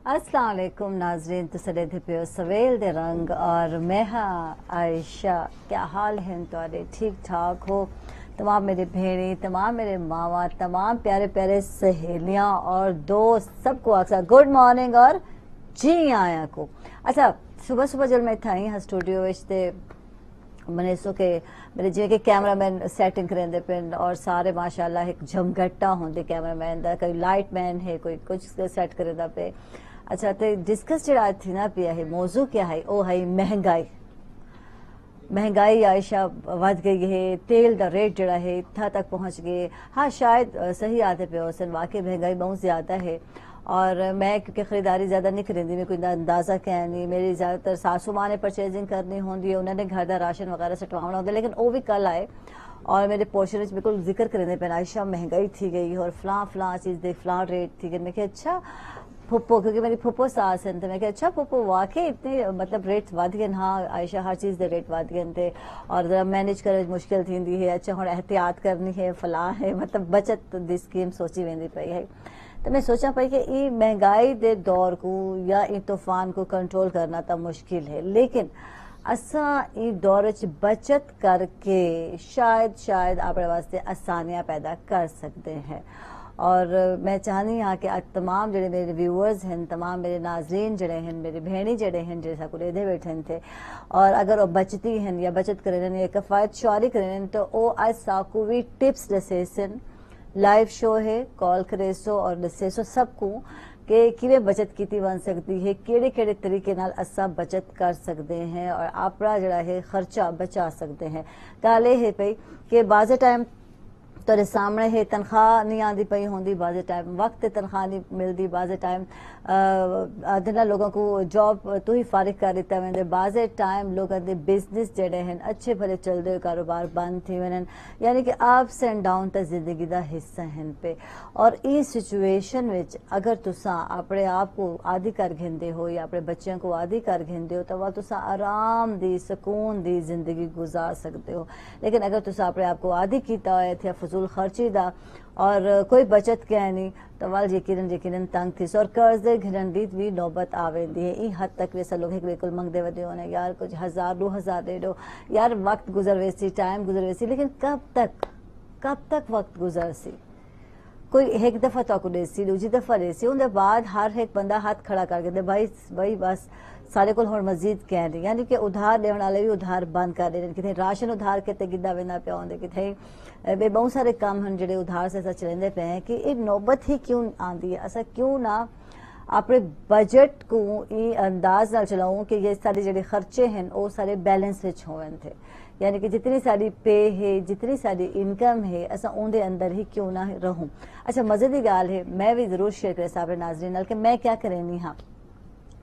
अस्सलाम वालेकुम नाजरीन, तो सड़े थे पियो सवेल दे रंग और मैं हाँ आयशा। क्या हाल है तुहाडे? ठीक ठाक हो? तमाम मेरे भेड़ी, तमाम मेरे मावा, तमाम प्यारे प्यारे सहेलियाँ और दोस्त सबको अक्सर गुड मॉर्निंग और जी आया को। अच्छा, सुबह सुबह जब मैं था ही स्टूडियो ते मैंने सो के मेरे जिवें कि कैमरामैन सैटिंग करेंदे पिन और सारे माशाल्लाह एक झमघट्टा होंदे कैमरामैन दा, कोई लाइट मैन है, कोई कुछ सेट करेंदा पे। अच्छा, तो डिस्कस जड़ा थी ना पिया है, मौजू क्या है? ओ है महंगाई। महंगाई आयशा वध गई है, तेल का रेट जड़ा है इतना तक पहुंच गए। हाँ, शायद सही आते पे सन, वाकई महंगाई बहुत ज़्यादा है। और मैं क्योंकि ख़रीदारी ज़्यादा नहीं करेंदी, मैं कोई अंदाज़ा क्या नहीं, मेरी ज़्यादातर सासू माँ ने परचेजिंग करनी होंगी, उन्होंने घर का राशन वगैरह सटवाना होंगे, लेकिन वो भी कल आए और मेरे पोर्शन बिल्कुल जिक्र करेंदे पे आयशा महंगाई थी गई और फलां फलां चीज़ दे फलां रेट थी गई। मैं क्या अच्छा फुप्पो, क्योंकि मेरी फुप्पो सास हैं, तो मैं क्या अच्छा फुप्पो वाकई इतने मतलब रेट वध गए। हाँ आयशा, हर चीज़ के रेट वध गए थे और जरा मैनेज कर मुश्किल थी है। अच्छा, हम एहतियात करनी है, फलां है, मतलब बचत की स्कीम सोची वेंदी पई है। तो मैं सोचा पई कि ई महंगाई के दौर को या इ तूफान को कंट्रोल करना तो मुश्किल है, लेकिन असा ई दौर च बचत करके शायद अपने वास्ते आसानियां पैदा कर सकते हैं। और मैं चाहनी हाँ कि तमाम जड़े मेरे व्यूअर्स हैं, तमाम मेरे नाजरीन जड़े हैं, मेरे भेणी जड़े हैं जैसा को लेदे बैठे थे, और अगर वो बचती हैं या बचत करें या कफायत शुआरी करें तो वो आज साकू भी टिप्स दसे सन। लाइव शो है, कॉल करे सो और दसे सो सबको कि किवें बचत की बन सकती है, केड़े केड़े तरीके नाल असा बचत कर सकते हैं और अपना जड़ा है खर्चा बचा सकते हैं। गल ये है पई कि बाज़ टाइम तेरे सामने है तनख्वाह नहीं आती पई होंगी, बाज़ टाइम वक्त तनख्वाह नहीं मिलती, बाज़ टाइम अदना लोगों को जॉब तो ही फारिग कर दिता वेंदे, बाज़ टाइम लोगों के बिजनेस जड़े हैं अच्छे भले चलते हुए कारोबार बंद थी वनन, यानी कि अप्स एंड डाउन तो जिंदगी का हिस्सा हैं पे। और इस सिचुएशन विच अगर तुसा अपने आप को आदि कर घेंदे हो या अपने बच्चों को आदि कर घेंदे हो तो वह तुसा आराम दी सुकून दी जिंदगी गुजार सकते हो। लेकिन अगर तुसा अपने आप को आदि किया है थे फजूल खर्ची दा और कोई बचत क्या नहीं तो वाल यकीनन तंग थी और कर्ज घिरन दी भी नौबत आ वेंदी है। ई हद तक वैसा लोग बिल्कुल मंगते वदे होने, यार कुछ 1000-2000 दे दो यार, वक्त गुजर वैसी, टाइम गुजर वैसी, लेकिन कब तक वक्त गुजर सी? कोई एक दफा तो देसी, दूजी दफा देसी, उनके बाद हर एक बंदा हाथ खड़ा कर दे भाई बस सारे को हुण मजीद कह रही, यानी कि उधार देने वाले भी उधार बंद कर दे, कितने राशन उधार कितने गिद्दा वेंदा पिया होंदे, कितने बहुत सारे काम हैं जो उधार से चलेंदे पे हैं। कि ये नौबत ही क्यों आती है? असा क्यों ना अपने बजट को ये अंदाज नाल चलाऊं कि ये सारे जो खर्चे हैं वो सारे बैलेंस विच होवन थे, यानी कि जितनी सारी पे है, जितनी सारी इनकम है, असा उनके अंदर ही क्यों ना रहूं। अच्छा, मजे की गाल है, मैं भी जरूर शेयर करे सारे नाजरीन नाल कि मैं क्या करेनी। हाँ,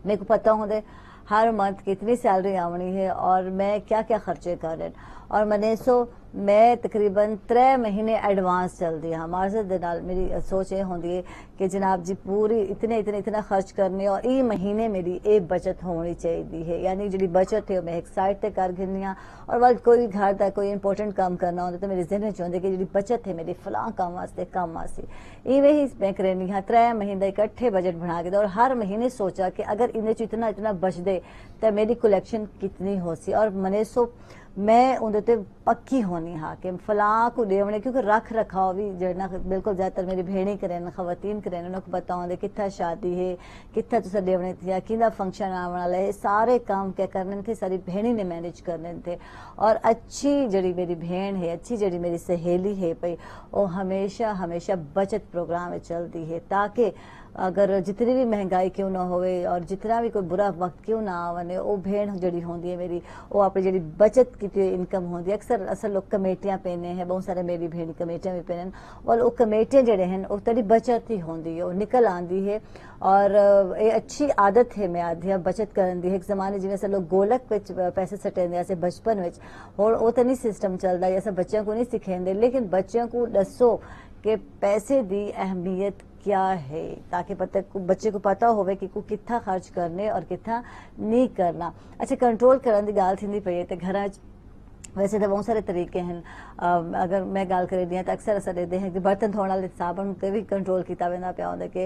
मेरे को पता होंगे हर मंथ कितनी सैलरी आवनी है और मैं क्या क्या खर्चे कर रहे, और मैंने सो मैं तकरीबन 3 महीने एडवांस चल दी। हमारे नाल मेरी सोच ये होंगी है कि जनाब जी पूरी इतना खर्च करने और ई महीने मेरी एक बचत होनी चाहिए है, यानी जी बचत है मैं एक साइड तक कर गिनी और वह कोई घर का कोई इंपॉर्टेंट काम करना होता तो मेरे जहन चाहते कि जी बचत है मेरी फलां काम वास्ते काम आसी। इवें ही मैं करनी हाँ 3 महीने इकट्ठे बजट बना के और हर महीने सोचा कि अगर इन्हें इतना बच दे तो मेरी कलेक्शन कितनी हो सी, और मने सो मैं उनते पक्की होनी हाँ कि फलां को देवने, क्योंकि रख रखाव भी जड़ना बिल्कुल ज़्यादातर मेरी भेड़ी करें खवातीन करें, उन्होंने पता होंगे कितना शादी है, कितना तुसा देवने थी, कि फंक्शन आने वाला है, सारे काम क्या करने थे सारी भेड़ी ने मैनेज करने थे। और अच्छी जड़ी मेरी भेड़ है, अच्छी जड़ी मेरी सहेली है पई, वो हमेशा बचत प्रोग्राम चलती है, ताकि अगर जितनी भी महंगाई क्यों ना होवे और जितना भी कोई बुरा वक्त क्यों ना आवे, वो भेड़ जड़ी होंदी है मेरी, वो अपनी जड़ी बचत की इनकम होंदी है। अक्सर असल लोग कमेटियां पेने हैं, बहुत सारे मेरी भेड़ कमेटियां भी पेन, और वो कमेटियां जड़े हैं वो तेरी बचत ही होंदी है, वो निकल आती है। और ये अच्छी आदत है मैं आदि बचत करन दी है। एक जमाने जिवें से लोग गोलक पैसे सटेंदे ऐसे बचपन में, और वो तो नहीं सिस्टम चलता, ऐसा बच्चों को नहीं सिखेंदे, लेकिन बच्चों को दसो कि पैसे दी अहमियत क्या है, ताकि बच्चे को पता होवे कि कितना खर्च करने और कितना नहीं करना। अच्छा, कंट्रोल करने की गाल थी पई है तो घर वैसे तो बहुत सारे तरीके हैं। अगर मैं गाल करें तो अक्सर अस देखते हैं कि बर्तन धोने वाले साबन ते भी कंट्रोल किया वेंदा पिया होंदा कि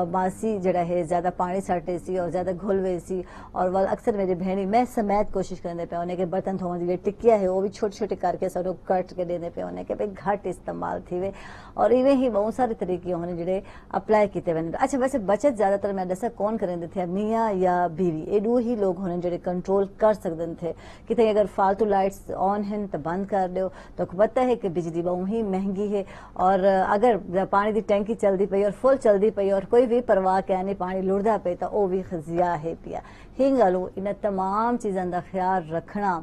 मासी जड़ा है ज़्यादा पानी सटे सी और ज़्यादा घुलवे सी, और वल अक्सर मेरी भेणी मैं समेत कोशिश करते पे उन्हें कि बर्तन धोने की टिक्किया है वो भी छोटी छोटी करके सो कट के देने पे उन्हें कि भाई घट इस्तेमाल थी वे, और इवें ही बहुत सारे तरीके होने जोड़े अप्लाई किए वेंदे। अच्छा वैसे बचत ज़्यादातर मैं दसा कौन करेंदे थे, मियाँ या बीवी, ये दो ही लोग होने जोड़े कंट्रोल कर सकते थे। कि अगर फालतू लाइट्स ऑन हैं तो बंद कर दो, तो पता है कि बिजली बहुत ही महंगी है, और अगर पानी की टैंकी चलती पई और फुल चलती पई और कोई भी परवाह क्या नहीं पानी लुढ़दा पे तो वह भी खजिया है पिया। ही गलों इन तमाम चीज़ों का ख्याल रखना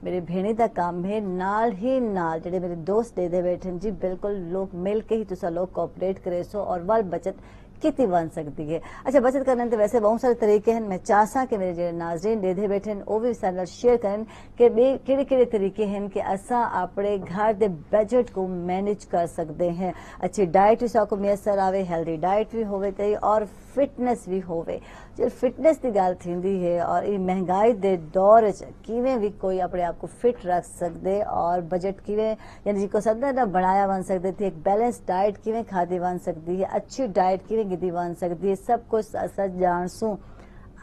मेरी भेणी का काम है। नाल ही नाल जेडे मेरे दोस्त दे बैठे जी बिल्कुल लोग मिल के ही तुसा लोग कोऑपरेट करे सो और वल बचत कितनी बन सकती है। अच्छा बचत करने के वैसे बहुत सारे तरीके हैं, मैं चाहसा कि मेरे जो नाजरीन दे बैठे हैं वो भी सारे शेयर करें कि किड़े किड़े तरीके हैं कि असा अपने घर के बजट को मैनेज कर सकते हैं। अच्छी डाइट भी साको मैसर आवे, हेल्दी डाइट भी होवे चाहिए और फिटनेस भी होवे। जो फिटनेस की गल थी है और ये महंगाई के दौर किवें भी कोई अपने आप को फिट रख सकते और बजट किवें यानी जिसको सकता ना बनाया बन सकते थे, एक बैलेंस डाइट किवें खादी बन सकती है, अच्छी डाइट किवें गिदी बन सकती है, सब कुछ अस जानसूं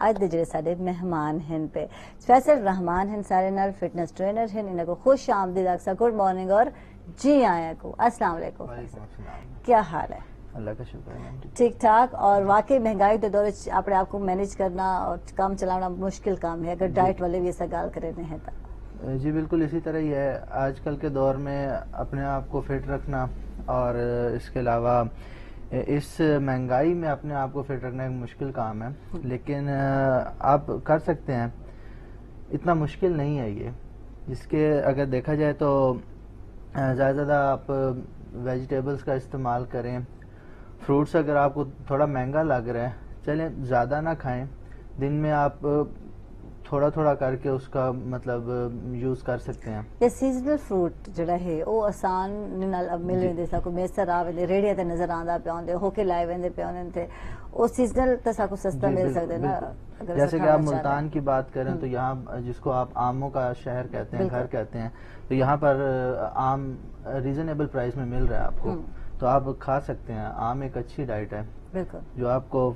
अज दे जेडे साडे मेहमान हैं पे फैसल रहमान हैं सारे नाल फिटनेस ट्रेनर हैं। इन्हें को खुश आमदीद अक्सर गुड मॉर्निंग और जी आया को अस्सलाम वालेकुम, क्या हाल है? अल्लाह का शुक्र है ठीक ठाक। और वाकई महंगाई के दौर अपने आप को मैनेज करना और काम चलाना मुश्किल काम है, अगर डाइट वाले भी ऐसा गाल करे हैं तो जी बिल्कुल इसी तरह ही है। आजकल के दौर में अपने आप को फिट रखना और इसके अलावा इस महंगाई में अपने आप को फिट रखना एक मुश्किल काम है, लेकिन आप कर सकते हैं, इतना मुश्किल नहीं है ये। जिसके अगर देखा जाए तो ज़्यादा आप वेजिटेबल्स का इस्तेमाल करें, फ्रूट्स अगर आपको थोड़ा महंगा लग रहा है चलें ज़्यादा ना खाएं, दिन में आप थोड़ा थोड़ा करके उसका मतलब यूज़ कर सकते हैं। ये सीजनल फ्रूट जड़ा है वो आसान नाल मिल वेंदे साको मैसर आ वेंदे रेडिया ते नजर आंदा पे आंदे होके लाए वेंदे पे उन्हें थे वो सीजनल तो साको सस्ता मिल सकते ना। जैसे कि आप मुल्तान की बात करें तो यहाँ जिसको आप आमों का शहर कहते हैं, घर कहते हैं, तो यहाँ पर आम रीजनेबल प्राइस में मिल रहा है आपको, तो आप खा सकते हैं। आम एक अच्छी डाइट है जो आपको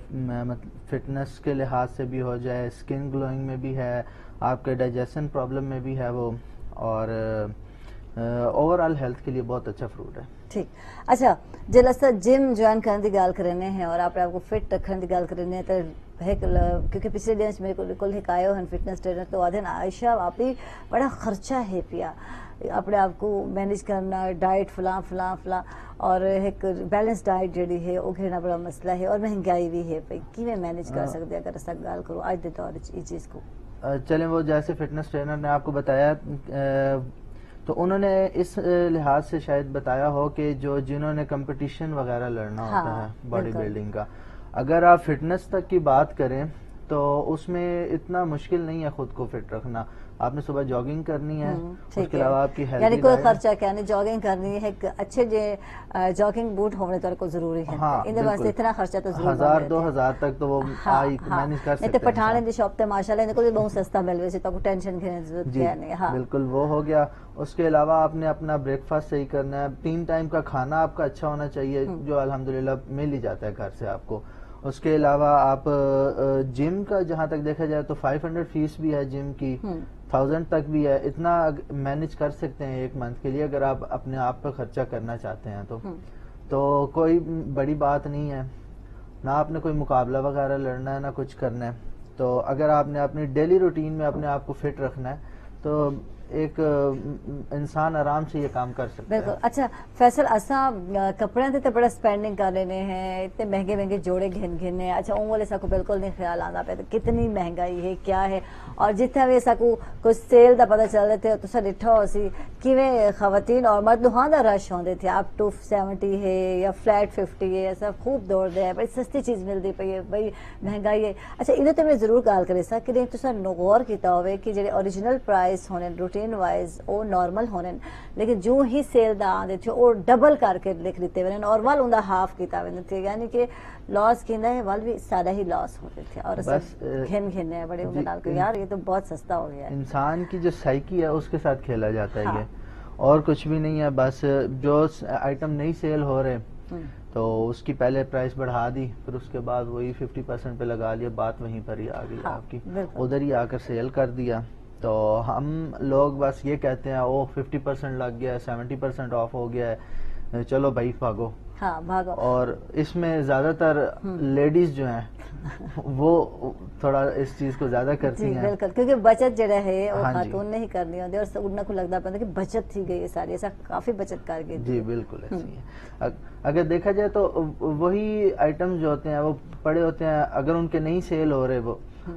फिटनेस के लिहाज से भी हो जाए, स्किन ग्लोइंग में भी है, आपके डाइजेशन प्रॉब्लम में भी है वो, और ओवरऑल हेल्थ के लिए बहुत अच्छा फ्रूट है। ठीक। अच्छा जैसे जिम ज्वाइन करने की गल करने हैं और आप आपको फिट रखने की गल करने तो क्योंकि पिछले दिन मेरे को एक आयो हैं फिटनेस ट्रेनर तो आधे आयशा आप ही बड़ा खर्चा है पिया अपने आप को मैनेज करना, डाइट फलां फलां फलां और एक बैलेंस डाइट जी है वो घेना बड़ा मसला है और महंगाई भी है भाई कि मैनेज कर सकते अगर अस गल करो अज के दौर इस चीज़ को। चलें वो जैसे फिटनेस ट्रेनर ने आपको बताया तो उन्होंने इस लिहाज से शायद बताया हो कि जो जिन्होंने कंपटीशन वगैरह लड़ना होता है बॉडी बिल्डिंग का, अगर आप फिटनेस तक की बात करें तो उसमें इतना मुश्किल नहीं है खुद को फिट रखना। आपने सुबह जॉगिंग करनी है, उसके अलावा आपकी हेल्दी यानी कोई खर्चा क्या नहीं, जॉगिंग करनी है, एक अच्छे जे जॉगिंग बूट होने तो को जरूरी है। हाँ, इनके वास्ते इतना खर्चा तो जरूर 1000-2000 तक तो वो मैनेज कर सकते हैं। नहीं तो पठाने दी शॉप ते माशाल्लाह इनको भी बहुत सस्ता मिल वैसे तो टेंशन की जरूरत नहीं। हाँ बिल्कुल वो हो गया। उसके अलावा आपने अपना ब्रेकफास्ट सही करना है, 3 टाइम का खाना आपका अच्छा होना चाहिए जो अल्हम्दुलिल्लाह मिल ही जाता है घर से आपको। उसके अलावा आप जिम का जहाँ तक देखा जाए तो 500 फीस भी है जिम की, 1000 तक भी है। इतना मैनेज कर सकते हैं एक मंथ के लिए अगर आप अपने आप पर खर्चा करना चाहते हैं तो कोई बड़ी बात नहीं है ना, आपने कोई मुकाबला वगैरह लड़ना है ना कुछ करना है। तो अगर आपने अपनी डेली रूटीन में अपने आप को फिट रखना है तो एक इंसान आराम से ये काम कर सकता है। अच्छा फैसल असा कपड़े ते बड़ा स्पेंडिंग कर लेने हैं, इतने महंगे महंगे जोड़े घिने। अच्छा उन वाले साको बिल्कुल नहीं ख्याल आता पे कितनी महंगाई है क्या है, और जितना भी साको कुछ सेल का पता चल रहे थे तो डिठा हो सी किवें खवातीन और मर्द दुहां दा रश होंदे थे अप टू 70 है या फ्लैट 50 है, ऐसा खूब दौड़ते हैं, बड़ी सस्ती चीज़ मिलती पई है, बड़ी महंगाई है। अच्छा इन्हें तो मैं जरूर गल करे सा कि तुसा गौर किया हो कि जेडे ओरिजिनल प्राइस होने روٹین وائز وہ نارمل ہونے لیکن جو ہی سیل دا آندے تھے وہ ڈبل کر کے لکھ دیتے ہوئے اور وال ان دا ہاف کیتا ہوئے تھے یعنی کہ لاس کیندا ہے وال بھی سارا ہی لاس ہوتے تھے اور گھن گھنے بڑے ان نال کہ یار یہ تو بہت سستا ہو گیا ہے. انسان کی جو سائیکی ہے اس کے ساتھ کھیلا جاتا ہے یہ اور کچھ بھی نہیں ہے. بس جو آئٹم نہیں سیل ہو رہے تو اس کی پہلے پرائس بڑھا دی پھر اس کے بعد وہی 50% پہ لگا لیا بات وہیں پر ہی آ گئی آپ کی ادھر ہی آ کر سیل کر دیا. تو ہم لوگ بس یہ کہتے ہیں او 50% لگ گیا ہے 70% آف ہو گیا ہے چلو بھائی بھاگو. بھاگو. اور اس میں زیادہ تر لیڈیز جو ہیں وہ تھوڑا اس چیز کو زیادہ کرتی ہیں. بالکل کیونکہ بچت جڑا ہے وہ خاتون نے ہی کرنی ہوتی ہے اور انہوں کو لگتا پڑتا کہ بچت تھی گئی ساری ایسا کافی بچت کر گئی. جی بالکل ایسی ہے. اگر دیکھا جائے تو وہی آئٹم جو ہوتے ہیں وہ پڑے ہوتے ہیں اگر ان کے نہیں سیل ہو رہے وہ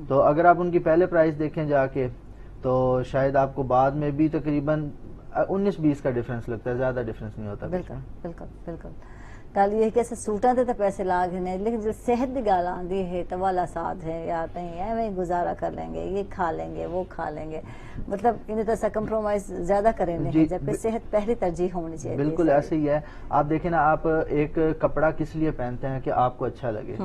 تو اگر آپ ان کی پہلے پرائس دیکھیں جا کے تو شاید آپ کو بعد میں بھی تقریباً 19-20 کا ڈفرنس لگتا ہے زیادہ ڈفرنس نہیں ہوتا. بالکل بالکل بالکل. گل یہ کہ سوٹاں تے تو پیسے لاگ ہیں لیکن جو صحت کی گل آتی ہے تو والا ساتھ ہے یا کہیں ایویں گزارا کر لیں گے یہ کھا لیں گے وہ کھا لیں گے مطلب انہیں تو ایسا کمپرومائز زیادہ کریں گے جبکہ صحت پہلی ترجیح ہونی چاہیے. بالکل ایسے ہی ہے. آپ دیکھیں نا آپ ایک کپڑا کس لیے پہنتے ہیں کہ آپ کو اچھا لگے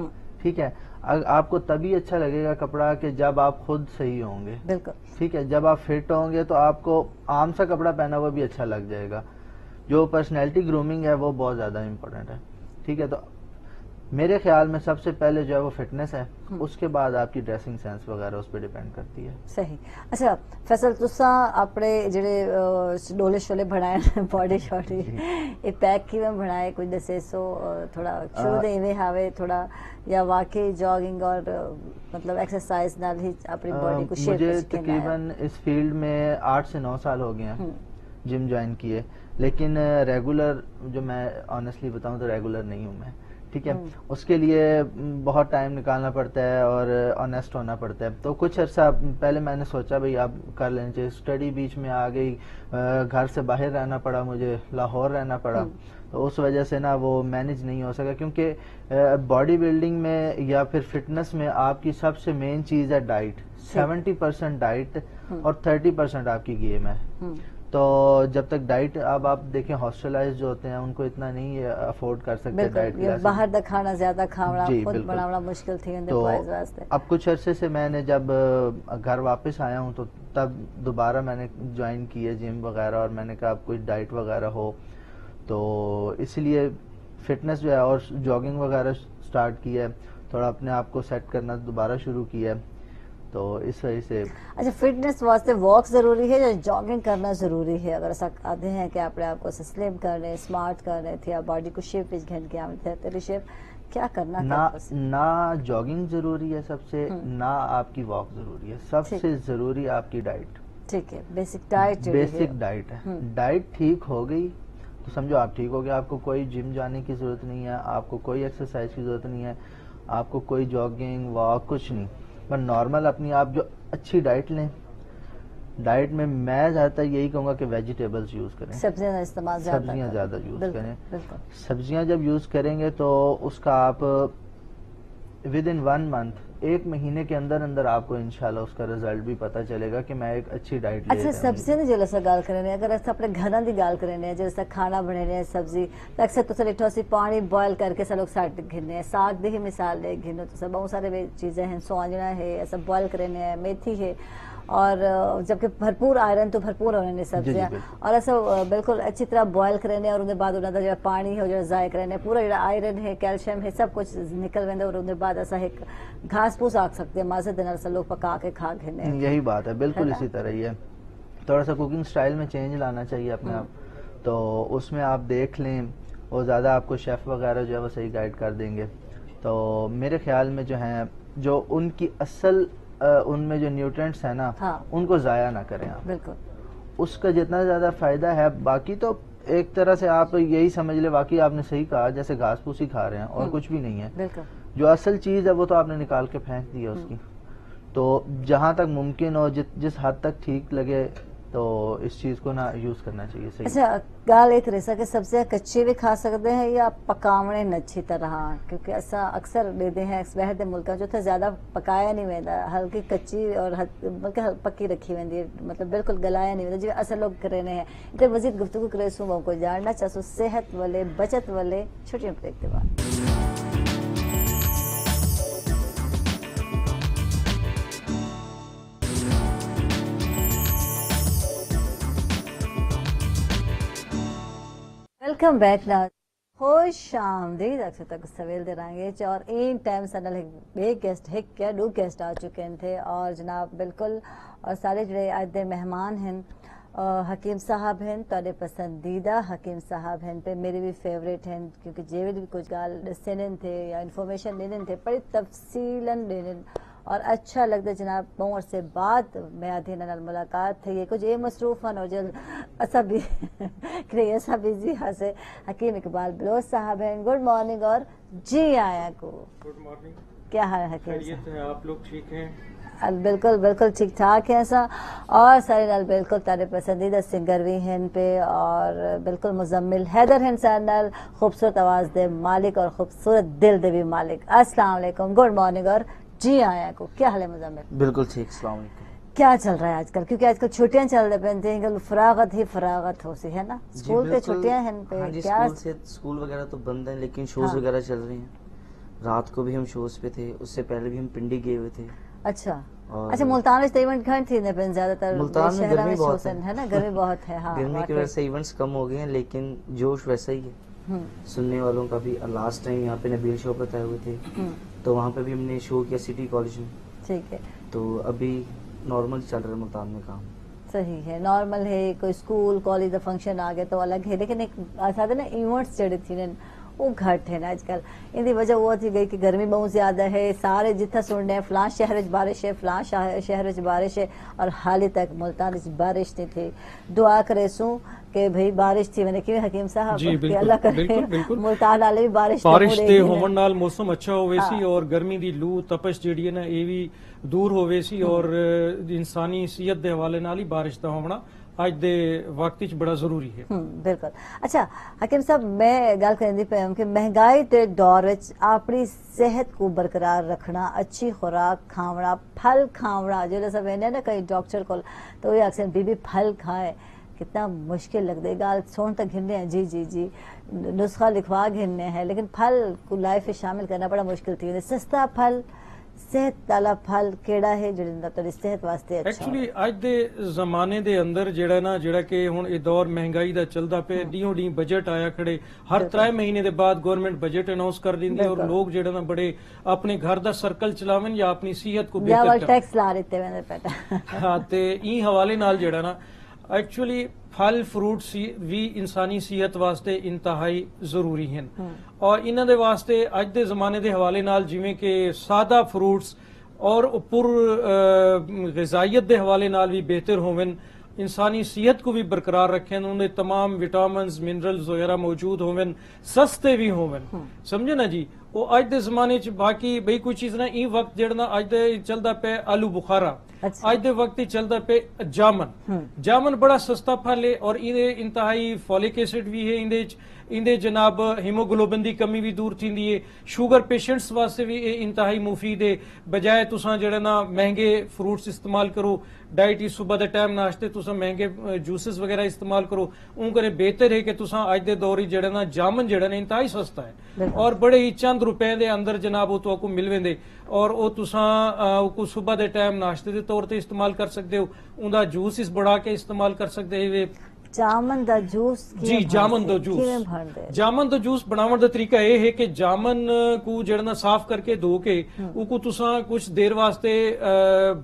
ٹھیک ہے. آپ کو تبھی اچھا لگے گا کپڑا کہ جب آپ خود صحیح ہوں گے. بالکل ٹھیک ہے. جب آپ فٹ ہوں گے تو آپ کو عام سا کپڑا پہنا ہوا بھی اچھا لگ جائے گا. جو پرسنالٹی گرومنگ ہے وہ بہت زیادہ امپورٹنٹ ہے. ٹھیک ہے. تو میرے خیال میں سب سے پہلے جو ہے وہ فٹنس ہے اس کے بعد آپ کی ڈریسنگ سینس وغیرہ اس پہ ڈیپینڈ کرتی ہے. صحیح. اچھا فیصل تساں اپنے جڑے ڈولے شولے بنائے باڈی شاڈی یہ پیک کیویں بنائے کچھ دسے سو تھوڑا شروع دے ایویں ہاوے تھوڑا یا واقعی جاگنگ اور مطلب ایکسرسائز نال ہی اپنی باڈی کو شیپ مجھے تقریباً اس فیلڈ میں 8 سے 9 سال ہو گئے ہیں جم جوائن کیے لیکن ریگولر جو میں آنیسٹلی بتاؤں تو ریگولر نہیں ہوں میں. ٹھیک ہے. اس کے لیے بہت ٹائم نکالنا پڑتا ہے اور آنیسٹ ہونا پڑتا ہے. تو کچھ عرصہ پہلے میں نے سوچا بھائی اب کر لینا چاہیے. اسٹڈی بیچ میں آ گئی گھر سے باہر رہنا پڑا مجھے لاہور رہنا پڑا تو اس وجہ سے نا وہ مینج نہیں ہو سکا کیونکہ باڈی بلڈنگ میں یا پھر فٹنس میں آپ کی سب سے مین چیز ہے ڈائٹ. 70% ڈائٹ اور 30% آپ کی گیم ہے. تو جب تک ڈائٹ اب آپ دیکھیں ہاسٹلائز جو ہوتے ہیں ان کو اتنا نہیں افورڈ کر سکتے ڈائٹ باہر دا کھانا زیادہ کھانا خود بنانا مشکل تھی تو اب کچھ عرصے سے میں نے جب گھر واپس آیا ہوں تو تب دوبارہ میں نے جوائن کی ہے جم وغیرہ اور میں نے کہا اب کوئی ڈائٹ وغیرہ ہو تو اس لیے فٹنس جو ہے اور جاگنگ وغیرہ سٹارٹ کی ہے تھوڑا اپنے آپ کو سیٹ کرنا دوبارہ شروع کیا ہے تو اس وجہ سے. اچھا فٹنس واسطے واک ضروری ہے یا جاگنگ کرنا ضروری ہے اگر ایسا آتے ہیں کہ اپنے آپ کو سلیم کر رہے ہیں اسمارٹ کر رہے تھے یا باڈی کو شیپ وچ گھن کے آنے تھے تیری شیپ کیا کرنا نہ جاگنگ ضروری ہے سب سے نہ آپ کی واک ضروری ہے. سب سے ضروری آپ کی ڈائٹ. ٹھیک ہے. بیسک ڈائٹ ہے. ڈائٹ ٹھیک ہو گئی تو سمجھو آپ ٹھیک ہو گیا. آپ کو کوئی جم جانے کی ضرورت نہیں ہے آپ کو کوئی ایکسرسائز کی ضرورت نہیں ہے آپ کو کوئی جاگنگ واک کچھ نہیں پر نارمل اپنی آپ جو اچھی ڈائٹ لیں. ڈائٹ میں زیادہ تر یہی کہوں گا کہ ویجیٹیبلز یوز کریں. سبزیاں زیادہ یوز کریں. سبزیاں جب یوز کریں گے تو اس کا آپ ود ان 1 منتھ 1 مہینے کے اندر آپ کو انشاءاللہ اس کا رزلٹ بھی پتا چلے گا کہ میں ایک اچھی ڈائٹ لے. اچھا سبزیاں دی جیسا گل کرنے اگر ایسا اپنے گھراں دی گل کرنے جیسا کھانا بنانے سبزی اکثر تو ڈٹھو سی پانی بوائل کر کے لوگ سٹ گھنے ساگ دی ہی مثال لے گھنو تو بہت سارے چیزیں ہیں سوانجنا ہے ایسا بوائل کرنے ہیں میتھی ہے اور جبکہ بھرپور آئرن تو بھرپور ہونے سبزیاں اور ایسا بالکل اچھی طرح بوائل کرنے اور اندر بعد انہوں کا جو پانی ہے جو ضائع کرنے پورا جو آئرن ہے کیلشیم ہے سب کچھ نکل ویندے اور اندر بعد ایسا ایک گھاس پھوس آکھ سکتے ہیں مزے دن سے لوگ پکا کے کھا گھنے. یہی بات ہے بالکل اسی طرح ہی ہے. تھوڑا سا کوکنگ سٹائل میں چینج لانا چاہیے اپنے آپ تو اس میں آپ دیکھ لیں اور زیادہ آپ کو شیف وغیرہ جو ہے وہ صحیح گائیڈ کر دیں گے. تو میرے خیال میں جو ہیں جو ان کی اصل ان میں جو نیوٹرینٹس ہیں نا ان کو ضائع نہ کریں آپ. بالکل اس کا جتنا زیادہ فائدہ ہے باقی تو ایک طرح سے آپ یہی سمجھ لیں واقعی آپ نے صحیح کہا جیسے گھاس پھوس ہی کھا رہے ہیں اور کچھ بھی نہیں ہے. بالکل جو اصل چیز ہے وہ تو آپ نے نکال کے پھینک دی ہے اس کی. تو جہاں تک ممکن ہو جس حد تک ٹھیک لگے تو اس چیز کو نا یوز کرنا چاہیے صحیح. اچھا گل یہ رہسا کہ سبزیاں کچی بھی کھا سکتے ہیں یا پکاونے اچھی طرح, کیونکہ ایسا اکثر دیتے ہیں باہر کے ملکوں جو زیادہ پکایا نہیں ویندا, ہلکی کچی اور بلکہ پکی رکھی ویندی ہے, مطلب بالکل گلایا نہیں ویندا جی اصل لوگ کرے ہیں. اتنے مزید گفتگو کرے سوں وہ کو جاننا چاہسو صحت والے بچت والے چھٹیوں بریک کے بعد. ویلکم بیک نا, خوش آمدید اکثر تک سویل دے رہیں گے اور این ٹائم سنل ایک گیسٹ ایک کیا دو گیسٹ آ چکے تھے اور جناب بالکل اور سارے جڑے آج دے مہمان ہیں حکیم صاحب ہیں تھوڑے پسندیدہ حکیم صاحب ہیں پہ میری بھی فیوریٹ ہیں کیونکہ جیوے بھی کچھ گال دسنے تھے یا انفارمیشن دینے تھے بڑی تفصیلاً دینے اور اچھا لگتا ہے جناب. بہت عرصے بعد میں آدھی نال ملاقات تھی یہ کچھ یہ مصروف ہو جل ایسا بھی ایسا بزی ہاسے. حکیم اقبال بلوچ صاحب ہیں, گڈ مارننگ اور جی آیا کو. گڈ مارننگ, کیا حال ہے حکیم خیریت ہے, آپ لوگ ٹھیک ہیں؟ بالکل بالکل ٹھیک ٹھاک ہے ایسا. اور سارے نال بالکل تارے پسندیدہ سنگر بھی ہیں پہ اور بالکل مزمل حیدر ہیں سارے نال خوبصورت آواز دے مالک اور خوبصورت دل دے بھی مالک. السلام علیکم, گڈ مارننگ اور جی آیا کو. کیا حال ہے مزمل؟ بالکل ٹھیک, السلام علیکم. کیا چل رہا ہے آج کل, کیونکہ آج کل چھٹیاں چل رہے پہنتے ہیں فراغت ہی فراغت ہو سی ہے نا, اسکول پہ چھٹیاں ہیں پہ کیا اسکول وغیرہ تو بند ہیں لیکن شوز وغیرہ چل رہے ہیں. رات کو بھی ہم شوز پہ تھے, اس سے پہلے بھی ہم پنڈی گئے ہوئے تھے. اچھا اچھا, ملتان میں ایونٹ گھنٹ تھی پہ زیادہ تر ملتان میں گرمی بہت ہے نا, گرمی بہت ہے. ہاں گرمی کی وجہ سے ایونٹس کم ہو گئے ہیں لیکن جوش ویسا ہی ہے سننے والوں کا بھی. لاسٹ ٹائم یہاں پہ نبیل شو پہ آئے ہوئے تھے تو وہاں پہ بھی ہم نے شو کیا سٹی کالج میں. ٹھیک ہے, تو ابھی نارمل چل رہا ہے ملتان میں کام. صحیح ہے, نارمل ہے. کوئی اسکول کالج کا فنکشن آ گیا تو الگ ہے لیکن ایک ساتھ نا ایونٹس جڑے تھے وہ گھٹ ہے نا آج کل. ان کی وجہ وہ تھی گئی کہ گرمی بہت زیادہ ہے, سارے جتنا سننے ہیں فلاں شہر بارش ہے فلاں شہر بارش ہے اور حال تک ملتان بارش نہیں تھی. دعا کرے سوں کہ بھئی بارش تھی میں نے کہ حکیم صاحب کہ اللہ کرے ملتان والے بھی بارش تے ہون نال موسم اچھا ہوئے سی اور گرمی دی لو تپش جیڑی ہے نا یہ بھی دور ہوئے سی اور انسانی صحت دے حوالے نال ہی بارش دا ہونا آج دے وقت وچ بڑا ضروری ہے. بالکل. اچھا حکیم صاحب میں گل کرندی پئی ہوں کہ مہنگائی دے دور وچ اپنی صحت کو برقرار رکھنا, اچھی خوراک کھاونا, پھل کھاونا, جو سب ہے نا کئی ڈاکٹر کو تو یہ اکثر بی پھل کھائے کتنا مشکل لگتا ہے. گال سون تک گھننے ہیں جی جی جی نسخہ لکھوا گھننے ہیں لیکن پھل کو لائف میں شامل کرنا بڑا مشکل تھی. سستا پھل صحت والا پھل کیڑا ہے جڑا تیری صحت واسطے اچھا؟ ایکچولی اج دے زمانے دے اندر جڑا نا جڑا کہ ہن اے دور مہنگائی دا چلدا پے ڈیوں ڈی بجٹ آیا کھڑے ہر 3 مہینے دے بعد گورنمنٹ بجٹ اناؤنس کر دیندی اور لوگ جڑا نا بڑے اپنے گھر دا سرکل چلاون یا اپنی صحت کو بہتر کرن ٹیکس لا دیتے ویندے پیٹا. ہاں تے ای حوالے نال جڑا نا ایکچولی پھل فروٹ بھی انسانی صحت واسطے انتہائی ضروری ہیں اور انہاں دے واسطے اج دے زمانے دے حوالے نال جویں کہ سادہ فروٹس اور پر غذائیت دے حوالے نال بھی بہتر ہوون, انسانی صحت کو بھی برقرار رکھیں, انہیں تمام وٹامنز منرلز وغیرہ موجود ہوون, سستے بھی ہوون, سمجھے نا جی. وہ اج دے زمانے چ باقی بئی کوئی چیز نہ ای وقت جڑنا اج دے چلدا پے آلو بخارا, اج دے وقت چلدا پے جامن بڑا سستا پھل ہے اور انتہائی فولک ایسڈ بھی ہے اندے جناب ہیموگلوبن دی کمی بھی دور تھیندی ہے. شوگر پیشنٹس واسطے بھی یہ انتہائی مفید ہے بجائے تساں جڑا نا مہنگے فروٹس استعمال کرو ڈائٹ ہی صبح دے ٹائم ناشتے تساں مہنگے جوسز وغیرہ استعمال کرو. اون کرے بہتر ہے کہ تساں اج دے دور جڑا نا جامن جڑا نا انتہائی سستا ہے اور بڑے ہی چند روپے دے اندر جناب وہ تو کو مل ویندے اور وہ تساں کو صبح دے ٹائم ناشتے دے طور تے استعمال کر سکتے ہو. اوندا جوس اس بڑا کے استعمال کر سکتے ہو. جامن دا جوس جی جامن دا جوس بناون دا طریقہ یہ ہے کہ جامن کو جڑنا صاف کر کے دھو کے کو تساں کچھ دیر واسطے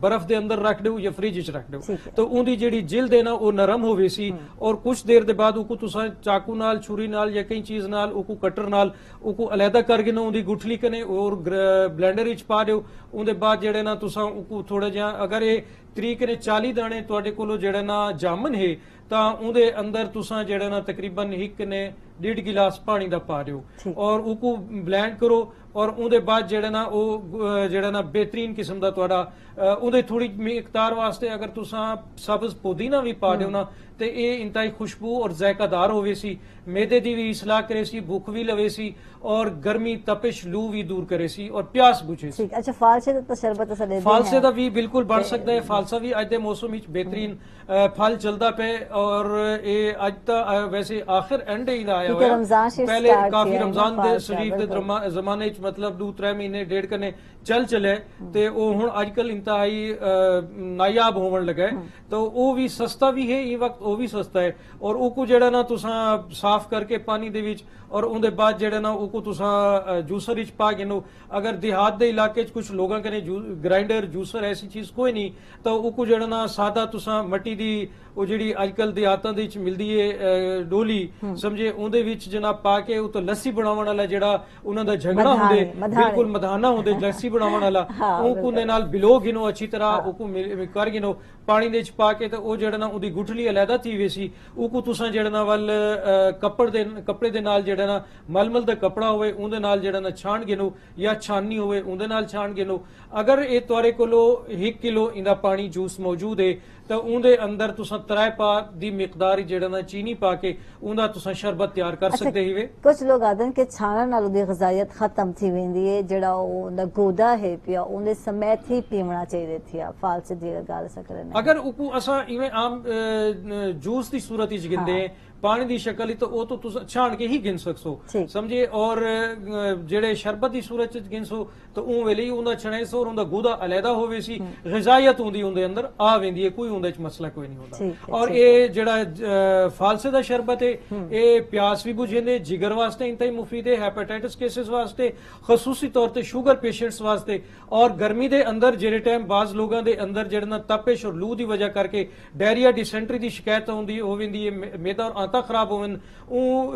برف دے اندر رکھ دو یا فریج وچ رکھ دو تو اون دی جڑی جلد ہے نا وہ نرم ہووے سی اور کچھ دیر دے بعد کو تساں چاقو نال چھری نال یا کئی چیز نال کو کٹر نال کو علیحدہ کر کے نا اون دی گٹھلی کنے اور بلینڈر وچ پا دیو. اون دے بعد جڑے نا تساں کو تھوڑا جہا اگر یہ طریقے نے 40 دانے تواڈے کولو جڑا نا جامن ہے تا اون دے اندر تساں جڑا نا تقریباً 1.5 گلاس پانی دا پا دیو اور او کو بلینڈ کرو. ਔਰ ਉਹਦੇ ਬਾਅਦ ਜਿਹੜਾ ਨਾ ਉਹ ਜਿਹੜਾ ਨਾ ਬਿਹਤਰੀਨ ਕਿਸਮ ਦਾ ਤੁਹਾਡਾ ਉਹਦੇ ਥੋੜੀ ਮਿਕਦਾਰ ਵਾਸਤੇ ਅਗਰ ਤੁਸੀਂ ਸਬਜ਼ ਪੁਦੀਨਾ ਵੀ ਪਾ ਦਿਓ ਨਾ ਤੇ ਇਹ ਇੰਤਹਾਈ ਖੁਸ਼ਬੂ ਔਰ ਜ਼ਾਇਕਾਦਾਰ ਹੋਵੇ ਸੀ, ਮੈਦੇ ਦੀ ਵੀ ਇਸਲਾਹ ਕਰੇ ਸੀ, ਭੁੱਖ ਵੀ ਲਵੇ ਸੀ ਔਰ ਗਰਮੀ ਤਪਸ਼ ਲੂ ਵੀ ਦੂਰ ਕਰੇ ਸੀ ਔਰ ਪਿਆਸ ਬੁਝੇ ਸੀ। ਠੀਕ, ਅੱਛਾ ਫਾਲਸੇ ਦਾ ਸ਼ਰਬਤ ਸਾਡੇ ਫਾਲਸੇ ਦਾ ਵੀ ਬਿਲਕੁਲ ਬਣ ਸਕਦਾ ਹੈ। ਫਾਲਸਾ ਵੀ ਅੱਜ ਦੇ ਮੌਸਮ ਵਿੱਚ ਬਿਹਤਰੀਨ ਫਲ ਚੱਲਦਾ ਪਿਆ ਔਰ ਇਹ ਅੱਜ ਤਾਂ ਵੈਸੇ ਆਖਿਰ ਐਂਡ ਹੀ ਦਾ ਆਇਆ ਹੋਇਆ, ਪਹਿਲੇ ਕਾਫੀ ਰਮਜ਼ਾਨ ਦੇ ਸ਼ਰੀਫ ਦੇ ਜ਼ਮਾਨੇ ਚ ਮਤਲਬ 2-3 ਮਹੀਨੇ ਡੇਢ ਕਨੇ ਚੱਲੇ ਤੇ ਉਹ ਹੁਣ ਅੱਜਕੱਲ ਇੰਤਹਾਈ ਨਾਯਾਬ ਹੋਣ ਲੱਗਾ ਹੈ ਤਾਂ ਉਹ ਵੀ ਸਸਤਾ ਵੀ ਹੈ, ਇਹ ਵਕਤ ਉਹ ਵੀ ਸਸਤਾ ਹੈ ਔਰ ਉਹ ਕੋ ਜਿਹੜਾ ਨਾ ਤੁਸੀਂ ਸਾਫ਼ ਕਰਕੇ ਪਾਣੀ ਦੇ ਵਿੱਚ ਔਰ ਉਹਦੇ ਬਾਅਦ ਜਿਹੜਾ ਨਾ ਉਹ ਕੋ ਤੁਸੀਂ ਜੂਸਰ ਵਿੱਚ ਪਾ ਕੇ ਨੋ ਅਗਰ ਦਿਹਾਤ ਦੇ ਇਲਾਕੇ ਚ ਕੁਝ ਲੋਕਾਂ ਕਨੇ ਗ੍ਰਾਈਂਡਰ ਜੂਸਰ ਐਸੀ ਚੀਜ਼ ਕੋਈ ਨਹੀਂ ਤਾਂ ਉਹ ਕੋ ਜਿਹੜਾ ਨਾ ਸਾਦਾ ਤੁਸੀਂ ਮੱਟੀ ਦੀ ਉਹ ਜਿਹੜੀ ਅੱਜਕੱਲ ਦਿਹਾਤਾਂ ਦੇ ਵਿੱਚ ਮਿਲਦੀ ਹੈ ਡੋਲੀ ਸਮਝੇ ਉਹਦੇ ਵਿੱਚ ਜਨਾਬ ਪਾ ਕੇ ਉਹ ਤਾਂ ਲੱਸੀ ਬਣਾਉਣ ਵਾਲਾ ਜਿਹੜਾ ਉਹਨਾਂ ਦਾ ਝਗੜਾ ਹੁੰਦੇ ਬਿਲਕੁਲ ਮਧਾਨਾ ਹੁੰਦੇ ਲੱਸੀ ਬਣਾਉਣ ਵਾਲਾ ਉਹ ਕੋ ਦੇ ਨਾਲ ਬਿਲੋ ਗਿਨੋ ਅੱਛੀ ਤਰ੍ਹਾਂ ਉਹ ਕੋ ਕਰ ਗਿਨੋ ਪਾਣੀ ਦੇ ਵਿੱਚ ਪਾ ਕੇ ਤੇ ਉਹ ਜਿਹੜਾ ਨਾ ਉਹਦੀ ਗੁਠਲੀ ਅਲੱਗਾ ਥੀਵੇ ਸੀ ਉਹ ਕੋ ਤੁਸੀਂ ਜਿਹੜਾ ਨਾ ਵੱਲ ਕੱਪੜੇ ਦੇ ਨਾਲ ਜਿਹੜਾ ਨਾ ਮਲਮਲ ਦਾ ਕੱਪੜਾ ਹੋਵੇ ਉਹਦੇ ਨਾਲ ਜਿਹੜਾ ਨਾ ਛਾਣ ਗਿਨੋ ਜਾਂ ਛਾਨਣੀ ਹੋਵੇ ਉਹਦੇ ਨਾਲ ਛਾਣ ਗਿਨੋ। ਅਗਰ ਇਹ ਤੁਹਾਡੇ ਕੋਲੋਂ 1 ਕਿਲੋ ਇਹਦਾ ਪਾਣੀ ਜੂਸ ਮੌਜੂਦ ਹੈ ਤਾਂ ਉਹਦੇ ਅੰਦਰ ਤੁਸੀਂ 3 ਪਾ ਦੀ ਮਿਕਦਾਰ ਜਿਹੜਾ ਨਾ ਚੀਨੀ ਪਾ ਕੇ ਉਹਦਾ ਤੁਸੀਂ ਸ਼ਰਬਤ ਤਿਆਰ ਕਰ ਸਕਦੇ ਹੋ। ਕੁਝ ਲੋਕ ਆਖਦੇ ਨੇ ਕਿ ਛਾਣਨ ਨਾਲ ਉਹਦੀ ਗ਼ਜ਼ਾਇਤ ਖਤਮ ਥੀ वेंदी है, ਜਿਹੜਾ ਉਹਦਾ ਗੋਦਾ ਹੈ ਪਿਆ ਉਹਦੇ ਸਮੇਤ ਹੀ ਪੀਵਣਾ ਚਾਹੀਦਾ ਥੀ। ਫਾਲਸੇ ਦੀ ਗੱਲ ਸਕਰਨ ਅਗਰ ਉਹ ਅਸਾਂ ਇਵੇਂ ਆਮ ਜੂਸ ਦੀ ਸੂਰਤ ਵਿੱਚ ਗਿੰਦੇ पानी की शक्ल तो वो तो तुस छाण के ही गिन सकसो समझे और जेड़े शरबत की सूरत च गिनसो तो उं वेले ही उंदा छणेसो और उंदा गुदा अलहदा होवे सी ग़िज़ायत हुंदी उंदे अंदर आ वेंदी है, कोई उंदे च मसला कोई नहीं होता। और ये जेड़ा फालसे दा शरबत है ये प्यास भी बुझेंदे, जिगर वास्ते इंतहाई मुफीद है, हेपेटाइटिस केसेस वास्ते खसूसी तौर ते शुगर पेशेंट्स वास्ते और गर्मी दे अंदर जेड़े टाइम बाज लोगां दे अंदर जेड़ा ना तपिश और लू दी वजह करके डायरिया डिसेंट्री दी शिकायत होंदी होवेंदी है, मैदा और खराब होवन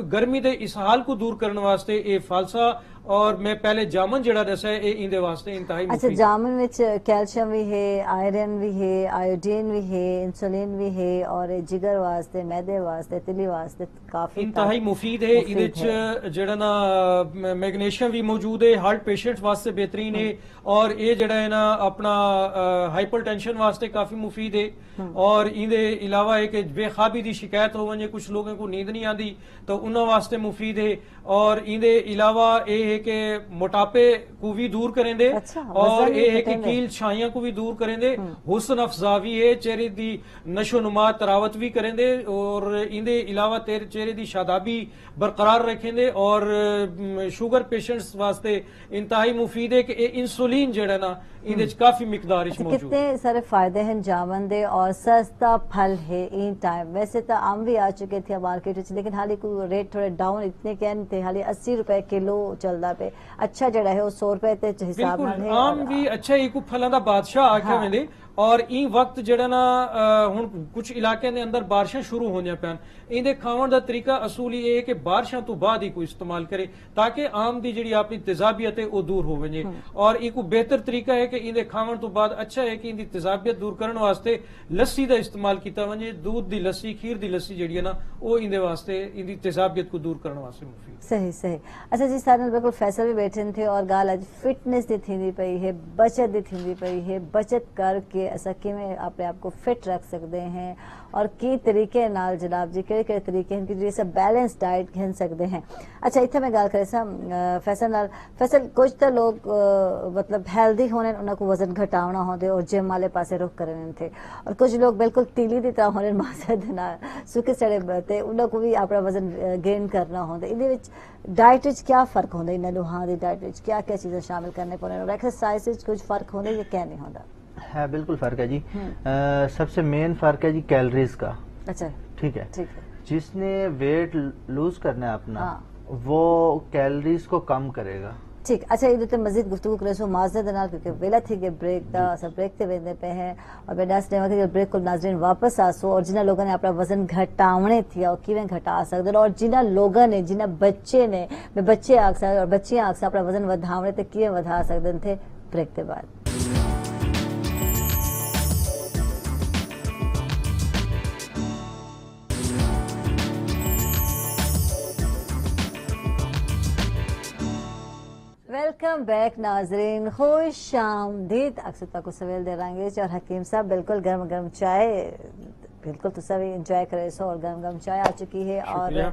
गर्मी दे इस हाल को दूर करने वास्ते ये फालसा और मैं पहले जामन जड़ा दसा है इंदे वास्ते इंतहाई अच्छा जामन विच कैल्शियम भी है, आयरन भी है, आयोडीन भी है, इंसुलिन भी है और जिगर वास्ते मैदे वास्ते तिली वास्ते काफी इंतहाई मुफीद है। इहदे च जेड़ा ना मैग्नीशियम भी मौजूद है, हार्ट पेशेंट्स वास्ते बेहतरीन है और ये जेड़ा है ना अपना हाइपरटेंशन वास्ते काफी मुफीद है। और इहदे अलावा है कि बेखाबी दी शिकायत हो वने कुछ लोगों को नींद नहीं आती तो उन्हां वास्ते मुफीद है। और इहदे अलावा ये है कि मोटापे को भी दूर करेंदे और ये है कि कील छाइयां को भी दूर करेंदे, हुस्न अफजावी है, चेहरे दी नशो नुमा तरावत भी करेंदे और इहदे अलावा तेरे चेहरे दी शादाबी बरकरार रखेंदे और शुगर पेशेंट्स वास्ते इंतहाई मुफीद है कि इंसुलिन जेड़ा ना इहदे च काफी मिकदार च मौजूद। कितने सारे फायदे हैं जामन दे और सस्ता फल है इन टाइम। वैसे तो आम भी आ चुके थे मार्केट में लेकिन हाली कोई रेट थोड़े डाउन इतने कहने थे, हाली 80 रुपए किलो चलदा पे। अच्छा जड़ा है वो 100 रुपए ते हिसाब नाल है। आम भी अच्छा एक फलों दा बादशाह आख्या वेंदे और ई वक्त जड़ा ना हुण कुछ इलाके दे अंदर बारिशां शुरू होनियां पैन, इहदे खावन दा तरीका असूल ये है कि बारिशां तो बाद ही कोई इस्तेमाल करे ताकि आम दी जिहड़ी अपनी तेजाबियत है वो दूर हो वजे। और एक बेहतर तरीका है कि इहदे खावन तो बाद अच्छा है कि इहदी तेजाबियत दूर करने वास्ते लस्सी दा इस्तेमाल कीता वजे। दूध दी लस्सी, खीर दी लस्सी जिहड़ी है ना वो इहदे वास्ते इहदी तेजाबियत को दूर करने वास्ते मुफीद। सही सही। अच्छा जी सारे बिल्कुल फैसल भी बैठे थे और गाल अज फिटनेस दी थींदी पई है, बचत दी थींदी पई है, बचत करके असा किवें अपने आप को फिट रख सकते हैं और की तरीके नाल जनाब जी किहड़े तरीके हैं कि जिस बैलेंस डाइट घिन सकते हैं। अच्छा इत्थे मैं गल करे सा फैसल नाल, फैसल कुछ तो लोग मतलब हेल्दी होने उन्हां को वजन घटावना होंदे और जिम वाले पासे रुख करने थे और कुछ लोग बिल्कुल तीली दी तरह होने मासे दे नाल सुके सड़े ते उन्हां को भी अपना वजन गेन करना होंदे। इहदे विच डाइट विच क्या फर्क होंदा, इन्हां दोहां दी डाइट विच क्या क्या चीज़ें शामिल करने पौंदे और एक्सरसाइज विच कुछ फर्क होंदा या क्या नहीं होंदा? है बिल्कुल फर्क है जी। सबसे मेन फर्क है जी कैलोरीज का। अच्छा ठीक है। जिसने वेट लूज करना है अपना वो कैलोरीज को कम करेगा। ठीक। अच्छा ये तो मजीद गुफ्तगू करे सो माजरे दे नाल क्योंकि वेला थी के ब्रेक दा सब ब्रेक ते वेंदे पे हैं और मैं दस देवा कि ब्रेक को नाज़रीन वापस आसो और जिन्हां लोगों ने अपना वजन घटावणे थी और किवें घटा सकदे और जिन्हां लोगों ने जिन्हां बच्चे ने मैं बच्चे आख सकदे और बच्चियां आख सकदे अपना वजन वधावणे ते किवें वधा सकदे थे ब्रेक के बाद। वेलकम बैक नाजरीन, खुश आमदीद। अक्सर तक सवेल दे रंगेज और हकीम साहब बिल्कुल गर्म गर्म चाय बिल्कुल तो सभी इंजॉय करे सो और गर्म गर्म चाय आ चुकी है। और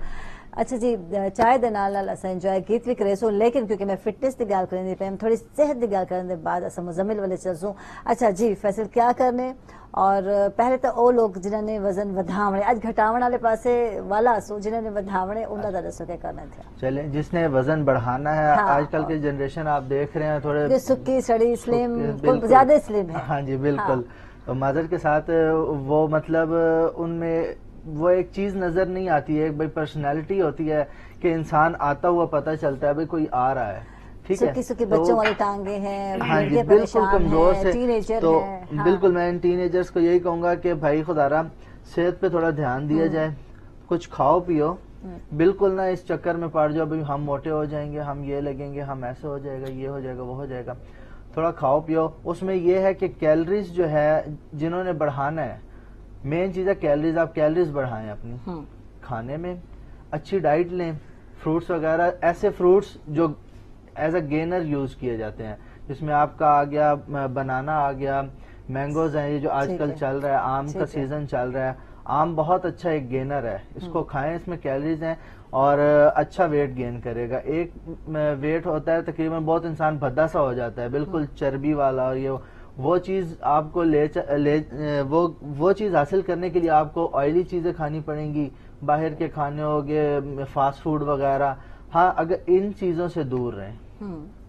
अच्छा जी, चाय दे नाल नाल असां इंजॉय कीत भी करे सो, लेकिन क्योंकि मैं फिटनेस की गल करनी पे थोड़ी सेहत की गल करने के बाद असां मुजम्मिल वाले चलसूं। अच्छा जी फैसल क्या करने, और पहले तो वो लोग जिन्होंने वजन वधावने अज घटावण वाले पासे वाला सो, जिन्होंने वधावने उन्होंने दसो क्या करना था। चले जिसने वजन बढ़ाना है, हाँ, आजकल की जनरेशन आप देख रहे हैं थोड़े सुक्की सड़ी स्लिम, बिल्कुल, ज्यादा स्लिम है। हाँ जी बिल्कुल। तो माजर के साथ वो मतलब उनमें वो एक चीज नजर नहीं आती है, भाई पर्सनैलिटी होती है कि इंसान आता हुआ पता चलता है भाई कोई आ रहा है, ठीक है। सुक्की सुक्की बच्चों वाली टांगे हैं, हाँ जी गिरते बिल्कुल परेशान कमजोर हैं, से। टीनेजर तो हैं, हाँ। बिल्कुल मैं इन टीनेजर्स को यही कहूंगा कि भाई खुदारा सेहत पे थोड़ा ध्यान दिया जाए, कुछ खाओ पियो, बिल्कुल ना इस चक्कर में पड़ जाओ भाई हम मोटे हो जाएंगे, हम ये लगेंगे, हम ऐसे हो जाएगा, ये हो जाएगा, वो हो जाएगा। थोड़ा खाओ पियो। उसमें ये है कि कैलोरीज जो है जिन्होंने बढ़ाना है, मेन चीज है कैलोरीज। आप कैलोरीज बढ़ाएं अपनी खाने में, अच्छी डाइट लें, फ्रूट्स वगैरह, ऐसे फ्रूट्स जो एज अ गेनर यूज किए जाते हैं, जिसमें आपका आ गया बनाना आ गया, मैंगोज हैं, ये जो आजकल चल रहा है, आम का सीजन चल रहा है, आम बहुत अच्छा एक गेनर है, इसको खाएं, इसमें कैलोरीज हैं और अच्छा वेट गेन करेगा। एक वेट होता है तकरीबन, बहुत इंसान भद्दा सा हो जाता है बिल्कुल चर्बी वाला, और ये वो चीज आपको वो चीज हासिल करने के लिए आपको ऑयली चीजें खानी पड़ेंगी, बाहर के खाने हो गए, फास्ट फूड वगैरह। हाँ, अगर इन चीजों से दूर रहें,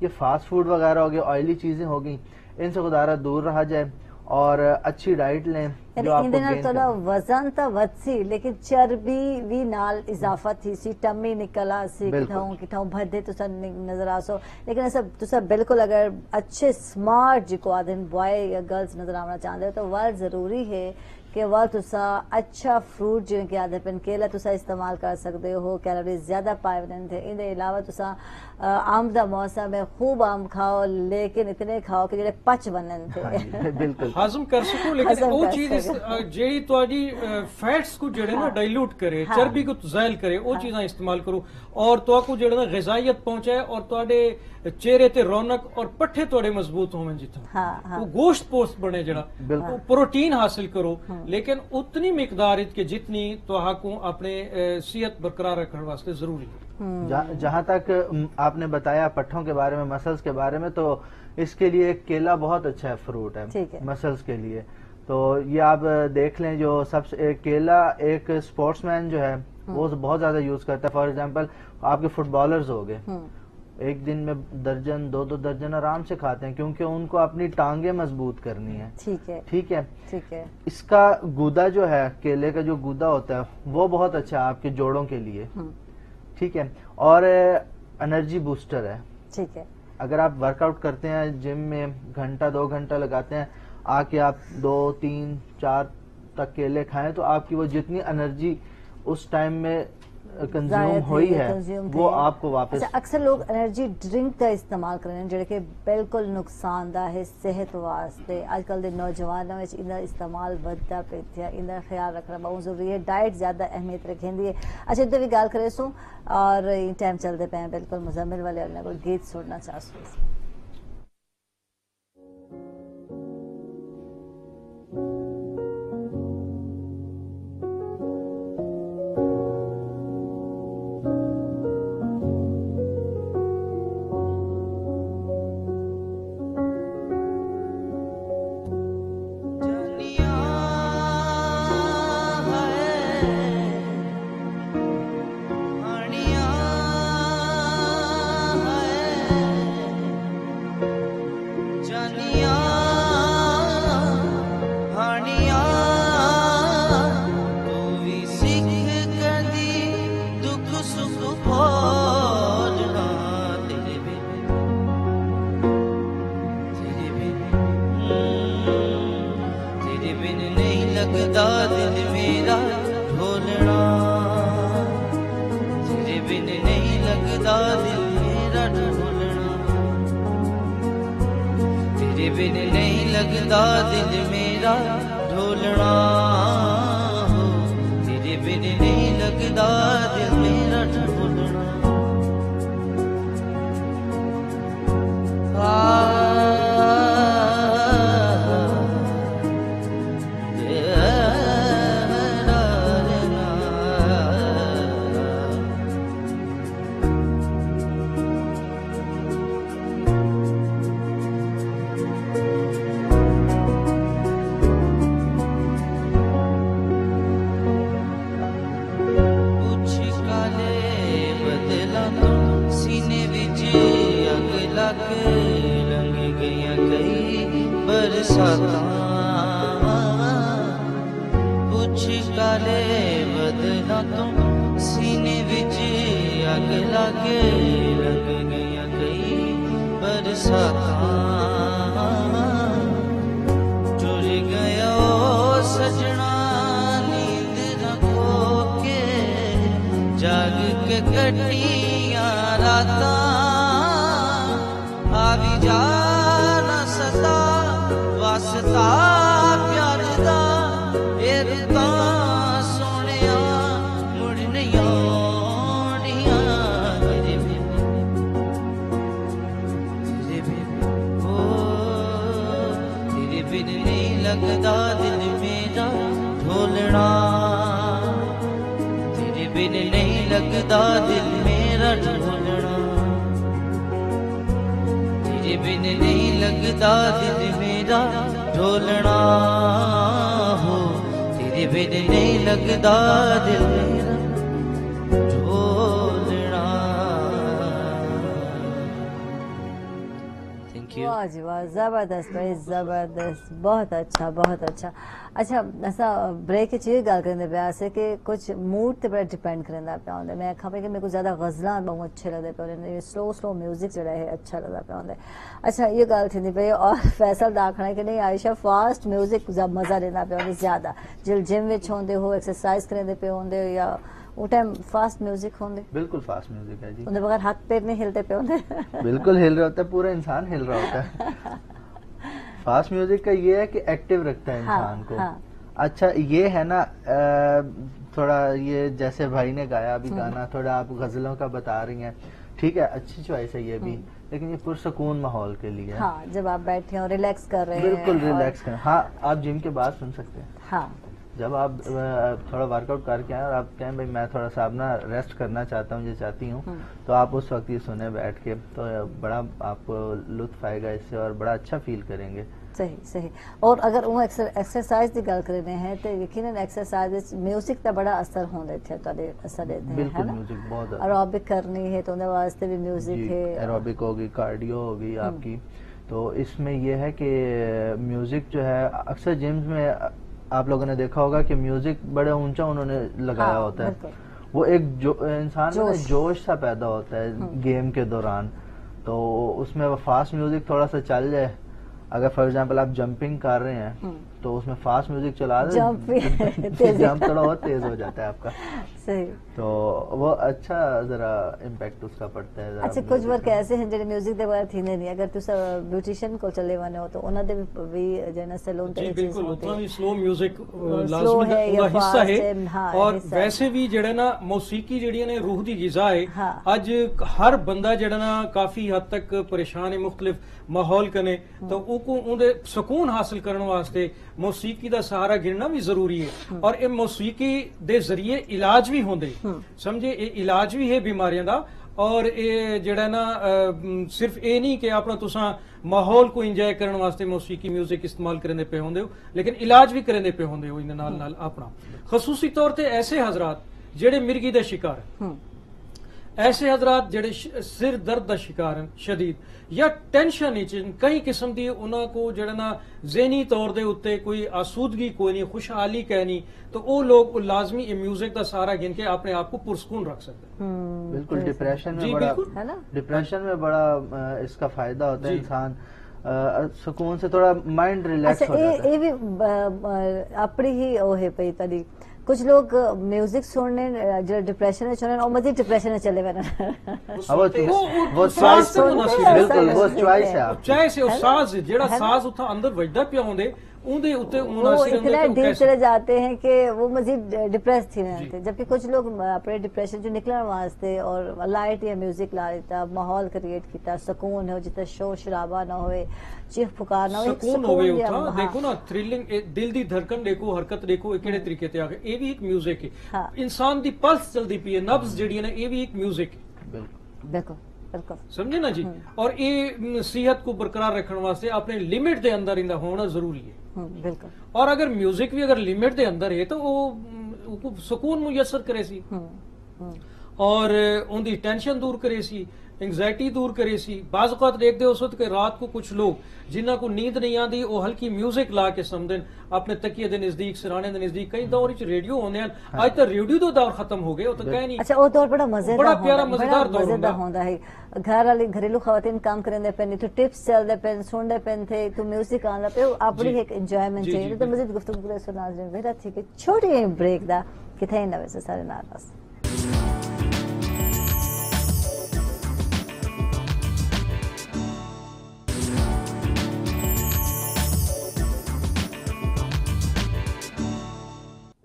ये फास्ट फूड वगैरह हो गए, ऑयली चीजें हो गई, इनसे खुदारा दूर रहा जाए और अच्छी डाइट लें जो आपको गेन थोड़ा वजन तो वधसी, लेकिन चर्बी भी नाल इजाफा थी सी, टमी निकला सी, किथाऊं भद्दे तुसा नजर आसो। लेकिन ऐसा तुसा बिल्कुल अगर अच्छे स्मार्ट जिको आदन बॉय या गर्ल्स नजर आना चाहते हो तो वह जरूरी है कि वह तुसा अच्छा फ्रूट जिनके आदे पेन केला तुसा इस्तेमाल कर सकते हो, कैलोरीज ज्यादा पाए वञनि थे। इन अलावा तुसा आम दा मौसम है, खूब आम खाओ, लेकिन इतने खाओ कि जेडे पच वञनि थे, बिल्कुल हाजम कर सको। लेकिन वो चीज जेडी तुहाडी फैट्स को जेडे ना डाइल्यूट करे, चर्बी को ज़ाइल करे, वो चीज़ां इस्तेमाल करो और तुहाको जेडे ना ग़िज़ाइयत पहुंचाए और तुहाडे चेहरे ते रौनक और पट्ठे तुहाडे मजबूत होवें जिथा वो गोश्त पोस्ट बने जेड़ा, प्रोटीन हासिल करो, लेकिन उतनी मिकदार के जितनी तुहाको अपने सेहत बरकरार रखने वास्ते जरूरी है। जहाँ तक आपने बताया पट्ठों के बारे में, मसल्स के बारे में, तो इसके लिए केला बहुत अच्छा है फ्रूट है मसल्स के लिए। तो ये आप देख लें, जो सबसे केला एक स्पोर्ट्समैन जो है वो बहुत ज्यादा यूज करता है। फॉर एग्जांपल आपके फुटबॉलर्स हो गए, एक दिन में दर्जन दो दर्जन आराम से खाते हैं, क्योंकि उनको अपनी टांगे मजबूत करनी है। ठीक है। इसका गूदा जो है, केले का जो गूदा होता है वो बहुत अच्छा है आपके जोड़ों के लिए, ठीक है, और एनर्जी बूस्टर है। ठीक है, अगर आप वर्कआउट करते हैं जिम में, घंटा 2 घंटा लगाते हैं, आके आप 2 3 4 तक केले खाएं तो आपकी वो जितनी एनर्जी उस टाइम में कंज्यूम हुई है वो आपको वापस। अच्छा, अक्सर लोग एनर्जी ड्रिंक का इस्तेमाल करें जो कि बिल्कुल नुकसानदा है सेहत वास्ते। आजकल के नौजवानों में इनका इस्तेमाल बढ़ता पे, इनका ख्याल रखना बहुत जरूरी है, डाइट ज्यादा अहमियत रखेंदी है। अच्छा, इधर भी गाल करे सो और टाइम चलते पे बिल्कुल मुजम्मिल वाले कोई गीत सुनना चाहते। लागे लंघ गईयां कई बरसातां कुछ काले बदलां तो सीने विच अग लागे लंघ गईयां कई बरसातां टुर गया सजना नींद रखो के जाग के कटियां रातां आवी जा ना सदा वास्ता प्यार दा ए रुतां सोहणिया मुड़ नहीं आउणियां तेरे बिन नहीं लगदा दिल मेरा ढोलना तेरे बिन नहीं लगदा दिल मेरा ढोलना तेरे बिन नहीं लगदा दिल मेरा ढोलना हो तेरे बिन नहीं लगदा दिल मेरा ढोलना थैंक यू वाह जी वाह, जबरदस्त भाई जबरदस्त, बहुत अच्छा बहुत अच्छा। अच्छा असा ब्रेक च गल करने पे आसे कि कुछ मूड ते बड़ा डिपेंड करदा पिया होंदा। मैं आखा कि मेरे को ज्यादा गजलां बहुत अच्छे लगदे पे होंदे, स्लो स्लो म्यूजिक जेड़ा है अच्छा लगदा पिया होंदा। अच्छा ये गल थी पे और फैसल दा आखना है कि नहीं आयशा फास्ट म्यूजिक मजा लेना पिया होंदा ज्यादा, जिल जिम विच होंदे हो एक्सरसाइज करदे पे होंदे या वो टाइम फास्ट म्यूजिक होंदे? बिल्कुल फास्ट म्यूजिक है जी। उनके बगैर हाथ पैर नहीं हिलते पे होंदे? बिल्कुल हिल रहा होता है, पूरा इंसान हिल रहा होता है। फास्ट म्यूजिक का ये है कि एक्टिव रखता है इंसान को। हाँ। अच्छा ये है ना थोड़ा ये जैसे भाई ने गाया अभी गाना, थोड़ा आप गजलों का बता रही हैं, ठीक है अच्छी चॉइस है ये भी, लेकिन ये पुरसकून माहौल के लिए। हाँ, जब आप बैठे हो रिलैक्स कर रहे हैं। बिल्कुल रिलैक्स करें। हाँ आप जिम के बाद सुन सकते हैं। हाँ जब आप थोड़ा वर्कआउट करके आए और आप कहें भाई मैं थोड़ा सा अपना रेस्ट करना चाहता हूँ, जो चाहती हूँ, तो आप उस वक्त ये सुने बैठ के, तो बड़ा आपको लुत्फ आएगा इससे और बड़ा अच्छा फील करेंगे। सही सही। और अगर वो एक्सरसाइज की गल करने हैं तो यकीनन एक्सरसाइज म्यूजिक का बड़ा असर होंदे थे तोड़े असर देते हैं, बिल्कुल है ना? म्यूजिक बहुत एरोबिक करनी है तो उनके वास्ते भी म्यूजिक है। एरोबिक होगी, कार्डियो होगी आपकी। तो इसमें यह है कि म्यूजिक जो है अक्सर जिम्स में आप लोगों ने देखा होगा कि म्यूजिक बड़े ऊंचा उन्होंने लगाया होता है, वो एक इंसान में जोश सा पैदा होता है गेम के दौरान। तो उसमें वो फास्ट म्यूजिक थोड़ा सा चल जाए, अगर फॉर एग्जांपल आप जंपिंग कर रहे हैं तो उसमें फास्ट म्यूजिक चला दे, जंप थोड़ा और तेज हो जाता है आपका। सही। तो वो अच्छा जरा इम्पैक्ट उसका पड़ता है। अच्छा कुछ वर्क ऐसे हैं जेडे म्यूजिक दे बारे थीने नहीं, अगर तुसा ब्यूटिशियन को चले वाने हो तो उन्हां दे भी जेना सैलून ते बिल्कुल उतना भी स्लो म्यूजिक लाजमी दा हिस्सा है। और वैसे भी जेड़ा ना मौसीकी जेड़ी ने रूह दी गिज़ा है। आज हर बंदा जेड़ा ना काफी हद तक परेशान है मुख्तलिफ माहौल कने, तो उनको उनदे सुकून हासिल करने वास्ते मौसीकी दा सहारा गिरना भी जरूरी है। और ये मौसीकी दे जरिए इलाज भी होंदे, समझे, ये इलाज भी है बीमारियां दा। और ये जेड़ा ना सिर्फ ये नहीं कि अपना तुसा माहौल को इंजॉय करने वास्ते मौसीकी म्यूजिक इस्तेमाल करने पे होंदे हो, लेकिन इलाज भी करने पे होंदे हो इन नाल नाल अपना। खसूसी तौर ते ऐसे हजरात जेड़े मिर्गी दे शिकार हैं, ऐसे हजरात जेड़े सिर दर्द का शिकार हैं शदीद, या टेंशन कई किस्म की उन्होंने को जेड़ा ना ज़हनी तौर दे उत्ते कोई आसूदगी कोई नहीं, खुशहाली कह नहीं, तो वो लोग लाजमी म्यूजिक का सहारा गिन के अपने आप को पुरसकून रख सकते हैं। बिल्कुल डिप्रेशन में बड़ा, है ना, डिप्रेशन में बड़ा इसका फायदा होता है। इंसान सुकून से थोड़ा माइंड रिलैक्स हो जाता है। ये भी अपनी ही वो है पई तरी कुछ लोग म्यूजिक सुनने जो डिप्रेशन में सुनने और मजीद डिप्रेशन में चले गए। वो चॉइस, बिल्कुल वो चॉइस है आप चॉइस है। साज जेड़ा साज उठा अंदर वजदा पिया होंदे उनदे उते वो इतना डीप चले जाते हैं कि वो मजीद डिप्रेस थी रहते, जबकि कुछ लोग अपने डिप्रेशन जो निकलने वास्ते और लाइट या म्यूजिक ला देता, माहौल क्रिएट किया, सुकून हो जितना शोर शराबा ना होए, चीख पुकार ना होए, सुकून होवे उठा। देखो ना थ्रिलिंग दिल दी धड़कन देखो, हरकत देखो केड़े तरीके ते आ गए, ये भी एक म्यूजिक है। इंसान दी पल्स चलदी पई है, नब्ज जेड़ी है ना, ये भी एक म्यूजिक है। बिल्कुल बिल्कुल समझे ना जी। और ये सेहत को बरकरार रखने वास्ते अपने लिमिट दे अंदर इंदा होना जरूरी है। बिल्कुल। और अगर म्यूजिक भी अगर लिमिट दे अंदर है तो वो सुकून मुयसर करे सी। اور ان دی ٹینشن دور کرے سی, انگزائٹی دور کرے سی. بعض اوقات دیکھتے ہو سکتے کہ رات کو کچھ لوگ جنہاں کو نیند نہیں آتی وہ ہلکی میوزک لا کے سمدن اپنے تکیے دے نزدیک, سرانے دے نزدیک. کئی دور وچ ریڈیو ہوندے ہیں, اج تے ریڈیو دا دور ختم ہو گئے, وہ تو کہہ نہیں. اچھا وہ دور بڑا مزیدار, بڑا پیارا مزیدار دور ہوندا ہے. گھر والی گھریلو خواتین کام کرندے پن تو ٹپس چلدے پن سنڈے پن تھے تو میوزک آندا پے اپنی ایک انجوائمنٹ ہے. تو مزید گفتگو کرے سنا جے میرا تھی کہ چھوٹی بریک دا کتھے نہ ویسے سارے ناراض.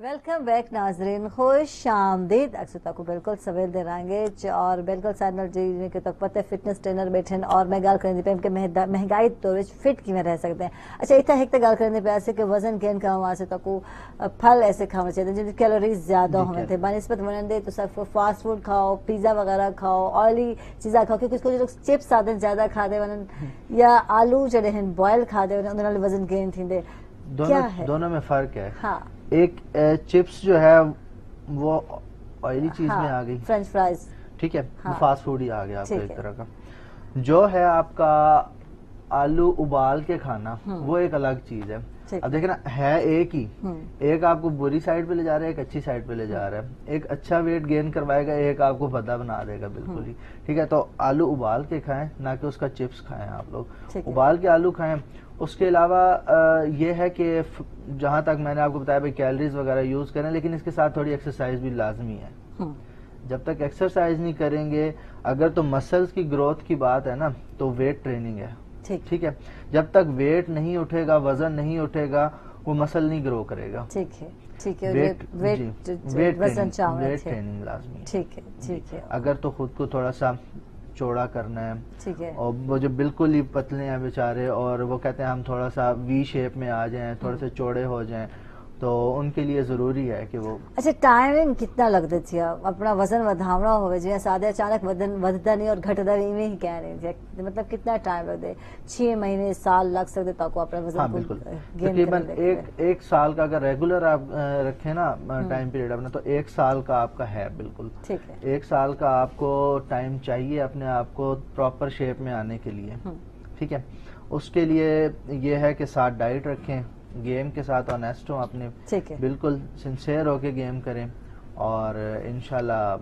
ویلکم بیک ناظرین, خوش آمدید. اکثر تک بالکل سویل دے رہیں گے اور بالکل سارے جی کہ تک پتہ فٹنس ٹرینر بیٹھے اور میں گل کریں پہ کہ مہنگائی دور وچ فٹ کیویں رہ سکتے ہیں. اچھا اتنا ایک تو گل کریں پہ ایسے کہ وزن گین کرنے واسطے تک پھل ایسے کھانا چاہیے جن کیلوریز زیادہ ہونے تھے بنسبت ونن دے تو صرف فاسٹ فوڈ کھاؤ, پیزا وغیرہ کھاؤ, آئلی چیزاں کھاؤ, کیونکہ اس کو جو لوگ چپس آتے ہیں زیادہ کھاتے ونن یا آلو جڑے ہیں بوائل کھاتے ونن انہاں وزن گین تھیندے. دونوں میں فرق ہے. ہاں ایک چپس جو ہے وہ آئلی چیز میں آ گئی, فرینچ فرائز, ٹھیک ہے, وہ فاسٹ فوڈ ہی آ گیا آپ کا ایک طرح کا. جو ہے آپ کا آلو ابال کے کھانا وہ ایک الگ چیز ہے. اب دیکھیں نا ہے ایک ہی, ایک آپ کو بری سائڈ پہ لے جا رہا ہے, ایک اچھی سائڈ پہ لے جا رہا ہے. ایک اچھا ویٹ گین کروائے گا, ایک آپ کو بھدا بنا دے گا بالکل ہی, ٹھیک ہے. تو آلو ابال کے کھائیں, نہ کہ اس کا چپس کھائیں. آپ لوگ ابال کے آلو کھائیں. اس کے علاوہ یہ ہے کہ جہاں تک میں نے آپ کو بتایا بھائی کیلریز وغیرہ یوز کریں, لیکن اس کے ساتھ تھوڑی ایکسرسائز بھی لازمی ہے. جب تک ایکسرسائز نہیں کریں گے, اگر تو مسلز کی گروتھ کی بات ہے نا تو ویٹ ٹریننگ ہے, ٹھیک ہے. جب تک ویٹ نہیں اٹھے گا, وزن نہیں اٹھے گا, وہ مسل نہیں گرو کرے گا. ٹھیک ہے, ٹھیک ہے. ویٹ ٹریننگ لازمی ہے, ٹھیک ہے, ٹھیک ہے. اگر تو خود کو تھوڑا سا چوڑا کرنا ہے, ٹھیک ہے, اور وہ جو بالکل ہی پتلے ہیں بیچارے اور وہ کہتے ہیں ہم تھوڑا سا وی شیپ میں آ جائیں, تھوڑے سے چوڑے ہو جائیں, تو ان کے لیے ضروری ہے کہ وہ. اچھا ٹائمنگ کتنا لگتا تھی اپنا وزن ودھاونا ہوئے جی سادہ اچانک وزن ودھتا نہیں اور گھٹتا بھی ایویں ہی کہہ رہے تھے, مطلب کتنا ٹائم لگتے, 6 مہینے سال لگ سکتے تاکہ اپنا وزن بالکل تقریباً ایک سال کا اگر ریگولر آپ رکھیں نا ٹائم پیریڈ اپنا, تو 1 سال کا آپ کا ہے بالکل. ٹھیک ہے, 1 سال کا آپ کو ٹائم چاہیے اپنے آپ کو پراپر شیپ میں آنے کے لیے, ٹھیک ہے. اس کے لیے یہ ہے کہ ساتھ ڈائٹ رکھیں, گیم کے ساتھ آنیسٹ ہوں اپنے, بالکل سنسیئر ہو کے گیم کریں, اور انشاءاللہ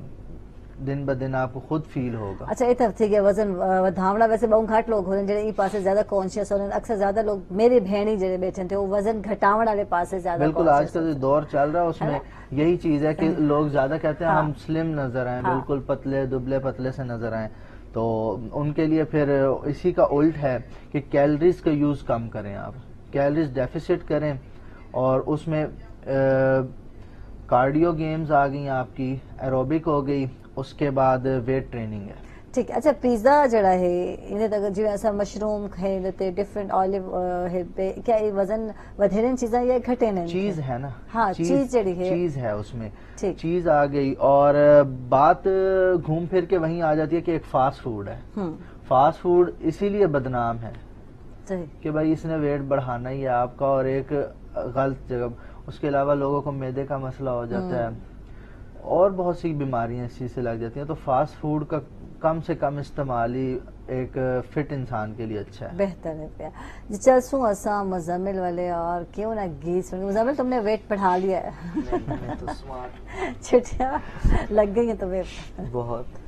دن بدن آپ کو خود فیل ہوگا. اچھا یہ ٹھیک ہے. وزن ودھاونا ویسے بہت گھٹ لوگ ہوتے ہیں جڑے ای پاسے زیادہ کانشیس ہوتے ہیں. اکثر زیادہ لوگ میری بہنی جڑے بیٹھے تھے وہ وزن گھٹاون والے پاسے زیادہ بالکل. آج کا جو دور چل رہا ہے اس میں یہی چیز ہے کہ لوگ زیادہ کہتے ہیں ہم سلم نظر آئیں, بالکل پتلے دبلے پتلے سے نظر آئیں, تو ان کے لیے پھر اسی کا الٹ ہے کہ کیلریز کا یوز کم کریں, آپ کیلریز ڈیفیسٹ کریں, اور اس میں کارڈیو گیمز آ گئی آپ کی, ایروبک ہو گئی, اس کے بعد ویٹ ٹریننگ ہے. ٹھیک. اچھا پیزا جڑا ہے انہیں تک جی ایسا مشروم کھائیں تے ڈیفرنٹ آلیو ہے پہ, کیا یہ وزن ودھیرن چیزاں یا گھٹے نہیں؟ چیز ہے نا, ہاں چیز جڑی ہے, چیز ہے اس میں, چیز آ گئی. اور بات گھوم پھر کے وہیں آ جاتی ہے کہ ایک فاسٹ فوڈ ہے. فاسٹ فوڈ اسی لیے بدنام ہے کہ بھائی اس نے ویٹ بڑھانا ہی ہے آپ کا, اور ایک غلط جگہ. اس کے علاوہ لوگوں کو معدے کا مسئلہ ہو جاتا ہے, اور بہت سی بیماریاں اس چیز سے لگ جاتی ہیں. تو فاسٹ فوڈ کا کم سے کم استعمال ہی ایک فٹ انسان کے لیے اچھا ہے, بہتر ہے. پیا جی چل سوں اساں مزمل والے اور کیوں نہ گیت سن. مزمل تم نے ویٹ بڑھا لیا ہے, چھٹیاں لگ گئی ہیں تمہیں بہت.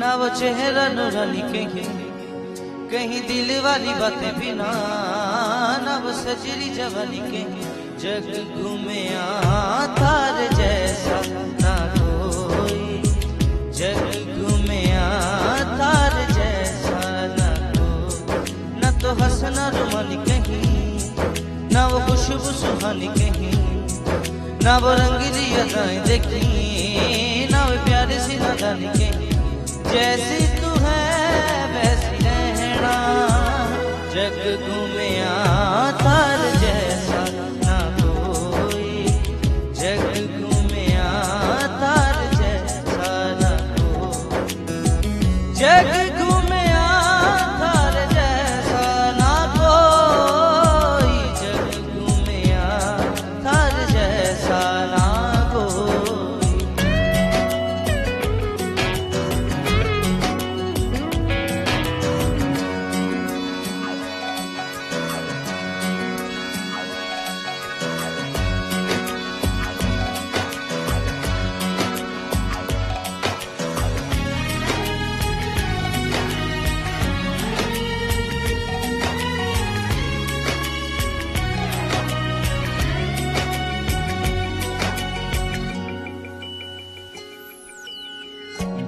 نہ وہ چہرہ نورانی کہیں دل والی باتیں بھی نہ وہ سجری جوانی کہیں. جگ گھومیا تار جیسا نہ کوئی, جگ گھومیا تار جیسا نہ کوئی. نہ تو حسن رومانی کہیں, نہ وہ خوشبو सुहानी कहीं, ना वो रंगीली अदाएं देखी, ना वो प्यारी सी नादानी कहीं। जैसी तू है वैसी रहना, जग घूमिया तार जैसा ना कोई, जग घूमिया तार जैसा ना कोई, जग घूमिया तार जैसा ना कोई, जग घूमिया तार जैसा ना कोई।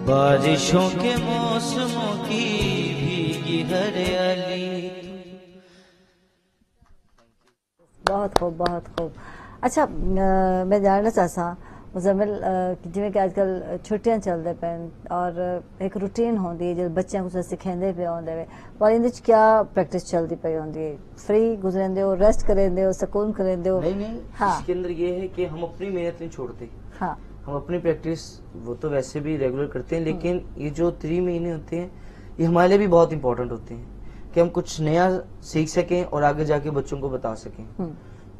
बारिशों के मौसमों की भीगी हरियाली। बहुत खूब, बहुत खूब। अच्छा, मैं जानना चाहता मुजम्मिल कि जिवें कि आजकल छुट्टियां चलदे पैन और एक रूटीन होंदी है जो बच्चों को सिखांदे पे होंदे वे, और इंदे च क्या प्रैक्टिस चलदी पई होंदी है? फ्री गुजरेंदे हो, रेस्ट करेंदे हो, सुकून करेंदे हो? नहीं, हाँ। इसके अंदर ये है कि हम अपनी मेहनत नहीं छोड़ते। हाँ, हम अपनी प्रैक्टिस वो तो वैसे भी रेगुलर करते हैं, लेकिन ये जो 3 महीने होते हैं ये हमारे लिए भी बहुत इंपॉर्टेंट होते हैं कि हम कुछ नया सीख सकें और आगे जाके बच्चों को बता सकें।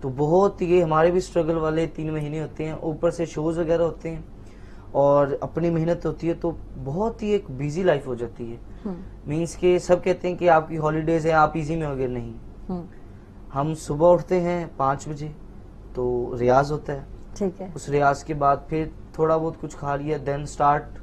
तो बहुत ये हमारे भी स्ट्रगल वाले 3 महीने होते हैं, ऊपर से शोज वगैरह होते हैं और अपनी मेहनत होती है, तो बहुत ही एक बिजी लाइफ हो जाती है। मीन्स के सब कहते हैं कि आपकी हॉलीडेज है, आप इजी में हो गए, नहीं। हम सुबह उठते हैं 5 बजे, तो रियाज होता है, ठीक है। उस रियाज के बाद फिर थोड़ा बहुत कुछ खा लिया, देन स्टार्ट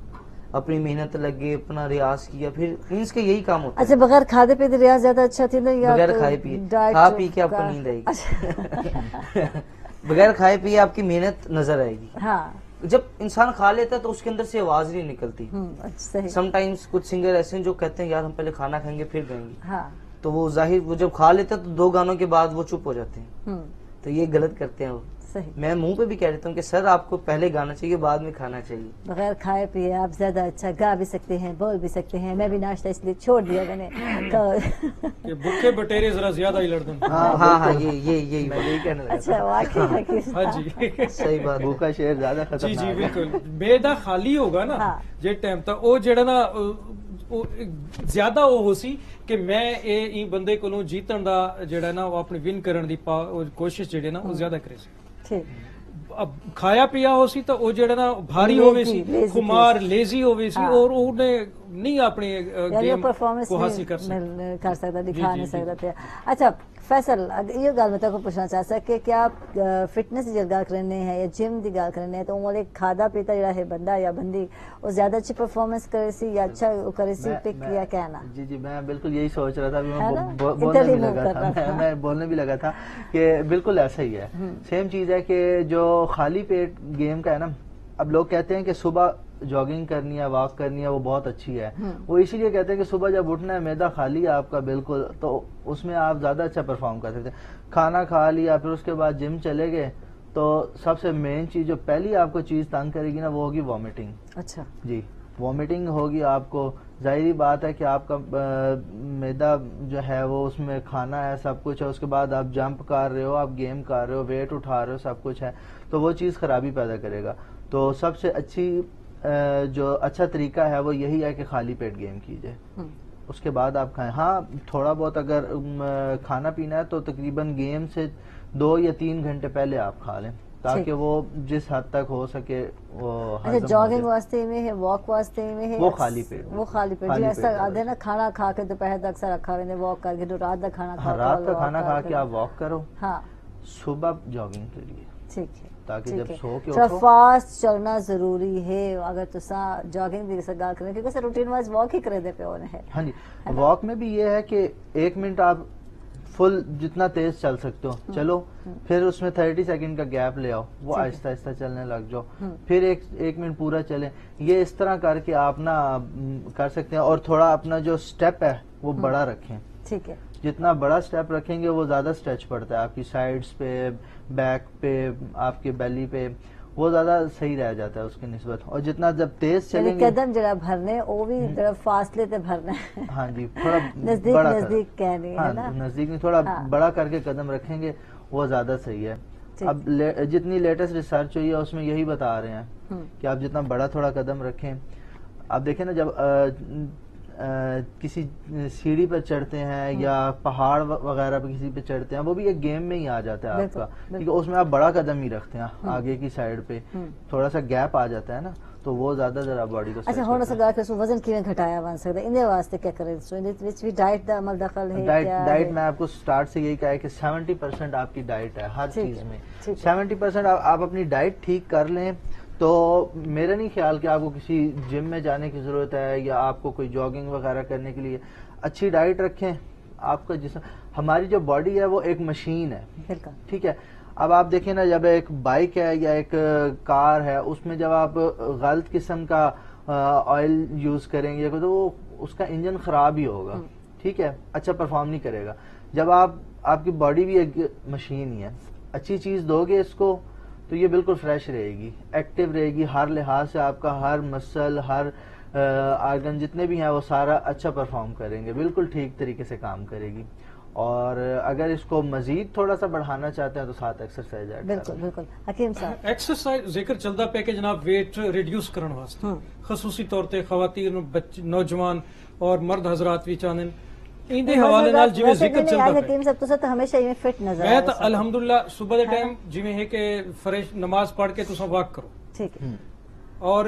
अपनी मेहनत लगे, अपना रियाज किया, फिर मीन्स के यही काम होता है। अच्छा, बगैर खादे पीते रियाज ज्यादा अच्छा थी ना, या बगैर तो खाए पिए, डाइट खा पी के आपको का- नींद आएगी। अच्छा। बगैर खाए पिए आपकी मेहनत नजर आएगी। हाँ, जब इंसान खा लेता है तो उसके अंदर से आवाज नहीं निकलती। अच्छा, सही। समटाइम्स कुछ सिंगर ऐसे हैं जो कहते हैं यार हम पहले खाना खाएंगे फिर गाएंगे, हाँ, तो वो जाहिर वो जब खा लेते हैं तो 2 गानों के बाद वो चुप हो जाते हैं, तो ये गलत करते हैं वो। सही। मैं मुंह पे भी कह देता हूँ कि सर आपको पहले गाना चाहिए, बाद में खाना चाहिए। बगैर खाए पिए आप ज्यादा अच्छा गा भी सकते हैं, बोल भी सकते हैं। मैं भी नाश्ता इसलिए छोड़ दिया मैंने, तो कि भूखे बटेरे जरा ज्यादा ही लड़ते हैं। हाँ, यही मैं यही कहने लगा अच्छा, वाकई हाँ जी। सही बात है। भूखा शेर ज्यादा जी खतरनाक जी है। बिल्कुल। बेदा खाली होगा ना हाँ। जे टाइम तक ਉਹ ਜਿਹੜਾ ਨਾ ਜ਼ਿਆਦਾ ਉਹ ਹੋ ਸੀ ਕਿ ਮੈਂ ਇਹ ਬੰਦੇ ਕੋਲੋਂ जीतन ਦਾ ਜਿਹੜਾ ਨਾ ਉਹ ਆਪਣੀ ਵਿਨ ਕਰਨ ਦੀ ਕੋਸ਼ਿਸ਼ ਜਿਹੜੇ ਨਾ ਉਹ ਜ਼ਿਆਦਾ ਕਰੇ ਸੀ। ठीक। अब खाया पिया हो सी तो वो जेड़ा ना भारी होवे सी, lazy खुमार लेजी होवे सी, हाँ। और उन्हें नहीं अपने यानी गेम परफॉर्मेंस को हासिल कर सकते। कर सकता, दिखा जी, नहीं जी, सकता थे। अच्छा फैसल, ये गल मैं तेको पूछना चाह सक कि क्या आप फिटनेस की गल करने हैं या जिम की गल करने हैं, तो वो खादा पीता जरा है बंदा या बंदी वो ज्यादा अच्छी परफॉर्मेंस करे सी या अच्छा करे सी पिक या कहना? जी जी, मैं बिल्कुल यही सोच रहा था, अभी है ना? मैं बोलने इधर ही भी move लगा कर था, रहा था। मैं बोलने भी लगा था कि बिल्कुल ऐसा ही है। सेम चीज है कि जो खाली पेट गेम का है ना, अब लोग कहते हैं कि सुबह जॉगिंग करनी है, वॉक करनी है, वो बहुत अच्छी है। वो इसीलिए कहते हैं कि सुबह जब उठना है, मैदा खाली है आपका बिल्कुल, तो उसमें आप ज्यादा अच्छा परफॉर्म कर सकते हैं। खाना खा लिया, फिर उसके बाद जिम चले गए, तो सबसे मेन चीज जो पहली आपको चीज तंग करेगी ना, वो होगी वॉमिटिंग। अच्छा जी, वॉमिटिंग होगी आपको। जाहिर बात है कि आपका मैदा जो है वो उसमें खाना है, सब कुछ है, उसके बाद आप जंप कर रहे हो, आप गेम कर रहे हो, वेट उठा रहे हो, सब कुछ है, तो वो चीज़ खराबी पैदा करेगा। तो सबसे अच्छी जो अच्छा तरीका है वो यही है कि खाली पेट गेम कीजिए, उसके बाद आप खाएं। हाँ, थोड़ा बहुत अगर खाना पीना है तो तकरीबन गेम से 2 या 3 घंटे पहले आप खा लें, ताकि वो जिस हद तक हो सके वो अच्छा, हजम हो जॉगिंग जाए। वास्ते में है, वॉक वास्ते में है? वो खाली पेट। वो खाली पेट खाली जी, पेट ऐसा है आधे ना खाना खा के दोपहर तक अक्सर रखा हुए वॉक करके, तो रात का खाना खा हाँ, के रात का walk खाना खा करके। के आप वॉक करो, हाँ, सुबह जॉगिंग के लिए, ठीक है, ताकि ठीक जब है। सो के थोड़ा उठो। फास्ट चलना जरूरी है अगर तुसा जॉगिंग दी गल करें, क्योंकि रूटीन वाइज वॉक ही करे दे पे होने है। हाँ जी, वॉक में भी ये है कि 1 मिनट आप फुल जितना तेज चल सकते हो चलो, फिर उसमें 30 सेकंड का गैप ले आओ, वो आहिस्ता आहिस्ता चलने लग जाओ, फिर एक मिनट पूरा चले। ये इस तरह करके आप ना कर सकते हैं, और थोड़ा अपना जो स्टेप है वो बड़ा रखें। ठीक है, جتنا بڑا سٹیپ رکھیں گے وہ زیادہ اسٹریچ پڑتا ہے آپ کی سائڈز پہ، بیک پہ، آپ کے بیلی پہ، وہ زیادہ صحیح رہ جاتا ہے اس کی نسبت. اور جتنا جب تیز چلیں گے قدم جڑا بھرنے وہ بھی جڑا فاصلے تے بھرنا ہے. ہاں جی تھوڑا نزدیک بڑا نزدیک کہنی ہے نا. نزدیک نہیں، تھوڑا بڑا کر کے قدم رکھیں گے وہ زیادہ صحیح ہے. اب جتنی لیٹسٹ ریسرچ ہوئی ہے اس میں یہی بتا رہے ہیں کہ آپ جتنا بڑا تھوڑا قدم رکھیں. آپ دیکھیں نا جب کسی سیڑھی پہ چڑھتے ہیں یا پہاڑ وغیرہ پہ کسی پہ چڑھتے ہیں، وہ بھی ایک گیم میں ہی آ جاتا ہے آپ کا، کیونکہ اس میں آپ بڑا قدم ہی رکھتے ہیں آگے کی سائڈ پہ، تھوڑا سا گیپ آ جاتا ہے نا، تو وہ زیادہ ذرا باڈی کو. اچھا ہن اسا گل کرو وزن کیویں گھٹایا ون سکدا ہے، ان دے واسطے کیا کرے؟ سو ان وچ بھی ڈائٹ دا عمل دخل ہے؟ ڈائٹ میں آپ کو سٹارٹ سے یہی کہا ہے کہ 70% آپ کی ڈائٹ ہے ہر چیز میں. 70% آپ اپنی ڈائٹ ٹھیک کر لیں تو میرا نہیں خیال کہ آپ کو کسی جم میں جانے کی ضرورت ہے یا آپ کو کوئی جاگنگ وغیرہ کرنے کے لیے. اچھی ڈائٹ رکھیں. آپ کا جسم، ہماری جو باڈی ہے وہ ایک مشین ہے، ٹھیک ہے. اب آپ دیکھیں نا جب ایک بائک ہے یا ایک کار ہے، اس میں جب آپ غلط قسم کا آئل یوز کریں گے تو وہ اس کا انجن خراب ہی ہوگا، ٹھیک ہے، اچھا پرفارم نہیں کرے گا. جب آپ کی باڈی بھی ایک مشین ہی ہے، اچھی چیز دو گے اس کو تو یہ بالکل فریش رہے گی، ایکٹیو رہے گی، ہر لحاظ سے آپ کا ہر مسل، ہر آرگن جتنے بھی ہیں وہ سارا اچھا پرفارم کریں گے، بالکل ٹھیک طریقے سے کام کرے گی. اور اگر اس کو مزید تھوڑا سا بڑھانا چاہتے ہیں تو ساتھ ایکسرسائز ایڈ کریں. بالکل بالکل. حکیم صاحب ایکسرسائز ذکر چلتا پہ کہ جناب ویٹ ریڈیوس کرنے واسطے خصوصی طور تے خواتین، نوجوان اور مرد حضرات بھی چاہن ان دے حوالے نال جویں ذکر چلتا ہے. حکیم صاحب تو ہمیشہ یہ فٹ نظر میں تو الحمدللہ صبح دے ٹائم جویں ہے کہ فریش نماز پڑھ کے تساں واک کرو، ٹھیک ہے، اور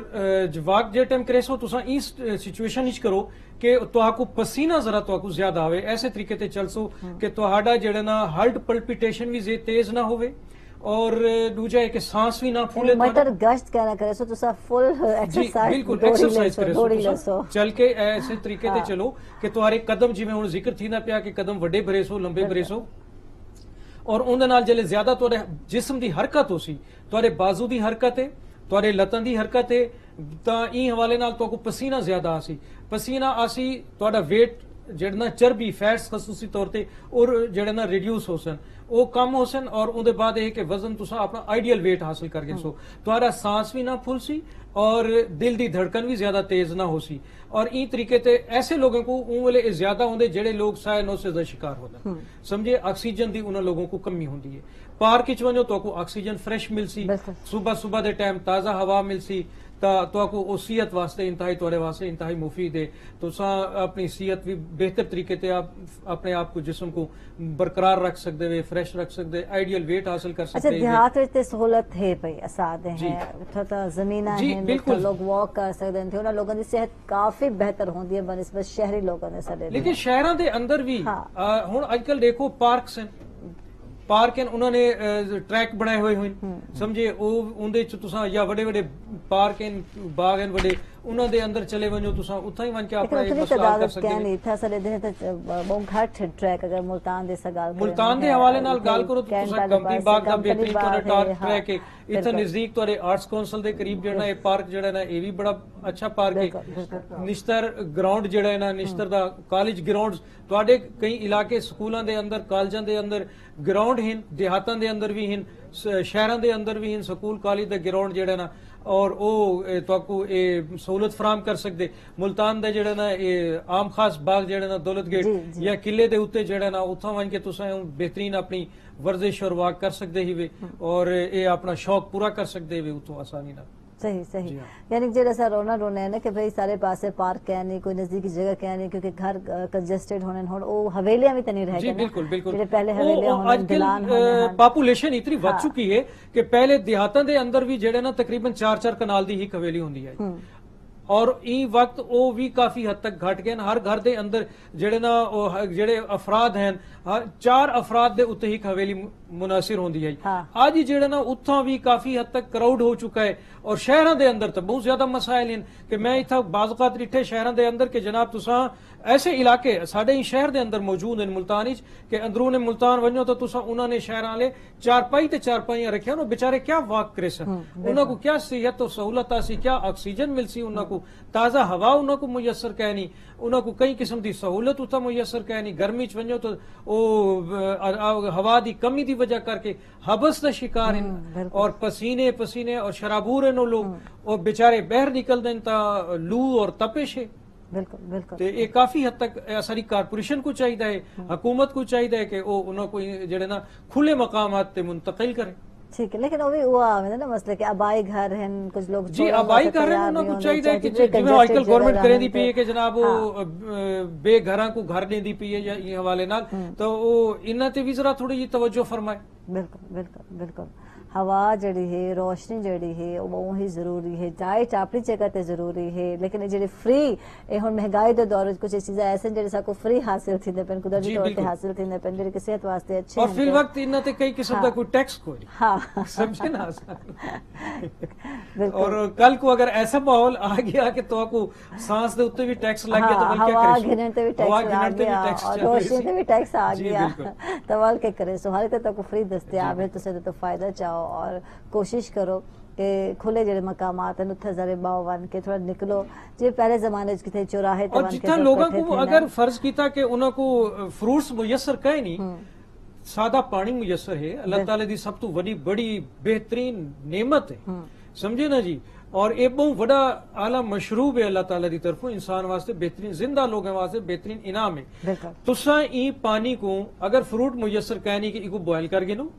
واک جے ٹائم کرے سو تساں اس سچویشن وچ کرو کہ تہاکو پسینہ ذرا تہاکو زیادہ آوے، ایسے طریقے تے چل سو کہ تہاڈا جڑا نا ہارٹ پلپیٹیشن بھی تیز نہ ہوئے اور دوجا ہے کہ سانس بھی نہ پھولے. مٹر گشت کہنا کرے سو تسا فل ایکسرسائز، بالکل ایکسرسائز کرے سو، چل کے ایسے طریقے تے چلو کہ تہارے قدم جویں ہن ذکر تھی نہ پیا کہ قدم وڈے بھرے سو، لمبے بھرے سو، اور اون دے نال جلے زیادہ تہاڈے جسم دی حرکت ہوسی، تہاڈے بازو دی حرکت ہے، تہاڈے لتاں دی حرکت ہے، تا این حوالے نال تو کو پسینہ زیادہ آسی، پسینہ آسی، تہاڈا ویٹ جڑنا چربی فیٹس خصوصی طور تے اور جڑنا ریڈیوس ہو سن، وہ کم ہو سن، اور اون دے بعد یہ کہ وزن تساں اپنا آئیڈیل ویٹ حاصل کر کے سو، تہاڈا سانس بھی نہ پھول سی اور دل دی دھڑکن بھی زیادہ تیز نہ ہو سی. اور این طریقے تے ایسے لوگوں کو اون ویلے زیادہ ہوندے جڑے لوگ سائنوسز دا شکار ہوندے، سمجھے آکسیجن دی انہاں لوگوں کو کمی ہوندی ہے. پارک وچ ونجو تو کو آکسیجن فریش مل سی، صبح دے ٹائم تازہ ہوا مل سی، تو کو صحت واسطے انتہائی تھوڑے واسطے انتہائی مفید ہے. تو اپنی صحت بھی بہتر طریقے تے آپ اپنے آپ کو جسم کو برقرار رکھ سکتے ہوئے، فریش رکھ سکتے، آئیڈیل ویٹ حاصل کر سکتے. اچھا دیہات وچ تے سہولت ہے پئی، اسادے ہیں، تھوڑا زمیناں ہیں، لوگ واک کر سکتے ہیں، انہاں لوگاں دی صحت کافی بہتر ہوندی ہے بنسبت شہری لوگاں دے سارے. لیکن شہراں دے اندر بھی ہن اج کل دیکھو پارکس ہیں، انہوں نے ٹریک بنائے ہوئے ہوئے سمجھے، اندے تساں یا وڈے وڈے پارک ہیں، باغ ہیں وڈے، انہاں دے اندر چلے ونجو تساں اتھاں ہی ون کے اپنا یہ مسئلہ کر سکتے ہیں. تھا سارے دن تے بہت گھٹ ٹریک اگر ملتان دے سگال ملتان دے حوالے نال گل کرو تو تساں کمپنی باغ دا بہترین ٹریک ہے اتھے نزدیک تہاڈے آرٹس کونسل دے قریب جڑا ہے پارک جڑا نا یہ بھی بڑا اچھا پارک ہے. نشتر گراؤنڈ جڑا ہے نا، نشتر دا کالج گراؤنڈ، تہاڈے کئی علاقے سکولاں دے اندر، کالجاں دے اندر گراؤنڈ ہیں، دیہاتاں دے اندر بھی ہیں، شہراں دے اندر بھی ہیں، سکول کالج دے گراؤنڈ جڑا نا، اور او تو کو سہولت فراہم کر سکتے. ملتان دے جڑا نا عام خاص باغ جڑا نا دولت گیٹ یا قلعے دے اوتے جڑا نا اتھاں ون کے تساں بہترین اپنی ورزش اور واک کر سکتے ہی اور اے اپنا شوق پورا کر سکتے ہوئے اتوں آسانی نال. صحیح یعنی جڑا سا رونا ہے نا کہ بھائی سارے پاسے پارک ہے نہیں، کوئی نزدیکی جگہ ہے نہیں، کیونکہ گھر کنجسٹڈ ہونے ہن او حویلیاں بھی تے نہیں رہ گئے. بالکل جڑے پہلے حویلیاں ہونے دلان ہونے، پاپولیشن اتنی ود چکی ہے کہ پہلے دیہاتاں دے اندر بھی جڑے نا تقریباً 4 کنال دی ہی حویلی ہوندی ہے، اور این وقت او بھی کافی حد تک گھٹ گئے. ہر گھر دے اندر جڑے نا جڑے افراد ہیں 4 افراد دے اتنے ہی حویلی مناصر ہوندی ہے. آج ہی جڑا نا اتھاں بھی کافی حد تک کراؤڈ ہو چکا ہے، اور شہراں دے اندر تو بہت زیادہ مسائل ہیں کہ میں اتھا بعض اوقات ڈٹھے شہراں دے اندر کہ جناب تساں ایسے علاقے ساڈے ہی شہر دے اندر موجود ہیں ملتان وچ کہ اندرون ملتان ونجو تو تساں انہاں نے شہراں والے چارپائی تے چارپائیاں رکھیا، انہاں بیچارے کیا واک کرے سن، انہاں کو کیا صحت و سہولت آسی، کیا آکسیجن مل سی انہاں کو، को ताज़ा हवा उन्होंने मुयसर कै नहीं, उन्होंने कई किस्म की सहूलत उत्थे मुयसर कै नहीं। गर्मी च वञो तो हवा की कमी की वजह करके हबस का शिकार हैं और पसीने पसीने और शराबूर हैं लोग, और बेचारे बहर निकलते हैं तो लू और तपिश है। बिल्कुल बिल्कुल। तो ये काफी हद तक सारी कारपोरेशन को चाहिए है, हुकूमत को चाहिए कि वो उन्होंने जेड़े ना खुले मकामात ते मुंतकिल करे। ठीक है, लेकिन अभी वो आवे ना मसले कि आबाई घर हैं, कुछ लोग जी आबाई घर हैं, उन्होंने को चाहिए कि जिवें आजकल गवर्नमेंट करे दी पई है कि जनाब वो बेघरां को घर देंदी पई है या ये हवाले नाल, तो वो इन्हां ते भी जरा थोड़ी जी तवज्जो फरमाए। बिल्कुल बिल्कुल बिल्कुल। हवा जड़ी है, रोशनी जड़ी है, वो बहुत ही जरूरी है, डाइट अपनी जगह ते जरूरी है, लेकिन जी फ्री हुण महंगाई दे दौर कुछ चीज़ें ऐसे जिहड़े साकू फ्री हासिल थींदे पेन, कुदरती तौर ते हासिल थींदे पेन, जिहड़े कि सेहत वास्ते अच्छे और फिर वक्त इन्हां ते कई किस्म दा कोई टैक्स कोई हाँ समझे ना। और कल को अगर ऐसा माहौल आ गया कि तो आपको सांस दे उत्ते भी टैक्स लग गया तो बल्कि क्या हवा करे, घिनण ते भी टैक्स आ गया और रोशनी ते भी टैक्स आ जी, गया, बिल्कुल। तो वाल के करे। सो हर तक को फ्री दस्तयाब है, तो फायदा चाहो और कोशिश करो कि खुले जेडे मकामात हैं उत्थे जरे बाव बन के थोड़ा निकलो, जे पहले जमाने च किथे चौराहे ते और बन के जितना सब लोगों इकट्ठे को थे अगर ना। फर्ज किया कि उन्हों को फ्रूट्स मुयसर कहे नहीं, सादा पानी मुयसर है, अल्लाह ताला दी सब तो बड़ी बड़ी बेहतरीन नेमत है, समझे ना जी। और ये बहुत बड़ा आला मशरूब है अल्लाह ताला दी तरफों इंसान वास्ते, बेहतरीन जिंदा लोगों वास्ते बेहतरीन इनाम है। बिल्कुल। तुसा ई पानी को अगर फ्रूट मुयसर कहे नहीं कि इको बॉयल करके लो,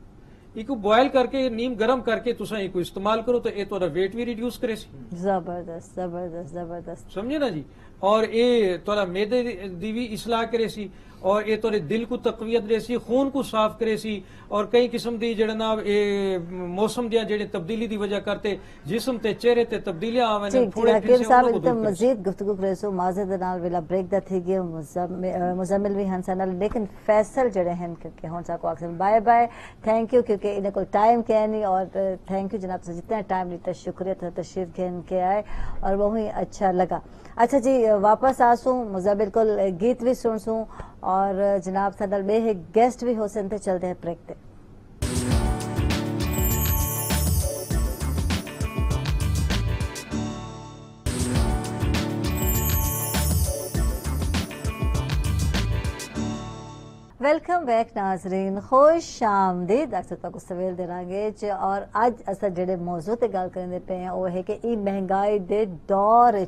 इको बॉयल करके नीम गरम करके तुसा इको इस्तेमाल करो तो ये थोड़ा वेट भी रिड्यूस करे सी। जबरदस्त जबरदस्त जबरदस्त। समझे ना जी। और ये थोड़ा मैदे दी भी इसलाह करे सी, और ये थोड़े दिल को तकवीयत दे सी, खून को साफ करे सी, और कई किस्म दी जेड़ा ना ये मौसम दिया जेड़े तब्दीली दी वजह करते जिस्म ते चेहरे ते तब्दीलियां आवे ने थोड़े हकीम साहब एकदम मजीद गुफ्तगू करे सो माजे दे नाल वेला ब्रेक दा थी गया मुजम्मिल भी हंसा नाल, लेकिन फैसल जड़े हैं क्योंकि हुन सा को अक्सर बाय बाय थैंक यू, क्योंकि इन्हें को टाइम के नहीं, और थैंक यू जनाब से जितना टाइम लिया, शुक्रिया था तशरीफ घेन के आए और बहुत ही अच्छा लगा। अच्छा जी वापस आसूं मुजम्मिल को गीत भी सुनसूं और जनाब सदल बे गेस्ट भी हो सकते, चलते हैं ब्रेक ते। वेलकम बैक नाजरीन, खुश आमदीद। अक्सर तक सवेल देंगे और अज अस जेडे मौजू ते गल करते पे हैं वो है कि ई महंगाई दे दौर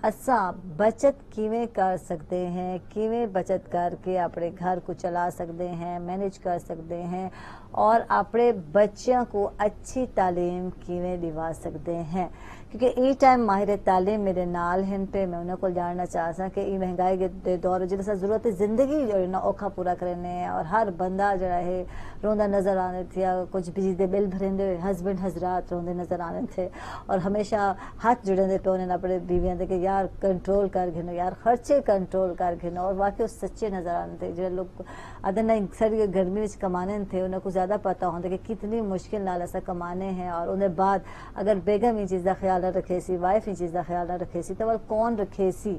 असा बचत किवें कर सकते हैं, किवें बचत करके अपने घर को चला सकते हैं, मैनेज कर सकते हैं और अपने बच्चों को अच्छी तालीम किवें दिवा सकते हैं। क्योंकि ई टाइम माहिर तालीम मेरे नाल हैं पे मैं उन्हें को जानना चाहता कि ई महंगाई के दौर जिस जरूरत जिंदगी जो है ना औखा पूरा करने, और हर बंदा जरा है रोंदा नजर आने थे, कुछ बिजली के बिल भरेंदे हस्बैंड हजरात रोंदे नजर आने थे, और हमेशा हाथ जुड़े पे उन्हें अपने बीवियां दे कि यार कंट्रोल कर घिनो, यार खर्चे कंट्रोल कर घिनो, और वाकई सच्चे नजर आने थे। जो लोग अदर ना सर्दी गर्मी में कमाने थे उन्हें को ज्यादा पता होता कि कितनी मुश्किल नाल ऐसा कमाने हैं, और उन्हें बाद अगर बेगम ये चीज़ का ख्याल न रखे सी, वाइफ ये चीज़ का ख्याल न रखे सी, तो वह कौन रखे सी।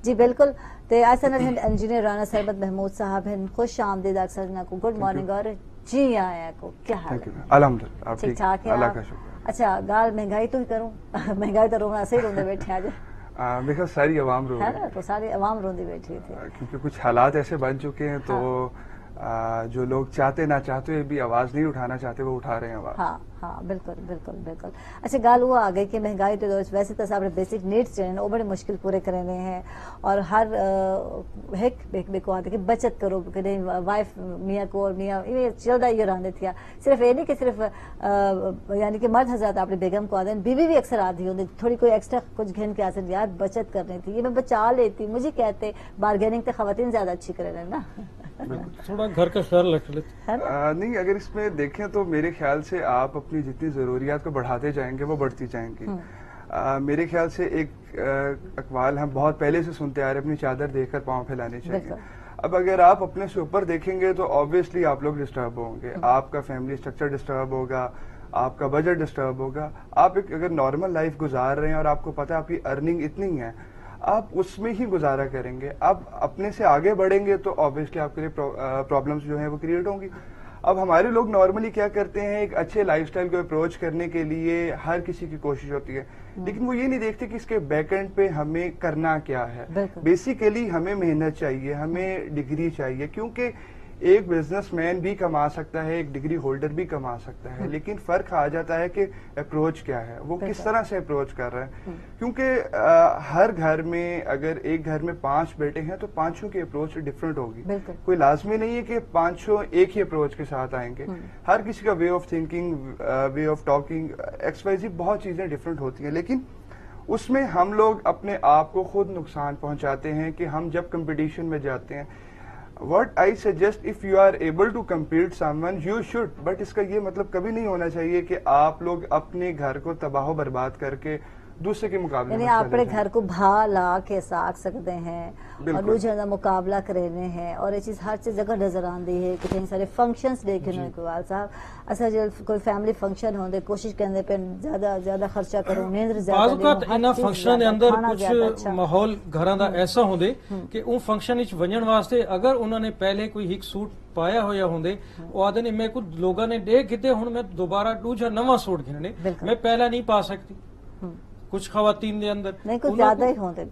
जी बिल्कुल। तो ऐसा इंजीनियर राना सरबत महमूद साहब हैं, खुश आमदीद अक्सर ना को गुड मॉर्निंग और जी आया को क्या हाल है? अल्हम्दुलिल्लाह आप ठीक ठाक है? अल्लाह का शुक्र। अच्छा गाल महंगाई तो ही करूं महंगाई तो रोना से ही रोंदे बैठे आज मेरे ख्याल सारी आवाम रो है रही ना, तो सारी आवाम रोंदी बैठी थी। क्योंकि कुछ हालात ऐसे बन चुके हैं तो जो लोग चाहते ना चाहते हुए भी आवाज नहीं उठाना चाहते वो उठा रहे हैं आवाज। हाँ हाँ बिल्कुल बिल्कुल बिल्कुल। अच्छा गाल हुआ आ गई कि महंगाई तो वैसे तो सारे बेसिक नीड्स जो है वो बड़े मुश्किल पूरे करने हैं, और हर एक को आते कि बचत करो कि नहीं वाइफ मियाँ को, और मियाँ ये चलता ये रहने थे। सिर्फ ये नहीं कि सिर्फ यानी कि मर्द हजरात अपनी बेगम को आते, बीवी भी अक्सर आती होती थोड़ी कोई एक्स्ट्रा कुछ घिन के आते यार बचत करनी थी, ये मैं बचा लेती, मुझे कहते बार्गेनिंग तो खवातीन ज्यादा अच्छी करे ना थोड़ा घर का ख्याल रख लेते। नहीं अगर इसमें देखें तो मेरे ख्याल से आप अपनी जितनी जरूरियात को बढ़ाते जाएंगे वो बढ़ती जाएंगी। मेरे ख्याल से एक अकवाल हम बहुत पहले से सुनते आ रहे हैं, अपनी चादर देखकर पांव फैलाने चाहिए। अब अगर आप अपने से ऊपर देखेंगे तो ऑब्वियसली आप लोग डिस्टर्ब होंगे, आपका फैमिली स्ट्रक्चर डिस्टर्ब होगा, आपका बजट डिस्टर्ब होगा। आप एक अगर नॉर्मल लाइफ गुजार रहे हैं और आपको पता है आपकी अर्निंग इतनी है, आप उसमें ही गुजारा करेंगे। आप अपने से आगे बढ़ेंगे तो ऑब्वियसली आपके लिए प्रॉब्लम्स जो है वो क्रिएट होंगी। اب ہمارے لوگ نارملی کیا کرتے ہیں, ایک اچھے لائف سٹائل کو اپروچ کرنے کے لیے ہر کسی کی کوشش ہوتی ہے, لیکن وہ یہ نہیں دیکھتے کہ اس کے بیک اینڈ پہ ہمیں کرنا کیا ہے. بیسیکلی ہمیں محنت چاہیے, ہمیں ڈگری چاہیے, کیونکہ ایک بزنس مین بھی کما سکتا ہے, ایک ڈگری ہولڈر بھی کما سکتا ہے, لیکن فرق آ جاتا ہے کہ اپروچ کیا ہے, وہ کس طرح سے اپروچ کر رہا ہے. کیونکہ ہر گھر میں اگر ایک گھر میں 5 بیٹے ہیں تو 5 کی اپروچ ڈفرنٹ ہوگی. کوئی لازمی نہیں ہے کہ 5 ایک ہی اپروچ کے ساتھ آئیں گے. ہر کسی کا way of thinking, way of talking, XYZ بہت چیزیں ڈفرنٹ ہوتی ہیں, لیکن اس میں ہم لوگ اپنے آپ کو خود نقصان پہنچاتے ہیں کہ ہم جب کمپٹیشن میں جاتے ہیں. What I suggest, if you are able to compete someone, you should, but اس کا یہ مطلب کبھی نہیں ہونا چاہیے کہ آپ لوگ اپنے گھر کو تباہ و برباد کر کے دوسرے کے مقابلے یعنی آپ اپنے گھر کو بھا لا کے ساکھ سکتے ہیں اور دوسرے کا مقابلہ کرنے ہیں, اور یہ چیز ہر چیز جگہ نظر آندی ہے کہ کہیں سارے فنکشنز دیکھنے اقبال صاحب. اچھا جب کوئی فیملی فنکشن ہوندے کوشش کرنے پہ زیادہ خرچہ کرو, نیندر زیادہ بعض اوقات انہاں فنکشن دے اندر کچھ ماحول گھراں دا ایسا ہوندے کہ اون فنکشن وچ ونجن واسطے اگر انہوں نے پہلے کوئی ایک سوٹ پایا ہویا ہوندے, وہ آدھے نے میں کو لوگاں نے دے کتے ہن میں دوبارہ دوجا نواں سوٹ گھننے, میں پہلا نہیں پا سکتی. کچھ خواتین دے اندر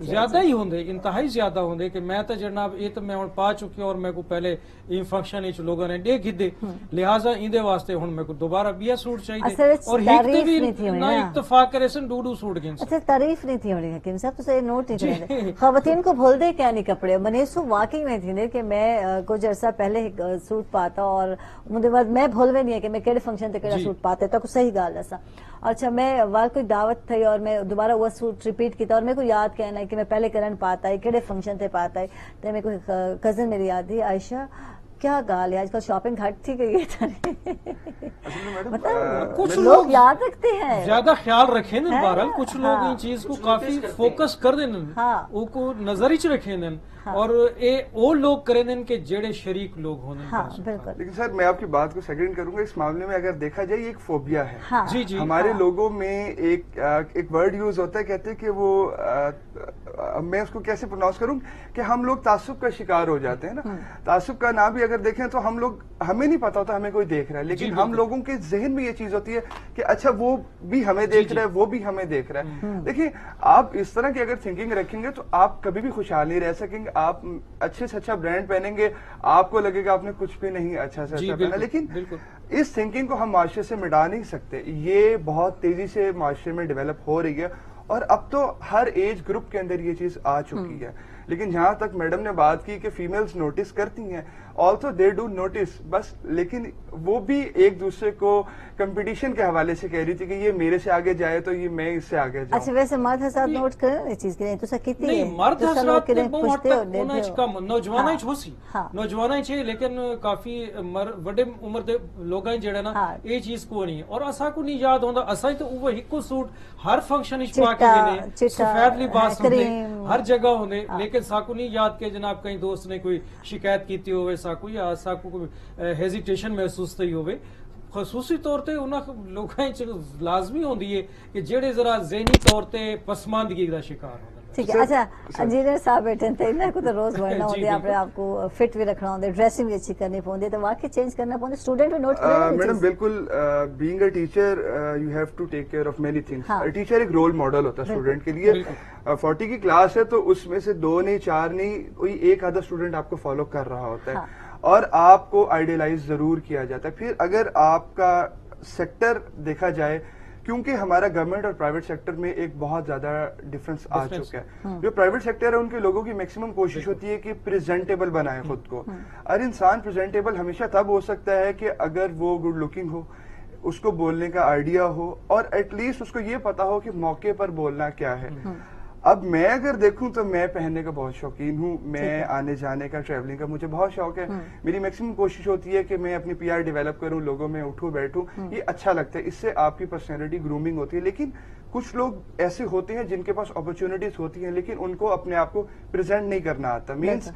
زیادہ ہی ہوندے, انتہائی زیادہ ہوندے کہ میں تو جناب یہ تو میں ہن پا چکی اور میں کو پہلے ان فنکشن وچ لوگاں نے دے کتے, لہذا ایندے واسطے ہن میں کو دوبارہ بیا سوٹ چاہیے, اور ایک تے بھی نہ اتفاق کرے سن ڈو سوٹ گھن. اچھا تعریف نہیں تھی ہونی حکیم صاحب, تو سے نوٹ نہیں کرے خواتین کو بھول دے کیا نہیں کپڑے. منیسو واقعی میں تھی کہ میں کچھ عرصہ پہلے سوٹ پاتا اور مجھے بعد میں بھولوے نہیں ہے کہ میں کیڑے فنکشن تے کیڑا سوٹ پاتے تو صحیح گال ایسا. اچھا میں وال کوئی دعوت تھی اور میں دوبارہ وہ سوٹ ریپیٹ کیتا, اور میرے کو یاد کہنا ہے کہ میں پہلے کرن پاتا ہے کیڑے فنکشن تے پاتا ہے. تو میرے کو کزن میری یاد تھی عائشہ, کیا گال ہے آج کل شاپنگ گھٹ تھی گئی ہے, کچھ لوگ یاد رکھتے ہیں, زیادہ خیال رکھیں نا. بہرحال کچھ لوگ ان چیز کو کافی فوکس کر دیں, او کو نظر ہی رکھیں دیں, اور وہ لوگ کریں دیں کہ جڑے شریک لوگ ہونے. لیکن سر میں آپ کی بات کو سیکنڈ کروں گا, اس معاملے میں اگر دیکھا جائے یہ ایک فوبیا ہے. جی جی, ہمارے لوگوں میں ایک ورڈ یوز ہوتا ہے, کہتے ہیں کہ وہ, میں اس کو کیسے پروناؤنس کروں, کہ ہم لوگ تعصب کا شکار ہو جاتے ہیں نا. تعصب کا نام بھی اگر دیکھیں تو ہم لوگ, ہمیں نہیں پتا ہوتا ہمیں کوئی دیکھ رہا ہے, لیکن ہم لوگوں کے ذہن میں یہ چیز ہوتی ہے کہ اچھا وہ بھی ہمیں دیکھ رہا ہے, وہ بھی ہمیں دیکھ رہا ہے. دیکھیں آپ اس طرح کی اگر تھنکنگ رکھیں گے تو آپ کبھی بھی خوشحال نہیں رہ سکیں گے. آپ اچھے سے اچھا برانڈ پہنیں گے, آپ کو لگے گا آپ نے کچھ بھی نہیں اچھا سے اچھا پہنا, لیکن اس تھنکنگ کو ہم معاشرے سے مٹا نہیں سکتے. یہ بہت تیزی سے معاشرے میں ڈیولپ ہو رہی ہے, اور اب تو ہر ایج گروپ کے اندر یہ چیز آ چکی ہے. لیکن جہاں تک میڈم نے بات کی کہ فیمیلز نوٹس کرتی ہیں, آلسو دے ڈو نوٹس بس, لیکن وہ بھی ایک دوسرے کو کمپٹیشن کے حوالے سے کہہ رہی تھی کہ یہ میرے سے آگے جائے تو یہ میں اس سے آگے جاؤں. اچھا ویسے مرد حضرات نوٹ کریں اس چیز کی, تو سکتی ہے مرد حضرات نے بہت ہونا کم, نوجواناں چ ہوسی, نوجواناں چ, لیکن کافی بڑے عمر دے لوگاں جڑے نا یہ چیز کو نہیں, اور اسا کو نہیں یاد ہوندا. اسا تو وہ ایکو سوٹ ہر فنکشن وچ پا کے گئے, سفید لباس ہوندے ہر جگہ ہوندے, لیکن ساکو نہیں یاد کہ جناب کہیں دوست نے کوئی شکایت کیتی ہوئے ساکو, یا ساکو کوئی ہیزیٹیشن محسوس تھی ہوئے. خصوصی طور تے انہاں لوگاں لازمی ہوندی ہے کہ جڑے ذرا ذہنی طور تے پسماندگی دا شکار ہوں. ٹھیک ہے. اچھا انجینئر صاحب بیٹھے تھے, انہیں کو تو روز بڑھنا ہوندی ہے, اپنے آپ کو فٹ بھی رکھنا ہوندی ہے, ڈریسنگ بھی اچھی کرنی پوندی ہے, تو واقعی چینج کرنا پوندی. اسٹوڈنٹ بھی نوٹ کریں میڈم بالکل, being a teacher you have to take care of many things. Teacher ایک رول ماڈل ہوتا ہے اسٹوڈنٹ کے لیے. 40 کی کلاس ہے تو اس میں سے 2 نہیں 4 نہیں, کوئی ایک آدھا اسٹوڈنٹ آپ کو فالو کر رہا ہوتا ہے, اور آپ کو آئیڈیلائز ضرور کیا جاتا ہے. پھر اگر آپ کا سیکٹر دیکھا جائے, کیونکہ ہمارا گورنمنٹ اور پرائیویٹ سیکٹر میں ایک بہت زیادہ ڈفرنس آ چکا ہے. جو پرائیویٹ سیکٹر ہے ان کے لوگوں کی میکسیمم کوشش ہوتی ہے کہ پریزنٹیبل بنائے خود کو, اور انسان پریزنٹیبل ہمیشہ تب ہو سکتا ہے کہ اگر وہ گڈ لکنگ ہو, اس کو بولنے کا آئیڈیا ہو, اور ایٹ لیسٹ اس کو یہ پتا ہو کہ موقع پر بولنا کیا ہے. اب میں اگر دیکھوں تو میں پہننے کا بہت شوقین ہوں, میں آنے جانے کا, ٹریولنگ کا مجھے بہت شوق ہے. میری میکسیمم کوشش ہوتی ہے کہ میں اپنی PR ڈیولپ کروں, لوگوں میں اٹھوں بیٹھوں, یہ اچھا لگتا ہے, اس سے آپ کی پرسنالٹی گرومنگ ہوتی ہے. لیکن کچھ لوگ ایسے ہوتے ہیں جن کے پاس اپرچونٹیز ہوتی ہیں, لیکن ان کو اپنے آپ کو پریزنٹ نہیں کرنا آتا. Means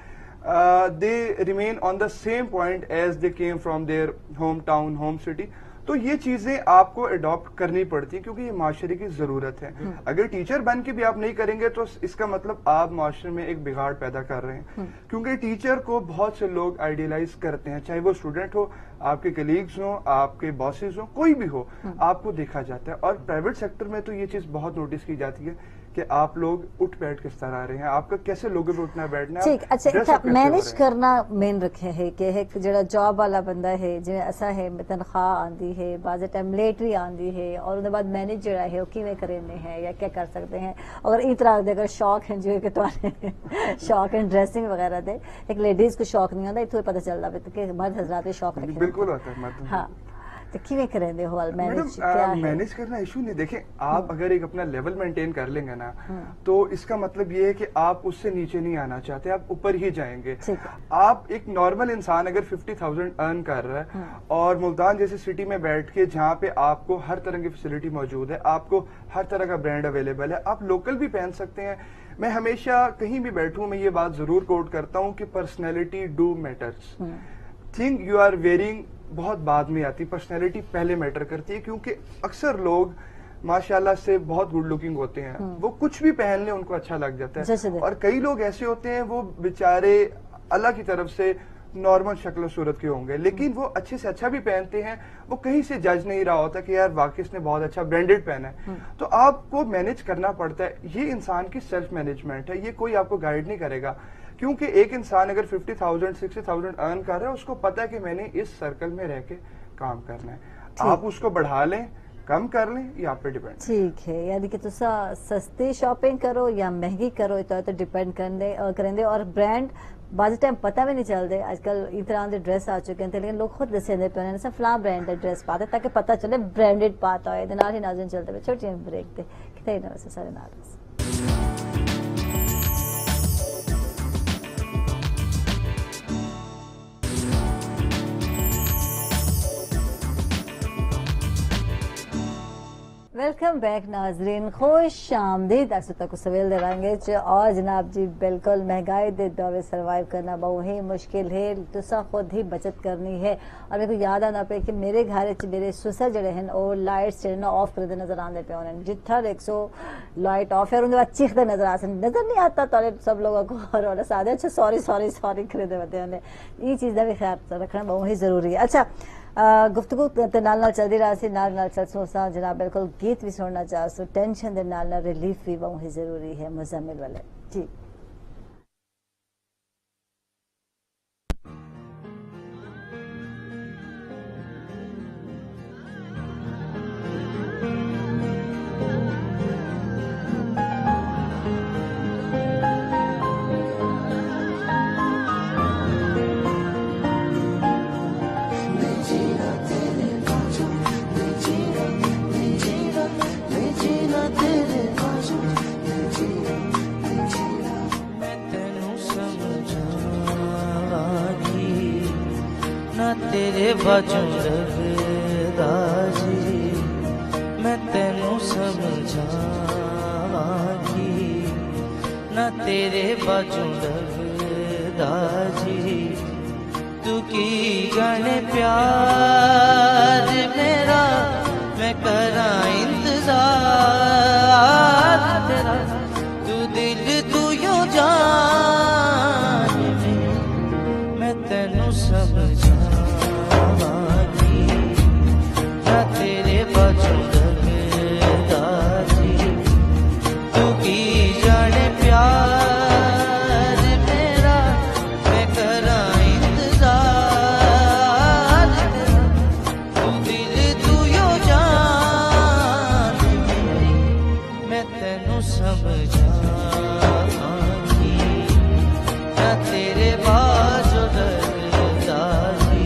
they remain on the same point as they came from their hometown, home city. تو یہ چیزیں آپ کو اڈاپٹ کرنی پڑتی ہیں کیونکہ یہ معاشرے کی ضرورت ہے. اگر ٹیچر بن کے بھی آپ نہیں کریں گے تو اس کا مطلب آپ معاشرے میں ایک بگاڑ پیدا کر رہے ہیں, کیونکہ ٹیچر کو بہت سے لوگ آئیڈیلائز کرتے ہیں, چاہے وہ اسٹوڈنٹ ہو, آپ کے کلیگز ہوں, آپ کے باسز ہوں, کوئی بھی ہو, آپ کو دیکھا جاتا ہے. اور پرائیویٹ سیکٹر میں تو یہ چیز بہت نوٹس کی جاتی ہے کہ آپ لوگ اٹھ بیٹھ کس طرح آ رہے ہیں, آپ کا کیسے لوگوں پہ اٹھنا بیٹھنا ہے. ٹھیک, اچھا مینج کرنا مین رکھے ہے کہ ایک جڑا جاب والا بندہ ہے جی ایسا ہے تنخواہ آندی ہے, بعض ٹائم لیٹری آندی ہے, اور اس بعد مینج جڑا ہے وہ کیویں کرنے ہیں یا کیا کر سکتے ہیں. اگر اس طرح دے اگر شوق ہیں جو کہ تمہارے شوق ہیں ڈریسنگ وغیرہ دے, ایک لیڈیز کو شوق نہیں ہوتا, اتوں پتہ چلتا ہے کہ مرد حضرات شوق رکھے. بالکل ہوتا ہے مرد. ہاں, تو کیویں کریں دے ہو مینج کرنا ایشو نہیں. دیکھیں آپ اگر ایک اپنا لیول مینٹین کر لیں گے نا تو اس کا مطلب یہ ہے کہ آپ اس سے نیچے نہیں آنا چاہتے, آپ اوپر ہی جائیں گے. آپ ایک نارمل انسان اگر 50,000 ارن کر رہا ہے اور ملتان جیسے سٹی میں بیٹھ کے جہاں پہ آپ کو ہر طرح کی فیسلٹی موجود ہے, آپ کو ہر طرح کا برانڈ اویلیبل ہے, آپ لوکل بھی پہن سکتے ہیں. میں ہمیشہ کہیں بھی بیٹھوں میں یہ بات ضرور کوٹ کرتا ہوں کہ personality do matters. Thing you are wearing بہت بعد میں آتی, پرسنالٹی پہلے میٹر کرتی ہے, کیونکہ اکثر لوگ ماشاءاللہ سے بہت گڈ لکنگ ہوتے ہیں, وہ کچھ بھی پہن لیں ان کو اچھا لگ جاتا ہے. اور کئی لوگ ایسے ہوتے ہیں وہ بیچارے اللہ کی طرف سے نارمل شکل و صورت کے ہوں گے لیکن وہ اچھے سے اچھا بھی پہنتے ہیں, وہ کہیں سے جج نہیں رہا ہوتا کہ یار واقعی اس نے بہت اچھا برانڈڈ پہنا ہے. تو آپ کو مینج کرنا پڑتا ہے, یہ انسان کی سیلف مینجمنٹ ہے, یہ کوئی آپ کو گائیڈ نہیں کرے گا. کیونکہ ایک انسان اگر 50,000 60,000 ارن کر رہا ہے, اس کو پتا ہے کہ میں نے اس سرکل میں رہ کے کام کرنا ہے. آپ اس کو بڑھا لیں, کم کر لیں, یہ آپ پہ ڈیپینڈ. ٹھیک ہے, یعنی کہ تسا سستی شاپنگ کرو یا مہنگی کرو تو ڈیپینڈ کریں. اور برانڈ بعض ٹائم پتہ بھی نہیں چلتے, آج کل اس طرح کے ڈریس آ چکے ہیں لیکن لوگ خود دسے پہ انہوں نے فلاں برانڈ کا ڈریس پاتے تاکہ پتہ چلے برانڈڈ پاتا ہوئے. ہی ناظرین چلتے ہوئے چھوٹی بریک دے کتنے ویسے سارے ناظرین. ویلکم بیک ناظرین, خوش آمدید. تک سویل دے رنگے اور جناب جی بالکل مہنگائی دے دورے سروائیو کرنا بہت ہی مشکل ہے, تسا خود ہی بچت کرنی ہے. اور میرے کو یاد آنا پہ کہ میرے گھر میرے سسر جڑے ہیں وہ لائٹس جڑے نا آف کرتے نظر آتے پہ انہیں جتھا 100 لائٹ آف ہے ان کے بعد چیختے نظر آتے نظر نہیں آتا تو سب لوگوں کو, اور سادے اچھا سوری خریدے ہوتے ہیں. یہ چیز کا بھی خیال رکھنا بہت ہی ضروری ہے. اچھا گفتگو نال چلتی رہا سی, نال چل سوسا جناب بالکل گیت بھی سننا چاہ سو, ٹینشن دے نال ریلیف بھی بہت ہی ضروری ہے. مزمل والے جی تیرے باجوں لگدا جی, میں تینوں سمجھاواں گی نہ تیرے باجوں لگدا جی. تو کی جانے پیار میرا میں کراں انتظار تیرا, تو دل تو یوں جان میں تینوں سمجھاواں تیرے باجوں لگدا جی. تو کی جانے پیار میرا میں کراں انتظار تیرا, تو دل تو یوں جان میں تینوں سمجھاواں گی نہ تیرے باجوں لگدا جی.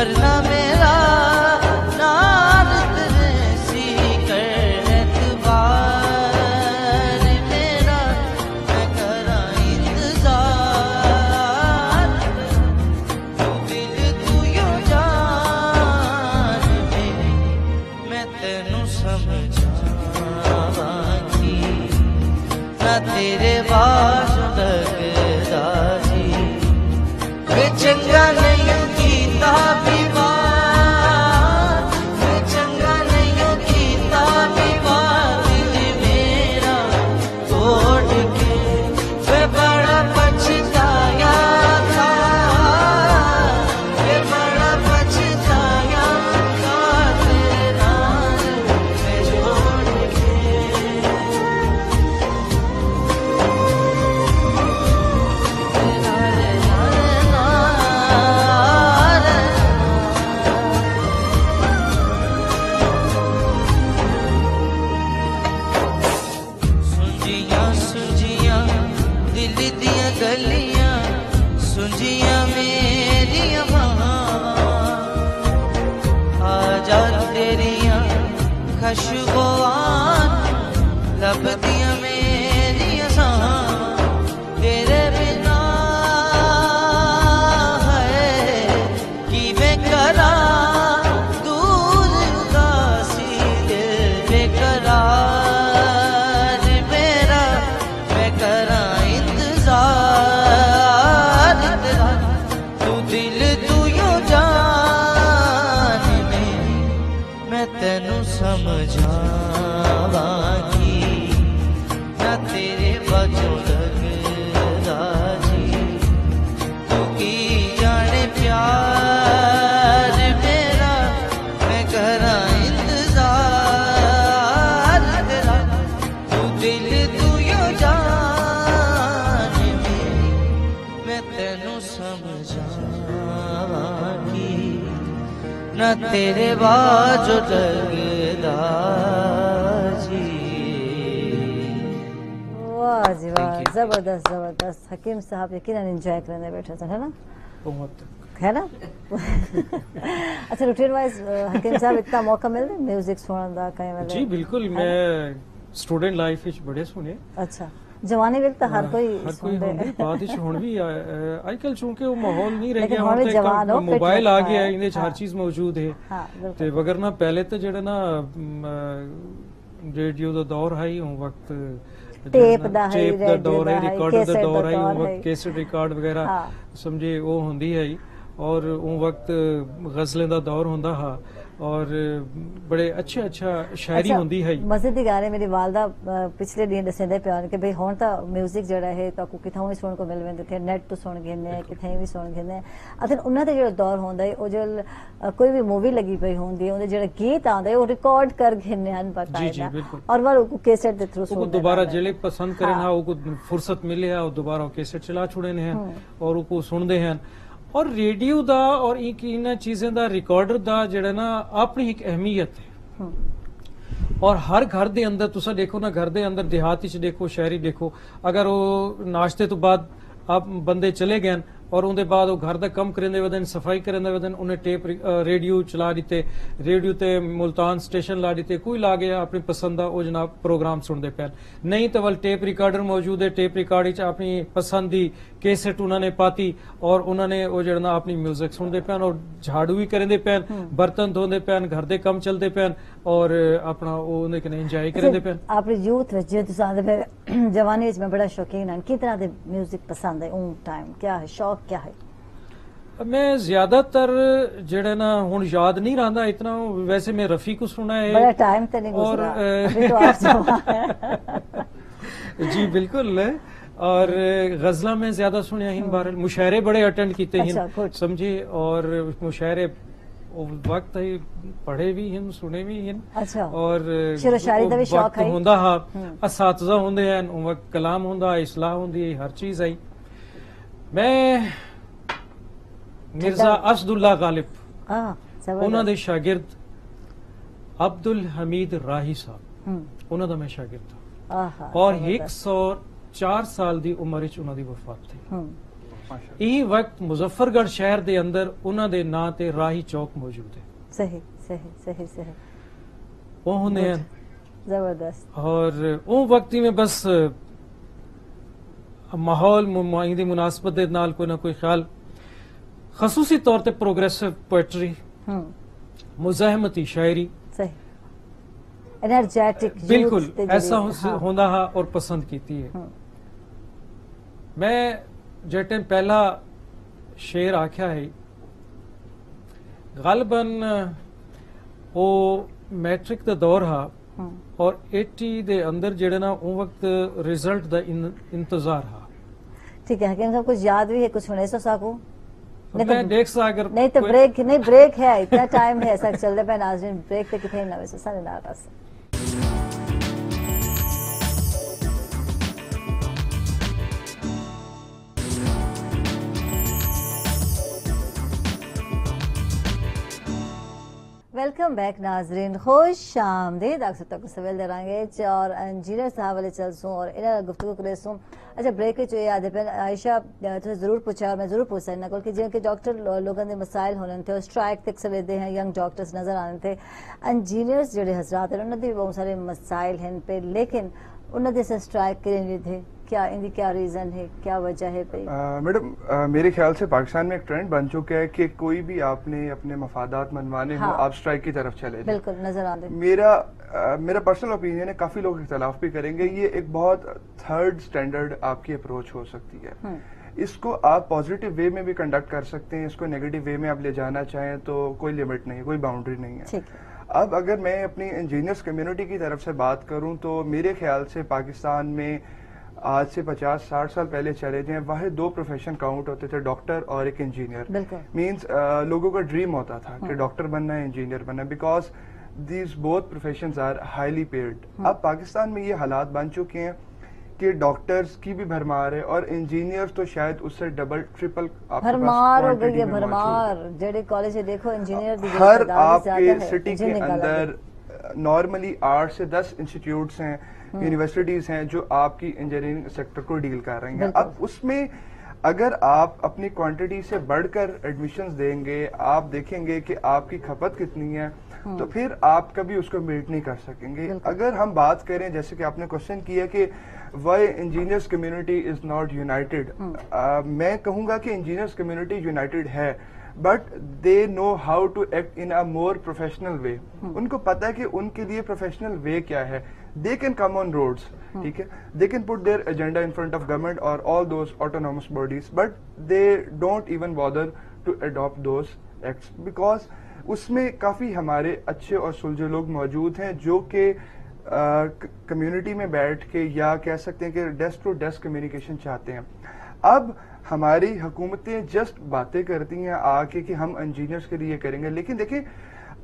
ورنہ میرا نار تیرے سی کر اعتبار میرا میں کراں انتظار تو دل تو یو جان میری میں تینوں سمجھاواں گی نہ تیرے باز لگدا جی میں چنگا نہیں کیتا بیمار میں چنگا نہیں کیتا بیمار دل میرا توڑ کے میں بڑا پچھتایا تھا میں بڑا پچھتایا تھا تیرے نال میں جوڑ کے سنجیاں سنجیاں دل دیاں گلیاں سنجیاں میریاں باہاں آ جا تیریاں خوشبوان لبدیاں میریاں ساں تیرے بنا ہے کی میں کراں دور اداسی دل بے قرار میرا میں کراں انتظار تیرا تو دل تو یو جان میری میں تینوں سمجھاواں گی نہ تیرے بجوں لگدا جی تو کی جانے پیار میرا میں کراں انتظار تیرا تو دل تو یو جان میری میں تینوں سمجھاواں گی نہ تیرے باجو لگدا جی واہ جی واہ زبردست زبردست حکیم صاحب یقیناً انجوائے کرنے بیٹھے تھے ہے نا بہت ہے نا اچھا روٹین وائز حکیم صاحب اتنا موقع ملتا میوزک سننے دا کہیں ویلے جی بالکل میں اسٹوڈنٹ لائف وچ بڑے سنے اچھا جوانی ویل تو ہر کوئی ہر کوئی سنتے ہوندی بعد وچ ہن بھی اج کل چونکہ وہ ماحول نہیں رہ لیکن گیا ہن بھی جوان ہو، موبائل فٹ آ رکھا گیا ہے۔ ہے ہر چیز موجود ہے ہاں بالکل تے وگرنہ پہلے تو جڑا نا ریڈیو دا دور ہے ہوں وقت ٹیپ دا ہے، ٹیپ دا ریڈیو دور ہے دا ہے، ریکارڈر دا کیسٹ دور دا ہے دور ہوں ہے۔ وقت کیسٹ ریکارڈ وغیرہ ہاں۔ سمجھے وہ ہوندی ہے اور اون وقت غزلیں دا دور ہوندا ہا اور بڑے اچھا شاعری ہوندی ہے مزے دی گانے میری والدہ پچھلے دن دسندے پیان کہ بھئی ہن تا میوزک جڑا ہے تا کو کتھوں بھی سن کو مل ویندے تھے نیٹ تو سن گھنے کتھیں بھی سن گھنے اتے انہاں دے جڑا دور ہوندا ہے او جل کوئی بھی مووی لگی پئی ہوندی ہے اون دے جڑا گیت آندا ہے او ریکارڈ کر گھنے ان باقاعدہ بالکل۔ اور وہ کو کیسٹ دے تھرو وہ سن دوبارہ جلے پسند کریں ہاں وہ فرصت ملے ہاں دوبارہ کیسٹ چلا چھوڑے ہیں اور وہ سن دے ہیں اور ریڈیو دا اور ان چیزیں دا ریکارڈر دا جڑا نا اپنی ایک اہمیت ہے اور ہر گھر دے اندر تسا دیکھو نا گھر دے اندر دیہات وچ دیکھو شہری دیکھو اگر وہ ناشتے تو بعد آپ بندے چلے گئے اور اون دے بعد وہ گھر دا کم کرنے ودن صفائی کرنے ودن انہیں ٹیپ ریڈیو چلا دیتے ریڈیو تے ملتان سٹیشن لا دیتے کوئی لا گیا اپنی پسند دا او جناب پروگرام سن دے پین نہیں تو ول ٹیپ ریکارڈر موجود ہے ٹیپ ریکارڈ وچ اپنی پسند دی کیسٹ انہوں نے پاتی اور انہوں نے وہ جڑنا اپنی میوزک سن دے پین اور جھاڑو بھی کرن دے پین برتن دھون دے پین گھر دے کم چل دے پین اور اپنا وہ انہیں کنے انجوائے کرن دے پین اپنی یوتھ وچ جو تساں دے جوانی وچ میں بڑا شوقین ہاں کی طرح دے میوزک پسند ہے اون ٹائم کیا ہے شوق کیا ہے میں زیادہ تر جڑا نا ہن یاد نہیں رہندا اتنا ویسے میں رفیع کو سنا ہے بڑا ٹائم تے نہیں اور گزرا ابھی تو آپ جوان ہیں جی بالکل اور غزلہ میں زیادہ سنیا ہن بہرحال مشاعرے بڑے اٹینڈ کیتے اچھا، ہیں good. سمجھے اور مشاعرے وقت ہے پڑھے بھی ہیں سنے بھی ہیں اچھا اور شعر و شاعری دا بھی شوق وقت ہے ہوندا ہا اساتذہ ہوندے ہیں ان وقت کلام ہوندا اصلاح ہوندی ہے ہر چیز ہے میں مرزا اسد اللہ غالب ہاں انہوں دے شاگرد عبد الحمید راہی صاحب انہوں دا میں شاگرد تھا اور 104 سال دی عمر وچ انہوں دی وفات تھی ਇਹੀ ਵਕਤ ਮੁਜ਼ੱਫਰਗੜ੍ਹ ਸ਼ਹਿਰ ਦੇ ਅੰਦਰ ਉਹਨਾਂ ਦੇ ਨਾਂ ਤੇ ਰਾਹੀ ਚੌਕ ਮੌਜੂਦ ਹੈ। सही सही सही सही ਉਹ ਹੁੰਦੇ ਹਨ जबरदस्त। और वो वक्त में बस माहौल मुआई दी मुनासबत दे नाल कोई ना कोई ख्याल खसूसी तौर ते प्रोग्रेसिव पोएट्री मुज़ाहमती शायरी सही एनर्जेटिक बिल्कुल ऐसा होंदा हा और पसंद कीती है। मैं जेटे पहला शेर आख्या है गालबन वो मैट्रिक दा दौर हा और 80 दे अंदर जेड़ा ना वो वक्त रिजल्ट दा इंतजार हा। ठीक है, हकीम साहब कुछ याद भी है, कुछ सुने सो साकू? मैं देख सा अगर नहीं तो ब्रेक है, इतना टाइम है ऐसा चलते पे नाज़रीन ब्रेक ते किथे ना वैसे सारे ना रस। वेलकम बैक नाजरीन, खुश आमदीद। आप तक सवाल दरांगे और इंजीनियर साहब वाले चलसूँ और इन्हें गुफ्तगू करेसूँ। अच्छा ब्रेक जो याद है आयशा तुझे जरूर पूछा और मैं जरूर पूछ सकना कोल कि जिनके डॉक्टर लोगों के मसाइल होने थे और स्ट्राइक तक चलेते हैं, यंग डॉक्टर्स नजर आने थे, इंजीनियर्स जो हजरात हैं उन्होंने भी बहुत सारे मसाइल हैं पे, लेकिन उन्होंने से स्ट्राइक करेंगे थे, क्या इनकी क्या रीजन है, क्या वजह है पे? मैडम मेरे ख्याल से पाकिस्तान में एक ट्रेंड बन चुका है कि कोई भी आपने अपने मफादात मनवाने हो आप स्ट्राइक की तरफ चले जाएं। बिल्कुल नजर आते। मेरा पर्सनल ओपिनियन है, काफी लोग इख्तलाफ भी करेंगे, ये एक बहुत थर्ड स्टैंडर्ड आपकी अप्रोच हो सकती है। इसको आप पॉजिटिव वे में भी कंडक्ट कर सकते हैं, इसको नेगेटिव वे में आप ले जाना चाहें तो कोई लिमिट नहीं है, कोई बाउंड्री नहीं है। अब अगर मैं अपनी इंजीनियर्स कम्युनिटी की तरफ से बात करूं तो मेरे ख्याल से पाकिस्तान में आज से 50-60 साल पहले चले जाएं, वहाँ 2 प्रोफेशन काउंट होते थे, डॉक्टर और एक इंजीनियर। मींस लोगों का ड्रीम होता था कि डॉक्टर बनना है, इंजीनियर बनना है, because these both professions are highly paid. अब पाकिस्तान में ये हालात बन चुके हैं कि डॉक्टर्स की भी भरमार है और इंजीनियर्स तो शायद उससे डबल ट्रिपल भरमार हो गई है। भरमार जेडे कॉलेज देखो इंजीनियर हर आपके सिटी के अंदर नॉर्मली 8 से 10 इंस्टीट्यूट्स हैं, यूनिवर्सिटीज हैं जो आपकी इंजीनियरिंग सेक्टर को डील कर रही हैं। अब उसमें अगर आप अपनी क्वांटिटी से बढ़कर एडमिशंस देंगे, आप देखेंगे कि आपकी खपत कितनी है, तो फिर आप कभी उसको मीट नहीं कर सकेंगे। अगर हम बात करें जैसे कि आपने क्वेश्चन किया कि why engineers community is not united, मैं कहूंगा कि इंजीनियर्स कम्युनिटी यूनाइटेड है, but they know how to act in a more professional way. उनको पता है कि उनके लिए प्रोफेशनल वे क्या है। They can come on roads, ठीक है, they can put their agenda in front of government और all those autonomous bodies, but they don't even bother to adopt those acts because उसमें काफी हमारे अच्छे और सुलझे लोग मौजूद हैं जो कि कम्युनिटी में बैठ के या कह सकते हैं कि डेस्क टू डेस्क कम्युनिकेशन चाहते हैं। अब हमारी हुकूमतें जस्ट बातें करती हैं आके कि हम इंजीनियर्स के लिए करेंगे, लेकिन देखिए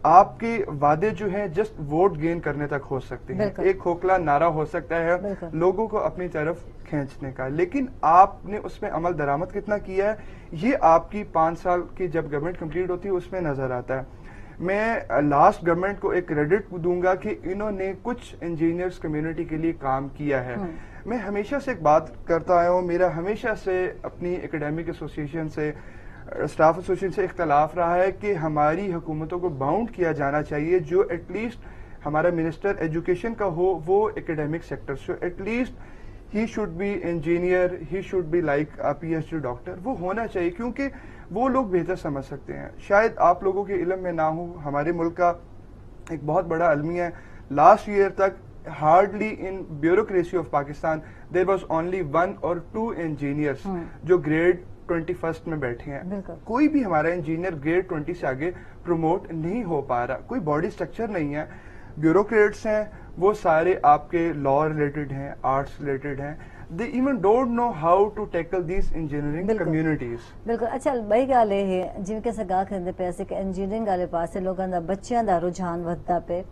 आपके वादे जो हैं जस्ट वोट गेन करने तक हो सकते हैं, एक खोखला नारा हो सकता है लोगों को अपनी तरफ खींचने का, लेकिन आपने उसमें अमल दरामद कितना किया है ये आपकी 5 साल की जब गवर्नमेंट कंप्लीट होती है उसमें नजर आता है। मैं लास्ट गवर्नमेंट को एक क्रेडिट दूंगा कि इन्होंने कुछ इंजीनियर्स कम्युनिटी के लिए काम किया है। मैं हमेशा से एक बात करता आया हूँ, मेरा हमेशा से अपनी एकेडमिक एसोसिएशन से, स्टाफ एसोसिएशन से इख्तलाफ रहा है कि हमारी हुकूमतों को बाउंड किया जाना चाहिए, जो एटलीस्ट हमारा मिनिस्टर एजुकेशन का हो वो एकेडमिक सेक्टर से, at least he should be engineer, he should be like PhD doctor, वो होना चाहिए क्योंकि वो लोग बेहतर समझ सकते हैं। शायद आप लोगों के इल्म में ना हो, हमारे मुल्क का एक बहुत बड़ा अलमिया है, लास्ट ईयर तक hardly in bureaucracy of Pakistan there was only 1 or 2 engineers जो ग्रेड 21 में बैठे हैं। कोई भी हमारा इंजीनियर ग्रेड 20 से आगे प्रमोट नहीं हो पा रहा, कोई बॉडी स्ट्रक्चर नहीं है, ब्यूरोक्रेट्स हैं वो सारे आपके लॉ रिलेटेड हैं, आर्ट्स रिलेटेड हैं, they even don't know how to tackle these engineering communities। बिल्कुल। अच्छा बई गल है जिनके सगा करते पे कि इंजीनियरिंग वाले पास लोगों का बच्चों का रुझान वधदा पे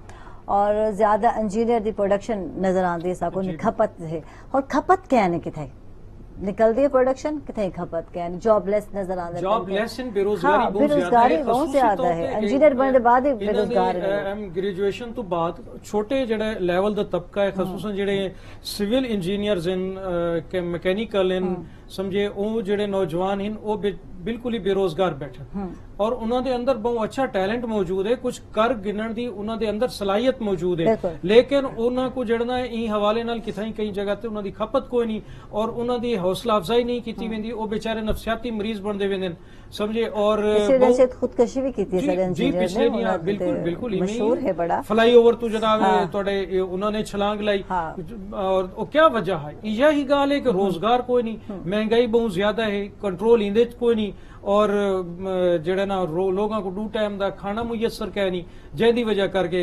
और ज्यादा इंजीनियर की प्रोडक्शन नजर आती है, साको खपत है और खपत क्या है किथे निकलती है प्रोडक्शन किथे खपत क्या है, जॉबलेस नजर आते हैं, जॉबलेस इन बेरोजगारी बहुत ज्यादा है, इंजीनियर बनने के बाद ही बेरोजगार है। ग्रेजुएशन तो बाद छोटे जेड़ा लेवल दा तबका है, खसूसन जेड़े सिविल इंजीनियर्स इन मैकेनिकल इन ਸਮਝੇ ਉਹ ਜਿਹੜੇ ਨੌਜਵਾਨ ਹਨ ਉਹ ਬਿਲਕੁਲ ਹੀ ਬੇਰੋਜ਼ਗਾਰ ਬੈਠੇ ਔਰ ਉਹਨਾਂ ਦੇ ਅੰਦਰ ਬਹੁਤ ਅੱਛਾ ਟੈਲੈਂਟ ਮੌਜੂਦ ਹੈ, ਕੁਝ ਕਰ ਗਿਣਨ ਦੀ ਉਹਨਾਂ ਦੇ ਅੰਦਰ ਸਲਾਹੀਅਤ ਮੌਜੂਦ ਹੈ, ਲੇਕਿਨ ਉਹਨਾਂ ਕੋ ਜਿਹੜਾ ਇਹ ਹਵਾਲੇ ਨਾਲ ਕਿਥਾਈ ਕਈ ਜਗ੍ਹਾ ਤੇ ਉਹਨਾਂ ਦੀ ਖਪਤ ਕੋਈ ਨਹੀਂ ਔਰ ਉਹਨਾਂ ਦੀ ਹੌਸਲਾ ਅਫਜ਼ਾਈ ਨਹੀਂ ਕੀਤੀ ਵੈਂਦੀ, ਉਹ ਬੇਚਾਰੇ ਨਫਸਿਆਤੀ ਮਰੀਜ਼ ਬਣਦੇ ਵੈਂਦੇ ਸਮਝੇ। ਔਰ ਖੁਦਕਸ਼ੀ ਵੀ ਕੀਤੀ ਸਰ ਜੀ ਪਿਛਲੇ ਦੀਆਂ ਬਿਲਕੁਲ ਮਸ਼ਹੂਰ ਹੈ ਬੜਾ ਫਲਾਈ ਓਵਰ ਤੋਂ ਜਨਾਬ ਤੁਹਾਡੇ ਉਹਨਾਂ ਨੇ ਛਲਾਂਗ ਲਾਈ ਔਰ ਉਹ क्या वजह है, यही गाल है कि रोजगार कोई नहीं, महंगाई बहुत ज्यादा है, कंट्रोल इंदे कोई नहीं और ਜਿਹੜਾ ਨਾ ਲੋਕਾਂ ਕੋ 2 ਟਾਈਮ ਦਾ ਖਾਣਾ ਮੁਯੱਸਰ ਕੈ ਨਹੀਂ, ਜਿਹਦੀ ਵਜ੍ਹਾ ਕਰਕੇ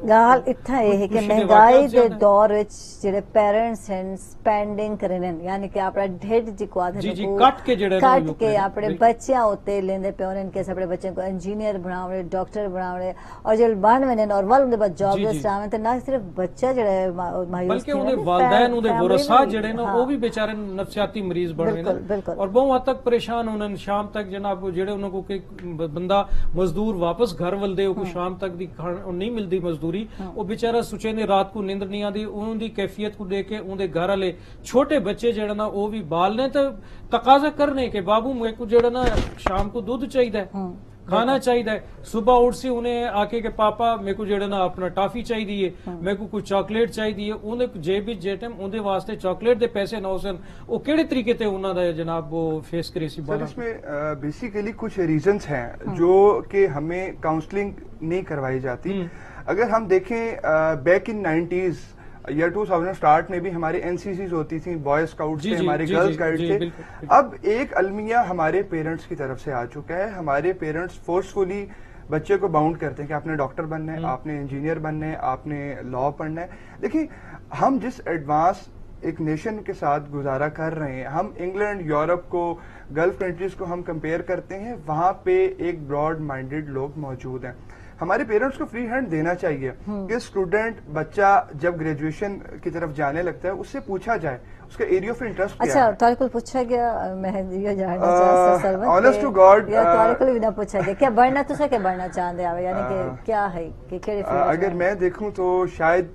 ਗੱਲ ਇੱਥਾ ਇਹ ਹੈ ਕਿ ਮਹਿੰਗਾਈ ਦੇ ਦੌਰ ਵਿੱਚ ਜਿਹੜੇ ਪੈਰੈਂਟਸ ਹਨ ਸਪੈਂਡਿੰਗ ਕਰਨੇ ਯਾਨੀ ਕਿ ਆਪਣਾ ਢਿੱਡ ਜਿਕਵਾ ਦੇ ਜੀ ਕੱਟ ਕੇ ਜਿਹੜੇ ਕੱਟ ਕੇ ਆਪਣੇ ਬੱਚਿਆਂ ਉੱਤੇ ਲੈਂਦੇ ਪਿਓ ਨੇ ਕਿ ਆਪਣੇ ਬੱਚਿਆਂ को इंजीनियर ਬਣਾਉਣੇ, ਡਾਕਟਰ ਬਣਾਉਣੇ ਔਰ ਜਦ ਬਣ ਵਨੇ ਨਾਰਮਲ ਉਹਦੇ ਬਾਅਦ ਜੌਬ ਦੇ ਸਟਾਰਟ ਤੇ ਨਾ ਸਿਰਫ ਬੱਚਾ ਜਿਹੜਾ ਮਾਇੂਸ ਬਲਕਿ ਉਹਦੇ ਵਾਲਿदैन ਉਹਦੇ ਵਰਸਾ ਜਿਹੜੇ ਨਾ ਉਹ ਵੀ ਬੇਚਾਰੇ ਨਫਸਿਆਤੀ ਮਰੀਜ਼ ਬਣ ਗਏ ਔਰ ਬਹੁਤ ਹੱਦ ਤੱਕ ਪਰੇਸ਼ਾਨ ਹੋਣ ਸ਼ਾਮ ਤੱਕ ਜਨਾਬ ਜਿਹੜੇ ਉਹਨਾਂ ਕੋ ਕੋਈ ਬੰਦਾ ਮਜ਼ਦੂਰ ਵਾਪਸ ਘਰ ਵਲਦੇ ਉਹ ਸ਼ਾਮ ਤੱਕ ਦੀ ਨਹੀਂ ਮਿਲਦੀ ਮਜ਼ਦੂਰੀ, ਉਹ ਬੇਚਾਰਾ ਸੁਚੇ ਨੇ ਰਾਤ को नींद नहीं आती, उनकी कैफियत को देख के उनके घर वाले छोटे बच्चे जड़ा ना वो भी बाल ने तो तकाजा करने के बाबू मेरे को जड़ा ना शाम को दूध चाहिए खाना चाहिए, सुबह उठ से उन्हें आके के पापा मेरे को जड़ा ना अपना टॉफी चाहिए, मेरे को कुछ चॉकलेट चाहिए, उन्हें जेब जे टाइम उनके वास्ते चॉकलेट दे पैसे ना होसन वो केड़े तरीके ते उन्हां दा जनाब वो फेस करे सी बाला। इसमें बेसिकली कुछ रीजंस हैं जो कि हमें काउंसलिंग नहीं करवाई जाती। अगर हम देखें back in 90s year 2000 start में भी हमारे एनसीसीज होती थी, बॉय स्काउट्स थे, हमारे गर्ल्स गाइड थे। अब एक अलमिया हमारे पेरेंट्स की तरफ से आ चुका है, हमारे पेरेंट्स फोर्सफुली बच्चे को बाउंड करते हैं कि आपने डॉक्टर बनना है, आपने इंजीनियर बनना है, आपने लॉ पढ़ना है। देखिए हम जिस एडवांस एक नेशन के साथ गुजारा कर रहे हैं, हम इंग्लैंड यूरोप को गल्फ कंट्रीज को हम कंपेयर करते हैं, वहां पे एक ब्रॉड माइंडेड लोग मौजूद हैं। हमारे पेरेंट्स को फ्री हैंड देना चाहिए कि स्टूडेंट बच्चा जब ग्रेजुएशन की तरफ जाने लगता है उससे पूछा जाए उसका एरिया ऑफ इंटरेस्ट क्या है। तारे को पूछा गया मैं ये जानना चाहता सरवन ऑनेस्ट टू गॉड तारे को भी ना पूछा गया क्या बढ़ना तो क्या बढ़ना चाहते हैं यानी कि क्या है कि केड़े अगर मैं देखूं तो शायद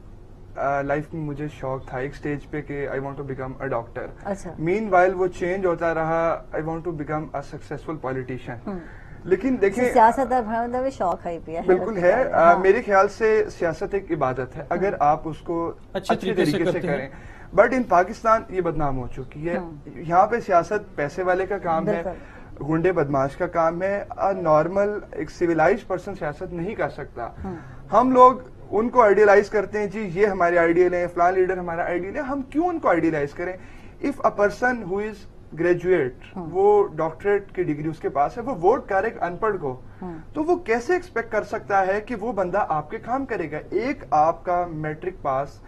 लाइफ में मुझे शौक था एक स्टेज पे कि I want to become a doctor. अच्छा मीनवाइल वो चेंज होता रहा, I want to become a successful politician. लेकिन देखिए सियासत का भी शौक है पिया बिल्कुल है। मेरे ख्याल से सियासत एक इबादत है अगर आप उसको अच्छे तरीके से करें, बट इन पाकिस्तान ये बदनाम हो चुकी है। यहाँ पे सियासत पैसे वाले का काम है, गुंडे बदमाश का काम है, नॉर्मल एक सिविलाइज्ड पर्सन सियासत नहीं कर सकता। हम लोग उनको आइडियलाइज करते हैं, जी ये हमारे आइडियल है, फलां लीडर हमारा आइडियल है। हम क्यों उनको आइडियलाइज करें? If a person who is graduate, वो डॉक्टरेट की डिग्री उसके पास है, वो वोट करे एक अनपढ़ को, तो वो कैसे एक्सपेक्ट कर सकता है कि वो बंदा आपके काम करेगा? एक आपका मैट्रिक पास,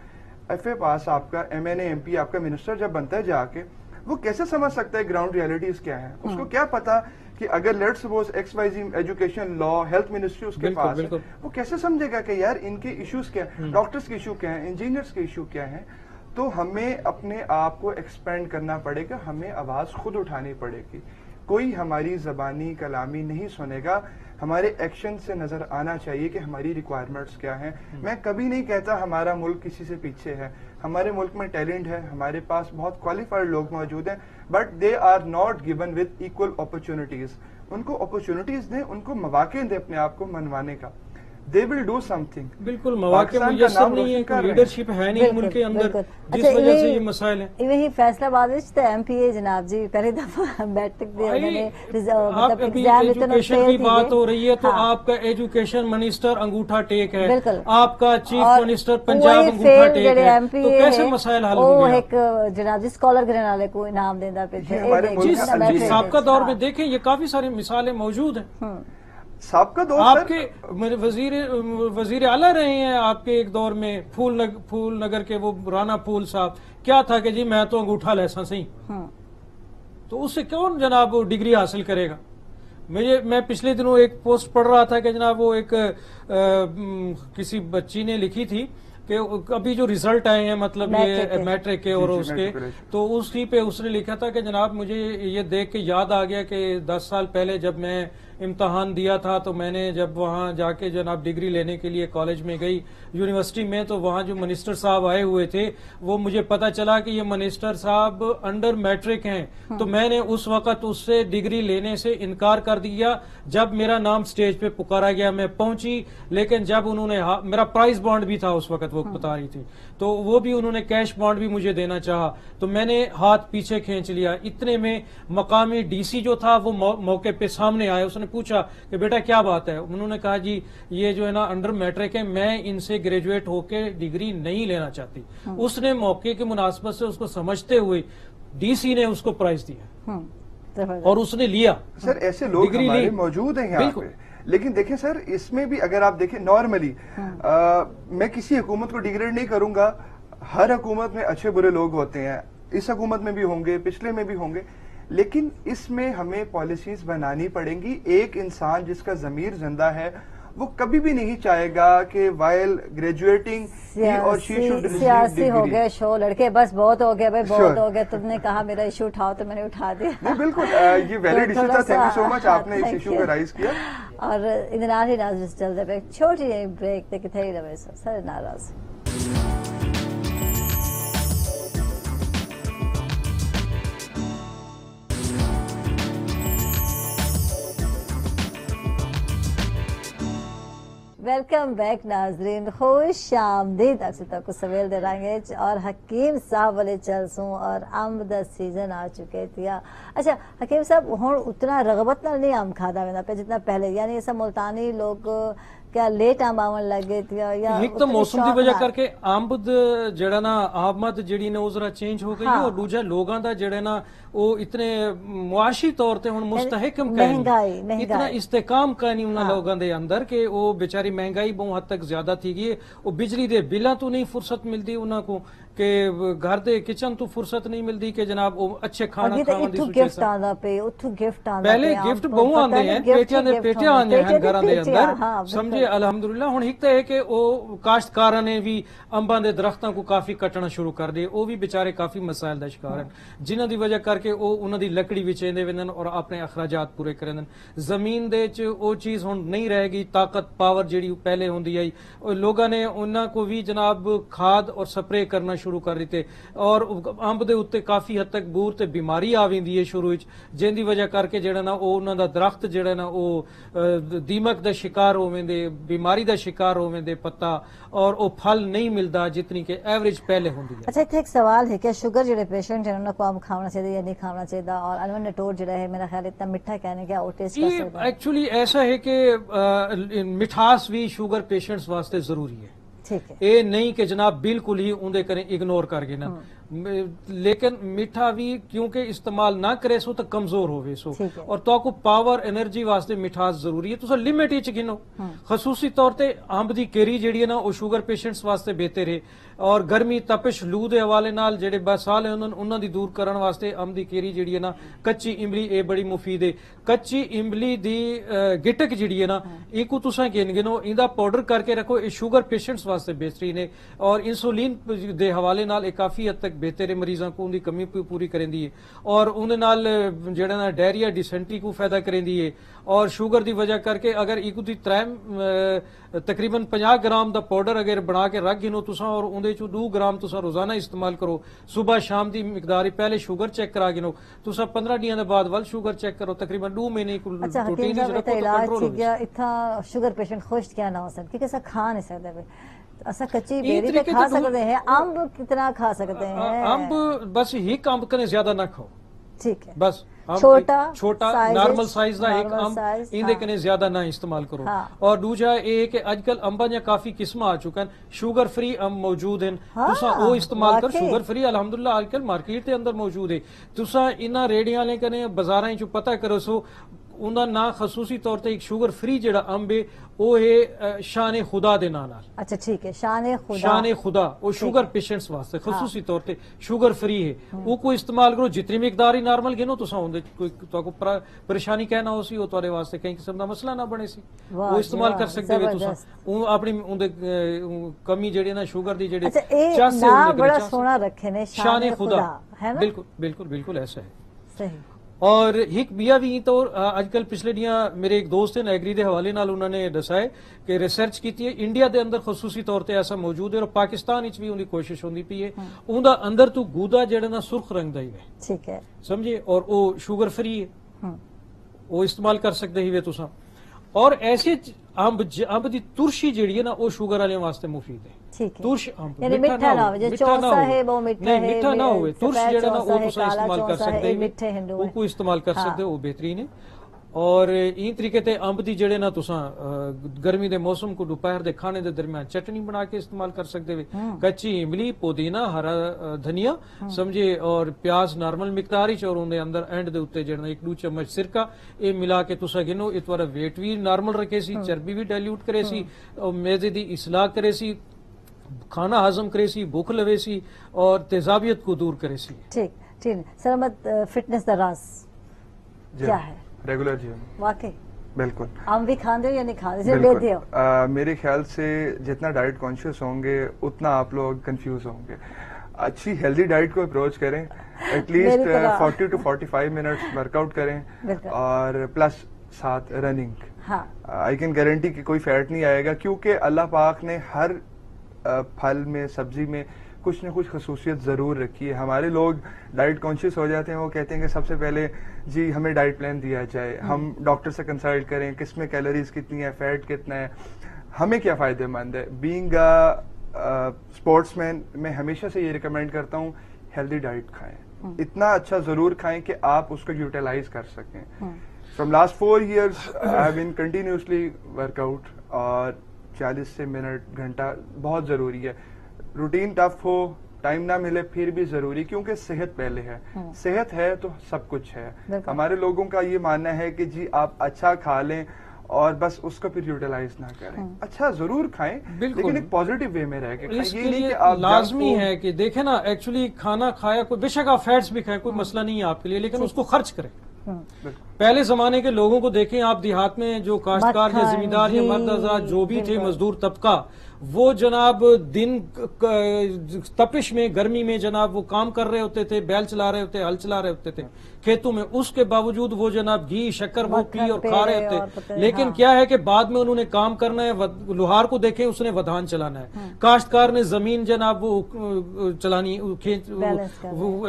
एफए पास, आपका एमएनए एमपी, आपका मिनिस्टर जब बनता है जाके, वो कैसे समझ सकता है ग्राउंड रियलिटीज क्या है? उसको क्या पता कि अगर let's suppose XYZ education, law, health ministry उसके पास है, वो कैसे समझेगा कि यार इनके इश्यूज क्या है, डॉक्टर्स के इशू क्या है, इंजीनियर्स के इशू क्या है? तो हमें अपने आप को एक्सपेंड करना पड़ेगा, हमें आवाज खुद उठानी पड़ेगी। कोई हमारी जबानी कलामी नहीं सुनेगा, हमारे एक्शन से नजर आना चाहिए कि हमारी रिक्वायरमेंट्स क्या हैं। मैं कभी नहीं कहता हमारा मुल्क किसी से पीछे है, हमारे मुल्क में टैलेंट है, हमारे पास बहुत क्वालिफाइड लोग मौजूद हैं, but they are not given with equal opportunities. उनको अपॉर्चुनिटीज दें, उनको मौके दें अपने आप को मनवाने का। They will do something. बिल्कुल मौके मुयस्सर नहीं है, लीडरशिप है नहीं मुल्क के अंदर, जिस वजह से ये मसाइल है। वही फैसलाबाद विच ते एमपीए जनाब जी पहली दफा मैट्रिक दे उन्होंने मतलब एग्जाम में तो की बात हो रही है, तो आपका एजुकेशन मिनिस्टर अंगूठा टेक है, आपका चीफ मिनिस्टर पंजाब अंगूठा टेक है, तो कैसे मसाइल हल होंगे? वो एक जनाब जी स्कॉलर करने वाले को इनाम देता पे थे। साबका दौर में देखें ये काफी सारी मिसालें मौजूद हैं। सबका दौर आपके मेरे वजीर आला रहे हैं आपके एक दौर में, फूल नगर के वो राना फूल साहब, क्या था कि जी मैं तो अंगूठा लैसा सही, तो उससे कौन जनाब वो डिग्री हासिल करेगा? मैं पिछले दिनों एक पोस्ट पढ़ रहा था कि जनाब वो एक किसी बच्ची ने लिखी थी कि अभी जो रिजल्ट आए हैं मतलब ये मैट्रिक के और उसके, तो उसी पे उसने लिखा था कि जनाब मुझे ये देख के याद आ गया कि 10 साल पहले जब मैं इम्तहान दिया था। तो मैंने जब वहाँ जाके जनाब डिग्री लेने के लिए कॉलेज में गई यूनिवर्सिटी में, तो वहाँ जो मिनिस्टर साहब आए हुए थे वो मुझे पता चला कि ये मिनिस्टर साहब अंडर मैट्रिक हैं। तो मैंने उस वक्त उससे डिग्री लेने से इनकार कर दिया। जब मेरा नाम स्टेज पे पुकारा गया मैं पहुंची, लेकिन जब उन्होंने मेरा प्राइज बॉन्ड भी था उस वक्त वो बता रही थी, तो वो भी उन्होंने कैश बॉन्ड भी मुझे देना चाहा, तो मैंने हाथ पीछे खींच लिया। इतने में मकामी डीसी जो था वो मौके पे सामने आया। उसने पूछा कि बेटा क्या बात है। उन्होंने कहा जी ये जो है ना अंडर मैट्रिक है, मैं इनसे ग्रेजुएट होके डिग्री नहीं लेना चाहती। उसने मौके की मुनासबत से उसको समझते हुए डीसी ने उसको प्राइज दिया और उसने लिया। सर ऐसे लोग डिग्री हमारे ली। मौजूद हैं यहाँ पे, लेकिन देखें सर इसमें भी अगर आप देखें नॉर्मली मैं किसी हुकूमत को डिग्रेड नहीं करूंगा, हर हुकूमत में अच्छे बुरे लोग होते हैं, इस हुकूमत में भी होंगे, पिछले में भी होंगे, लेकिन इसमें हमें पॉलिसीज बनानी पड़ेंगी। एक इंसान जिसका ज़मीर जिंदा है वो कभी भी नहीं चाहेगा कि वाइल ग्रेजुएटिंग सियासी हो गए शो, लड़के बस बहुत हो गया भाई, बहुत हो गया। तुमने कहा मेरा इशू उठाओ तो मैंने उठा दिया। नहीं बिल्कुल ये वैलिड इशू था। थैंक यू सो मच, आपने इस इशू को राइज किया। और इधर आ ही नाज चलते पे छोटी ब्रेक ते किथे रहे सर नाराज। वेलकम बैक नाजरीन, खुश आमदीद। अक्सर तक सवेल दे रंगे और हकीम साहब वाले चलसूं और अम्ब दा सीजन आ चुके थे। अच्छा हकीम साहब हुण उतना रगबत नाल नहीं अम्ब खादा वेंदा पे जितना पहले, यानी ऐसा मुल्तानी लोग क्या लेट अम्ब आवन लगे थे या एक तो मौसम की वजह करके अम्ब जड़ा ना आमद जड़ी ने जरा चेंज हो गई है, और दूजा लोगों का जड़ा ना वो इतने मुआशी तौर ते हुण मुस्तहकम महंगाई इतना इस्तेकाम का नहीं उन्होंने लोगों के अंदर के वो बेचारी महंगाई बहुत हद तक ज्यादा थी गई। वो बिजली दे बिलों तो नहीं फुर्सत मिलती उन्होंने के घर दे किचन तो फुर्सत नहीं मिलती कि जनाब वो अच्छे खाना खावन दी गिफ्ट आंदा पे उथु गिफ्ट आंदा पहले गिफ्ट बहु आंदे हैं, पेटियां दे पेटे आंदे हैं घरां दे अंदर समझे। अल्हम्दुलिल्लाह हुण एक तो है कि वो काश्तकारां ने भी अंबां दे दरख्तां को काफी कटना शुरू कर दिए। वो भी बेचारे काफी मसाइल दा शिकार हैं, जिन्हां दी वजह करके वो उन्हां दी लकड़ी विचेंदे वेंदन और अपने अखराजात पूरे करदन। जमीन दे च वो चीज हुण नहीं रहेगी, ताकत पावर जिहड़ी पहले होंदी आई। लोगों ने उन्हां को भी जनाब खाद और स्प्रे करना शुरू कर दिते, और अंब दे उत्ते काफी हद तक बूर ते बीमारी आ वेंदी है शुरू विच, जिंदी वजह करके जेड़ा ना वो उन्हां दा दरख्त जेड़ा ना वो दीमक दा शिकार हो वेंदे, बीमारी दा शिकार हो वेंदे पत्ता, और वो फल नहीं मिलता जितनी के एवरेज पहले होंदी है। अच्छा इत्थे एक सवाल है, क्या शुगर जेडे पेशेंट हैं उन्हें को अम्ब खाना चाहिए या नहीं खाना चाहिए? और अलमंड नटोर जेड़ा है मेरा ख्याल इतना मिठा कहने क्या वो टेस्ट कर सकता है? एक्चुअली ऐसा है कि मिठास भी शुगर पेशेंट्स वास्ते जरूरी है। ठीक है, ये नहीं कि जनाब बिल्कुल ही उन्दे करें इग्नोर करके ना, लेकिन मीठा भी क्योंकि इस्तेमाल ना करे सो तो कमजोर होवे सो, और तो को पावर एनर्जी वास्ते मिठास जरूरी है। तुसा लिमिट विच गिनो, खसूसी तौर ते अंब दी केरी जेड़ी है ना वो शुगर पेशेंट्स वास्ते बेहतर है, और गर्मी तपिश लू दे हवाले नाल जेड़े बसाल है उन्हां दी दूर करन वास्ते अंब दी केरी जेड़ी है ना, कच्ची इमली ए बड़ी मुफीद है। कच्ची इमली दी गिटक जेड़ी है ना इको तुसा गिनो, इंदा पाउडर करके रखो, ये शुगर पेशेंट्स वास्ते बेहतरीन है, और इंसुलिन दे हवाले नाल काफी हद तक बेहतर है, मरीजों को उनकी कमी पूरी करेंदी है, और उन्हें नाल जेड़ा ना डायरिया डिसेंट्री को फायदा करेंदी है। और शुगर दी वजह करके अगर एक तकरीबन 50 ग्राम दा पाउडर अगर बना के रख गिनो तुसा, और उन्दे चो 2 ग्राम तुसा रोजाना इस्तेमाल करो, सुबह शाम दी मिकदार पहले शुगर चेक करा गिनो, तुसा 15 दिन दे बाद वल शुगर चेक करो, तकरीबन 2 महीने को रूटीन विच रखो तो कंट्रोल हो गया। इतना शुगर पेशेंट खुश क्या ना हो सकता, क्योंकि ऐसा खा नहीं सकते। असा कच्ची बेरी पे खा सकते हैं, अम्ब कितना खा सकते हैं? अम्ब बस ही अम्ब कने ज्यादा ना खाओ, ठीक है, बस छोटा नॉर्मल साइज दा एक अम्ब इंदे कने ज्यादा ना इस्तेमाल करो। और दूसरा ये कि आजकल अंबा ने काफी किस्म आ चुका है, शुगर फ्री अम्ब मौजूद हैं, तुसा वो इस्तेमाल कर। शुगर फ्री अल्हम्दुलिल्लाह आजकल मार्केट के अंदर मौजूद है, तुसा इन्हां रेडियां वाले कने बाजारां च पता करो सो उनका ना खसूसी तौर ते एक शुगर फ्री जेड़ा अम्ब है वो है शान खुदा दे नाल। अच्छा ठीक है, शान खुदा वो शुगर पेशेंट्स वास्ते खसूसी तौर ते शुगर फ्री है, वो को इस्तेमाल करो जितनी मिकदार ही नॉर्मल गिनो तुसा उन्दे कोई तो परेशानी कहना हो सी, वो तोरे वास्ते कई किस्म दा मसला ना बने सी, वो इस्तेमाल कर सकते हो तुसा। वो अपनी उन्दे कमी जेड़ी ना शुगर दी जेड़ी बड़ा सोना रखे ने शान खुदा है ना, बिल्कुल बिल्कुल बिल्कुल ऐसा है। सही। اور ایک بیا بھی تو اج کل پچھلے دیاں میرے ایک دوست ہیں ایگری دے حوالے نال انہوں نے دسائے کہ ریسرچ کیتی ہے انڈیا دے اندر خصوصی طور تے ایسا موجود ہے اور پاکستان وچ بھی ان دی کوشش ہوندی پئی ہے اوندا اندر تو گودا جڑا نا سرخ رنگ دا ہی ہے ٹھیک ہے سمجھے اور او شوگر فری ہے وہ استعمال کر سکتے ہی وے تساں اور ایسے امب دی ترشی جڑی ہے نا وہ شوگر والے واسطے مفید ہے ٹھیک ہے ترش امب یعنی میٹھا نہ ہو جو چوسا ہے وہ میٹھا ہے نہیں میٹھا نہ ہوئے ترش جڑا نا وہ تساں کالا استعمال کر چوسا ہے سکتے میٹھے ہندو وہ کو استعمال کر سکتے وہ بہترین ہے اور این طریقے تے امب دی جڑے نا تساں گرمی دے موسم کو دوپہر دے کھانے دے درمیان چٹنی بنا کے استعمال کر سکتے ہوئے کچی املی پودینہ ہرا دھنیا سمجھے اور پیاز نارمل مقدار وچ اور اون دے اندر اینڈ دے اوتے جڑا 1-2 چمچ سرکہ اے ملا کے تساں گنو اس طرح ویٹ بھی نارمل رکھے سی چربی بھی ڈائلیوٹ کرے سی اور معدے دی اصلاح کرے سی کھانا ہضم کرے سی بھوک لوے سی اور تیزابیت کو دور کرے سی ٹھیک سلامت فٹنس دا راز کیا ہے ریگولر جیم واقعی بالکل ہم بھی کھاندے ہو یا نہیں کھاندے صرف لیتے ہو میرے خیال سے جتنا ڈائٹ کانشیس ہوں گے اتنا آپ لوگ کنفیوز ہوں گے اچھی ہیلدی ڈائٹ کو اپروچ کریں at least 40 to 45 minutes work out کریں اور پلس ساتھ رننگ آئی کین گارنٹی کہ کوئی فیٹ نہیں آئے گا کیونکہ اللہ پاک نے ہر پھل میں سبزی میں کچھ نہ کچھ خصوصیت ضرور رکھی ہے ہمارے لوگ ڈائٹ کانشیس ہو جاتے ہیں وہ کہتے ہیں کہ سب سے پہلے جی ہمیں ڈائٹ پلان دیا جائے ہم ڈاکٹر سے کنسلٹ کریں کس میں کیلوریز کتنی ہے فیٹ کتنا ہے ہمیں کیا فائدہ مند ہے بینگ اسپورٹس مین میں ہمیشہ سے یہ ریکمینڈ کرتا ہوں ہیلدی ڈائٹ کھائیں اتنا اچھا ضرور کھائیں کہ آپ اس کو یوٹیلائز کر سکیں from last 4 years I have been continuously work out اور 40 سے منٹ گھنٹہ بہت ضروری ہے روٹین ٹف ہو ٹائم نہ ملے پھر بھی ضروری کیونکہ صحت پہلے ہے صحت ہے تو سب کچھ ہے ہمارے لوگوں کا یہ ماننا ہے کہ جی آپ اچھا کھا لیں اور بس اس کو پھر یوٹیلائز نہ کریں اچھا ضرور کھائیں لیکن ایک پازیٹیو وے میں رہ کے اس کے لیے لازمی ہے کہ دیکھیں نا ایکچولی کھانا کھایا کوئی بے شک آپ فیٹس بھی کھائیں کوئی مسئلہ نہیں ہے آپ کے لیے لیکن اس کو خرچ کریں پہلے زمانے کے لوگوں کو دیکھیں آپ دیہات میں جو کاشتکار یا زمیندار یا مرد حضرات جو بھی تھے مزدور طبقہ وہ جناب دن تپش میں گرمی میں جناب وہ کام کر رہے ہوتے تھے بیل چلا رہے ہوتے ہل چلا رہے ہوتے تھے کھیتوں میں اس کے باوجود وہ جناب گھی شکر وہ پی اور کھا رہے ہوتے لیکن کیا ہے کہ بعد میں انہوں نے کام کرنا ہے لوہار کو دیکھیں اس نے ودھان چلانا ہے کاشتکار نے زمین جناب وہ چلانی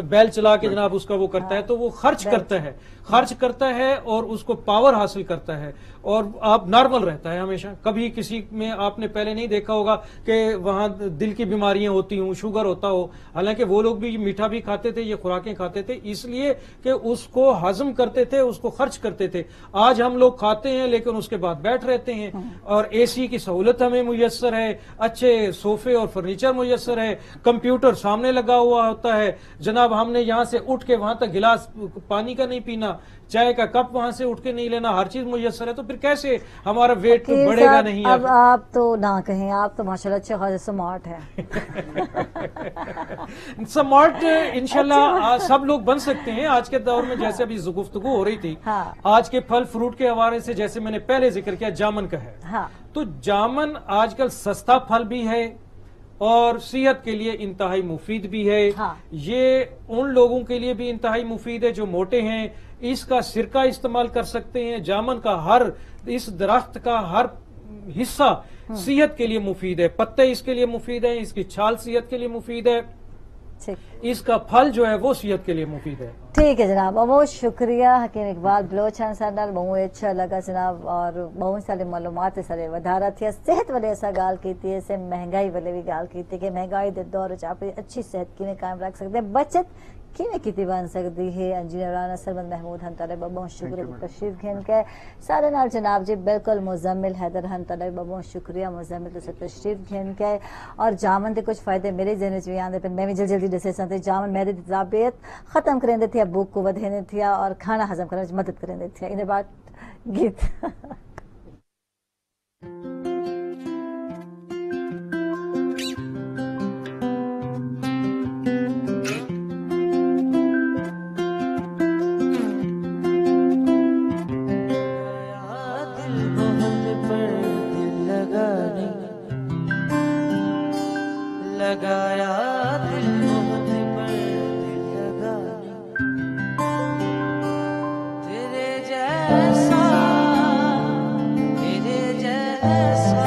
بیل چلا کے جناب اس کا وہ کرتا ہے تو وہ خرچ کرتا ہے اور اس کو پاور حاصل کرتا ہے اور آپ نارمل رہتا ہے ہمیشہ کبھی کسی میں آپ نے پہلے نہیں دیکھا ہوگا کہ وہاں دل کی بیماریاں ہوتی ہوں شوگر ہوتا ہو حالانکہ وہ لوگ بھی میٹھا بھی کھاتے تھے یہ خوراکیں کھاتے تھے اس لیے کہ اس کو ہضم کرتے تھے اس کو خرچ کرتے تھے آج ہم لوگ کھاتے ہیں لیکن اس کے بعد بیٹھ رہتے ہیں اور اے سی کی سہولت ہمیں میسر ہے اچھے صوفے اور فرنیچر میسر ہے کمپیوٹر سامنے لگا ہوا ہوتا ہے جناب ہم نے یہاں سے اٹھ کے وہاں تک گلاس پانی کا نہیں پینا چائے کا کپ وہاں سے اٹھ کے نہیں لینا ہر چیز میسر ہے تو پھر کیسے ہمارا ویٹ بڑھے گا نہیں اب آپ تو نہ کہیں آپ تو ماشاءاللہ اچھے خاصے سمارٹ ہیں سمارٹ انشاءاللہ سب لوگ بن سکتے ہیں آج کے دور میں جیسے ابھی گفتگو ہو رہی تھی آج کے پھل فروٹ کے حوالے سے جیسے میں نے پہلے ذکر کیا جامن کا ہے تو جامن آج کل سستا پھل بھی ہے اور صحت کے لیے انتہائی مفید بھی ہے یہ ان لوگوں کے لیے بھی انتہائی مفید ہے جو موٹے ہیں اس کا سرکہ استعمال کر سکتے ہیں جامن کا اس درخت کا ہر حصہ صحت کے لیے مفید ہے پتے اس کے لیے مفید ہیں اس کی چھال صحت کے لیے مفید ہے اس کا پھل جو ہے وہ صحت کے لیے مفید ہے ٹھیک ہے جناب بہت شکریہ حکیم اقبال بلوچان صاحب نال بہت اچھا لگا جناب اور بہت سارے معلومات سارے ودھارا تھی صحت والے ایسا گال کیتی ہے مہنگائی والے بھی گال کیتی کہ مہنگائی دے دور وچ آپ اچھی صحت کیویں قائم رکھ سکتے ہیں بچت کیویں کیتی بن سکتی ہے انجینئر رانا سرمد محمود ہن تعالی بہت شکریہ تشریف گھن کے سارے نال جناب جی بالکل مزمل حیدر ہن تعالی بہت شکریہ مزمل تو تشریف گھن کے اور جامن دے کچھ فائدے میرے ذہن وچ بھی آندے پن میں بھی جلدی دسے سن جامن معدے دی تیزابیت ختم کریں تھی بھوک کو ودھینے تھی اور کھانا ہضم کرنے میں مدد کریں تھی ان بعد گیت لگایا دل بہت پر دل لگانے जैसा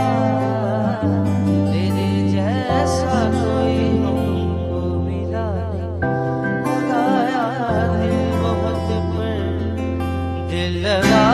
तेरे जैसा कोई हमको मिला नहीं, लगाया दिल बहुत पर दिल लगा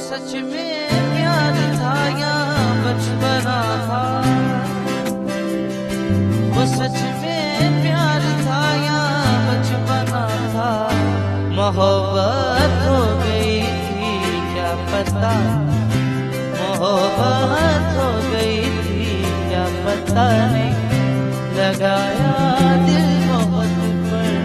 सच में प्यार था या बचपना था, वो सच में प्यार था या बचपना था, मोहब्बत हो गई थी क्या पता, मोहब्बत हो गई थी क्या पता नहीं, लगाया दिल बहुत पर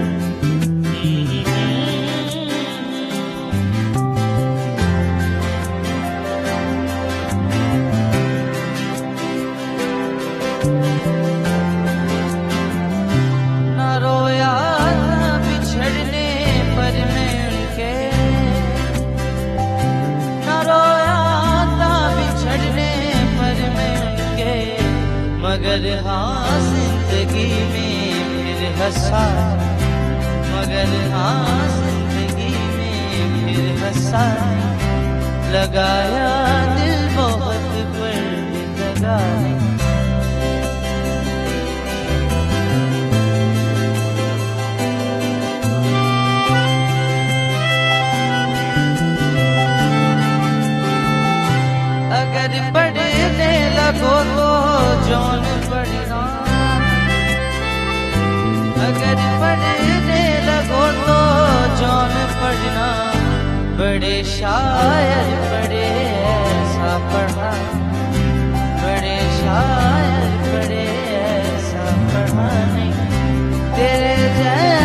मगर हाँ जिंदगी में फिर हंसा, मगर हाँ जिंदगी में फिर हंसा, लगाया दिल बहुत पर लगा अगर पढ़ने लगो तो जौन पढ़ना, अगर पढ़ने लगो तो जौन पढ़ना, बड़े शायर बड़े ऐसा पढ़ा, बड़े शायर बड़े ऐसा पढ़ा नहीं, तेरे जैसा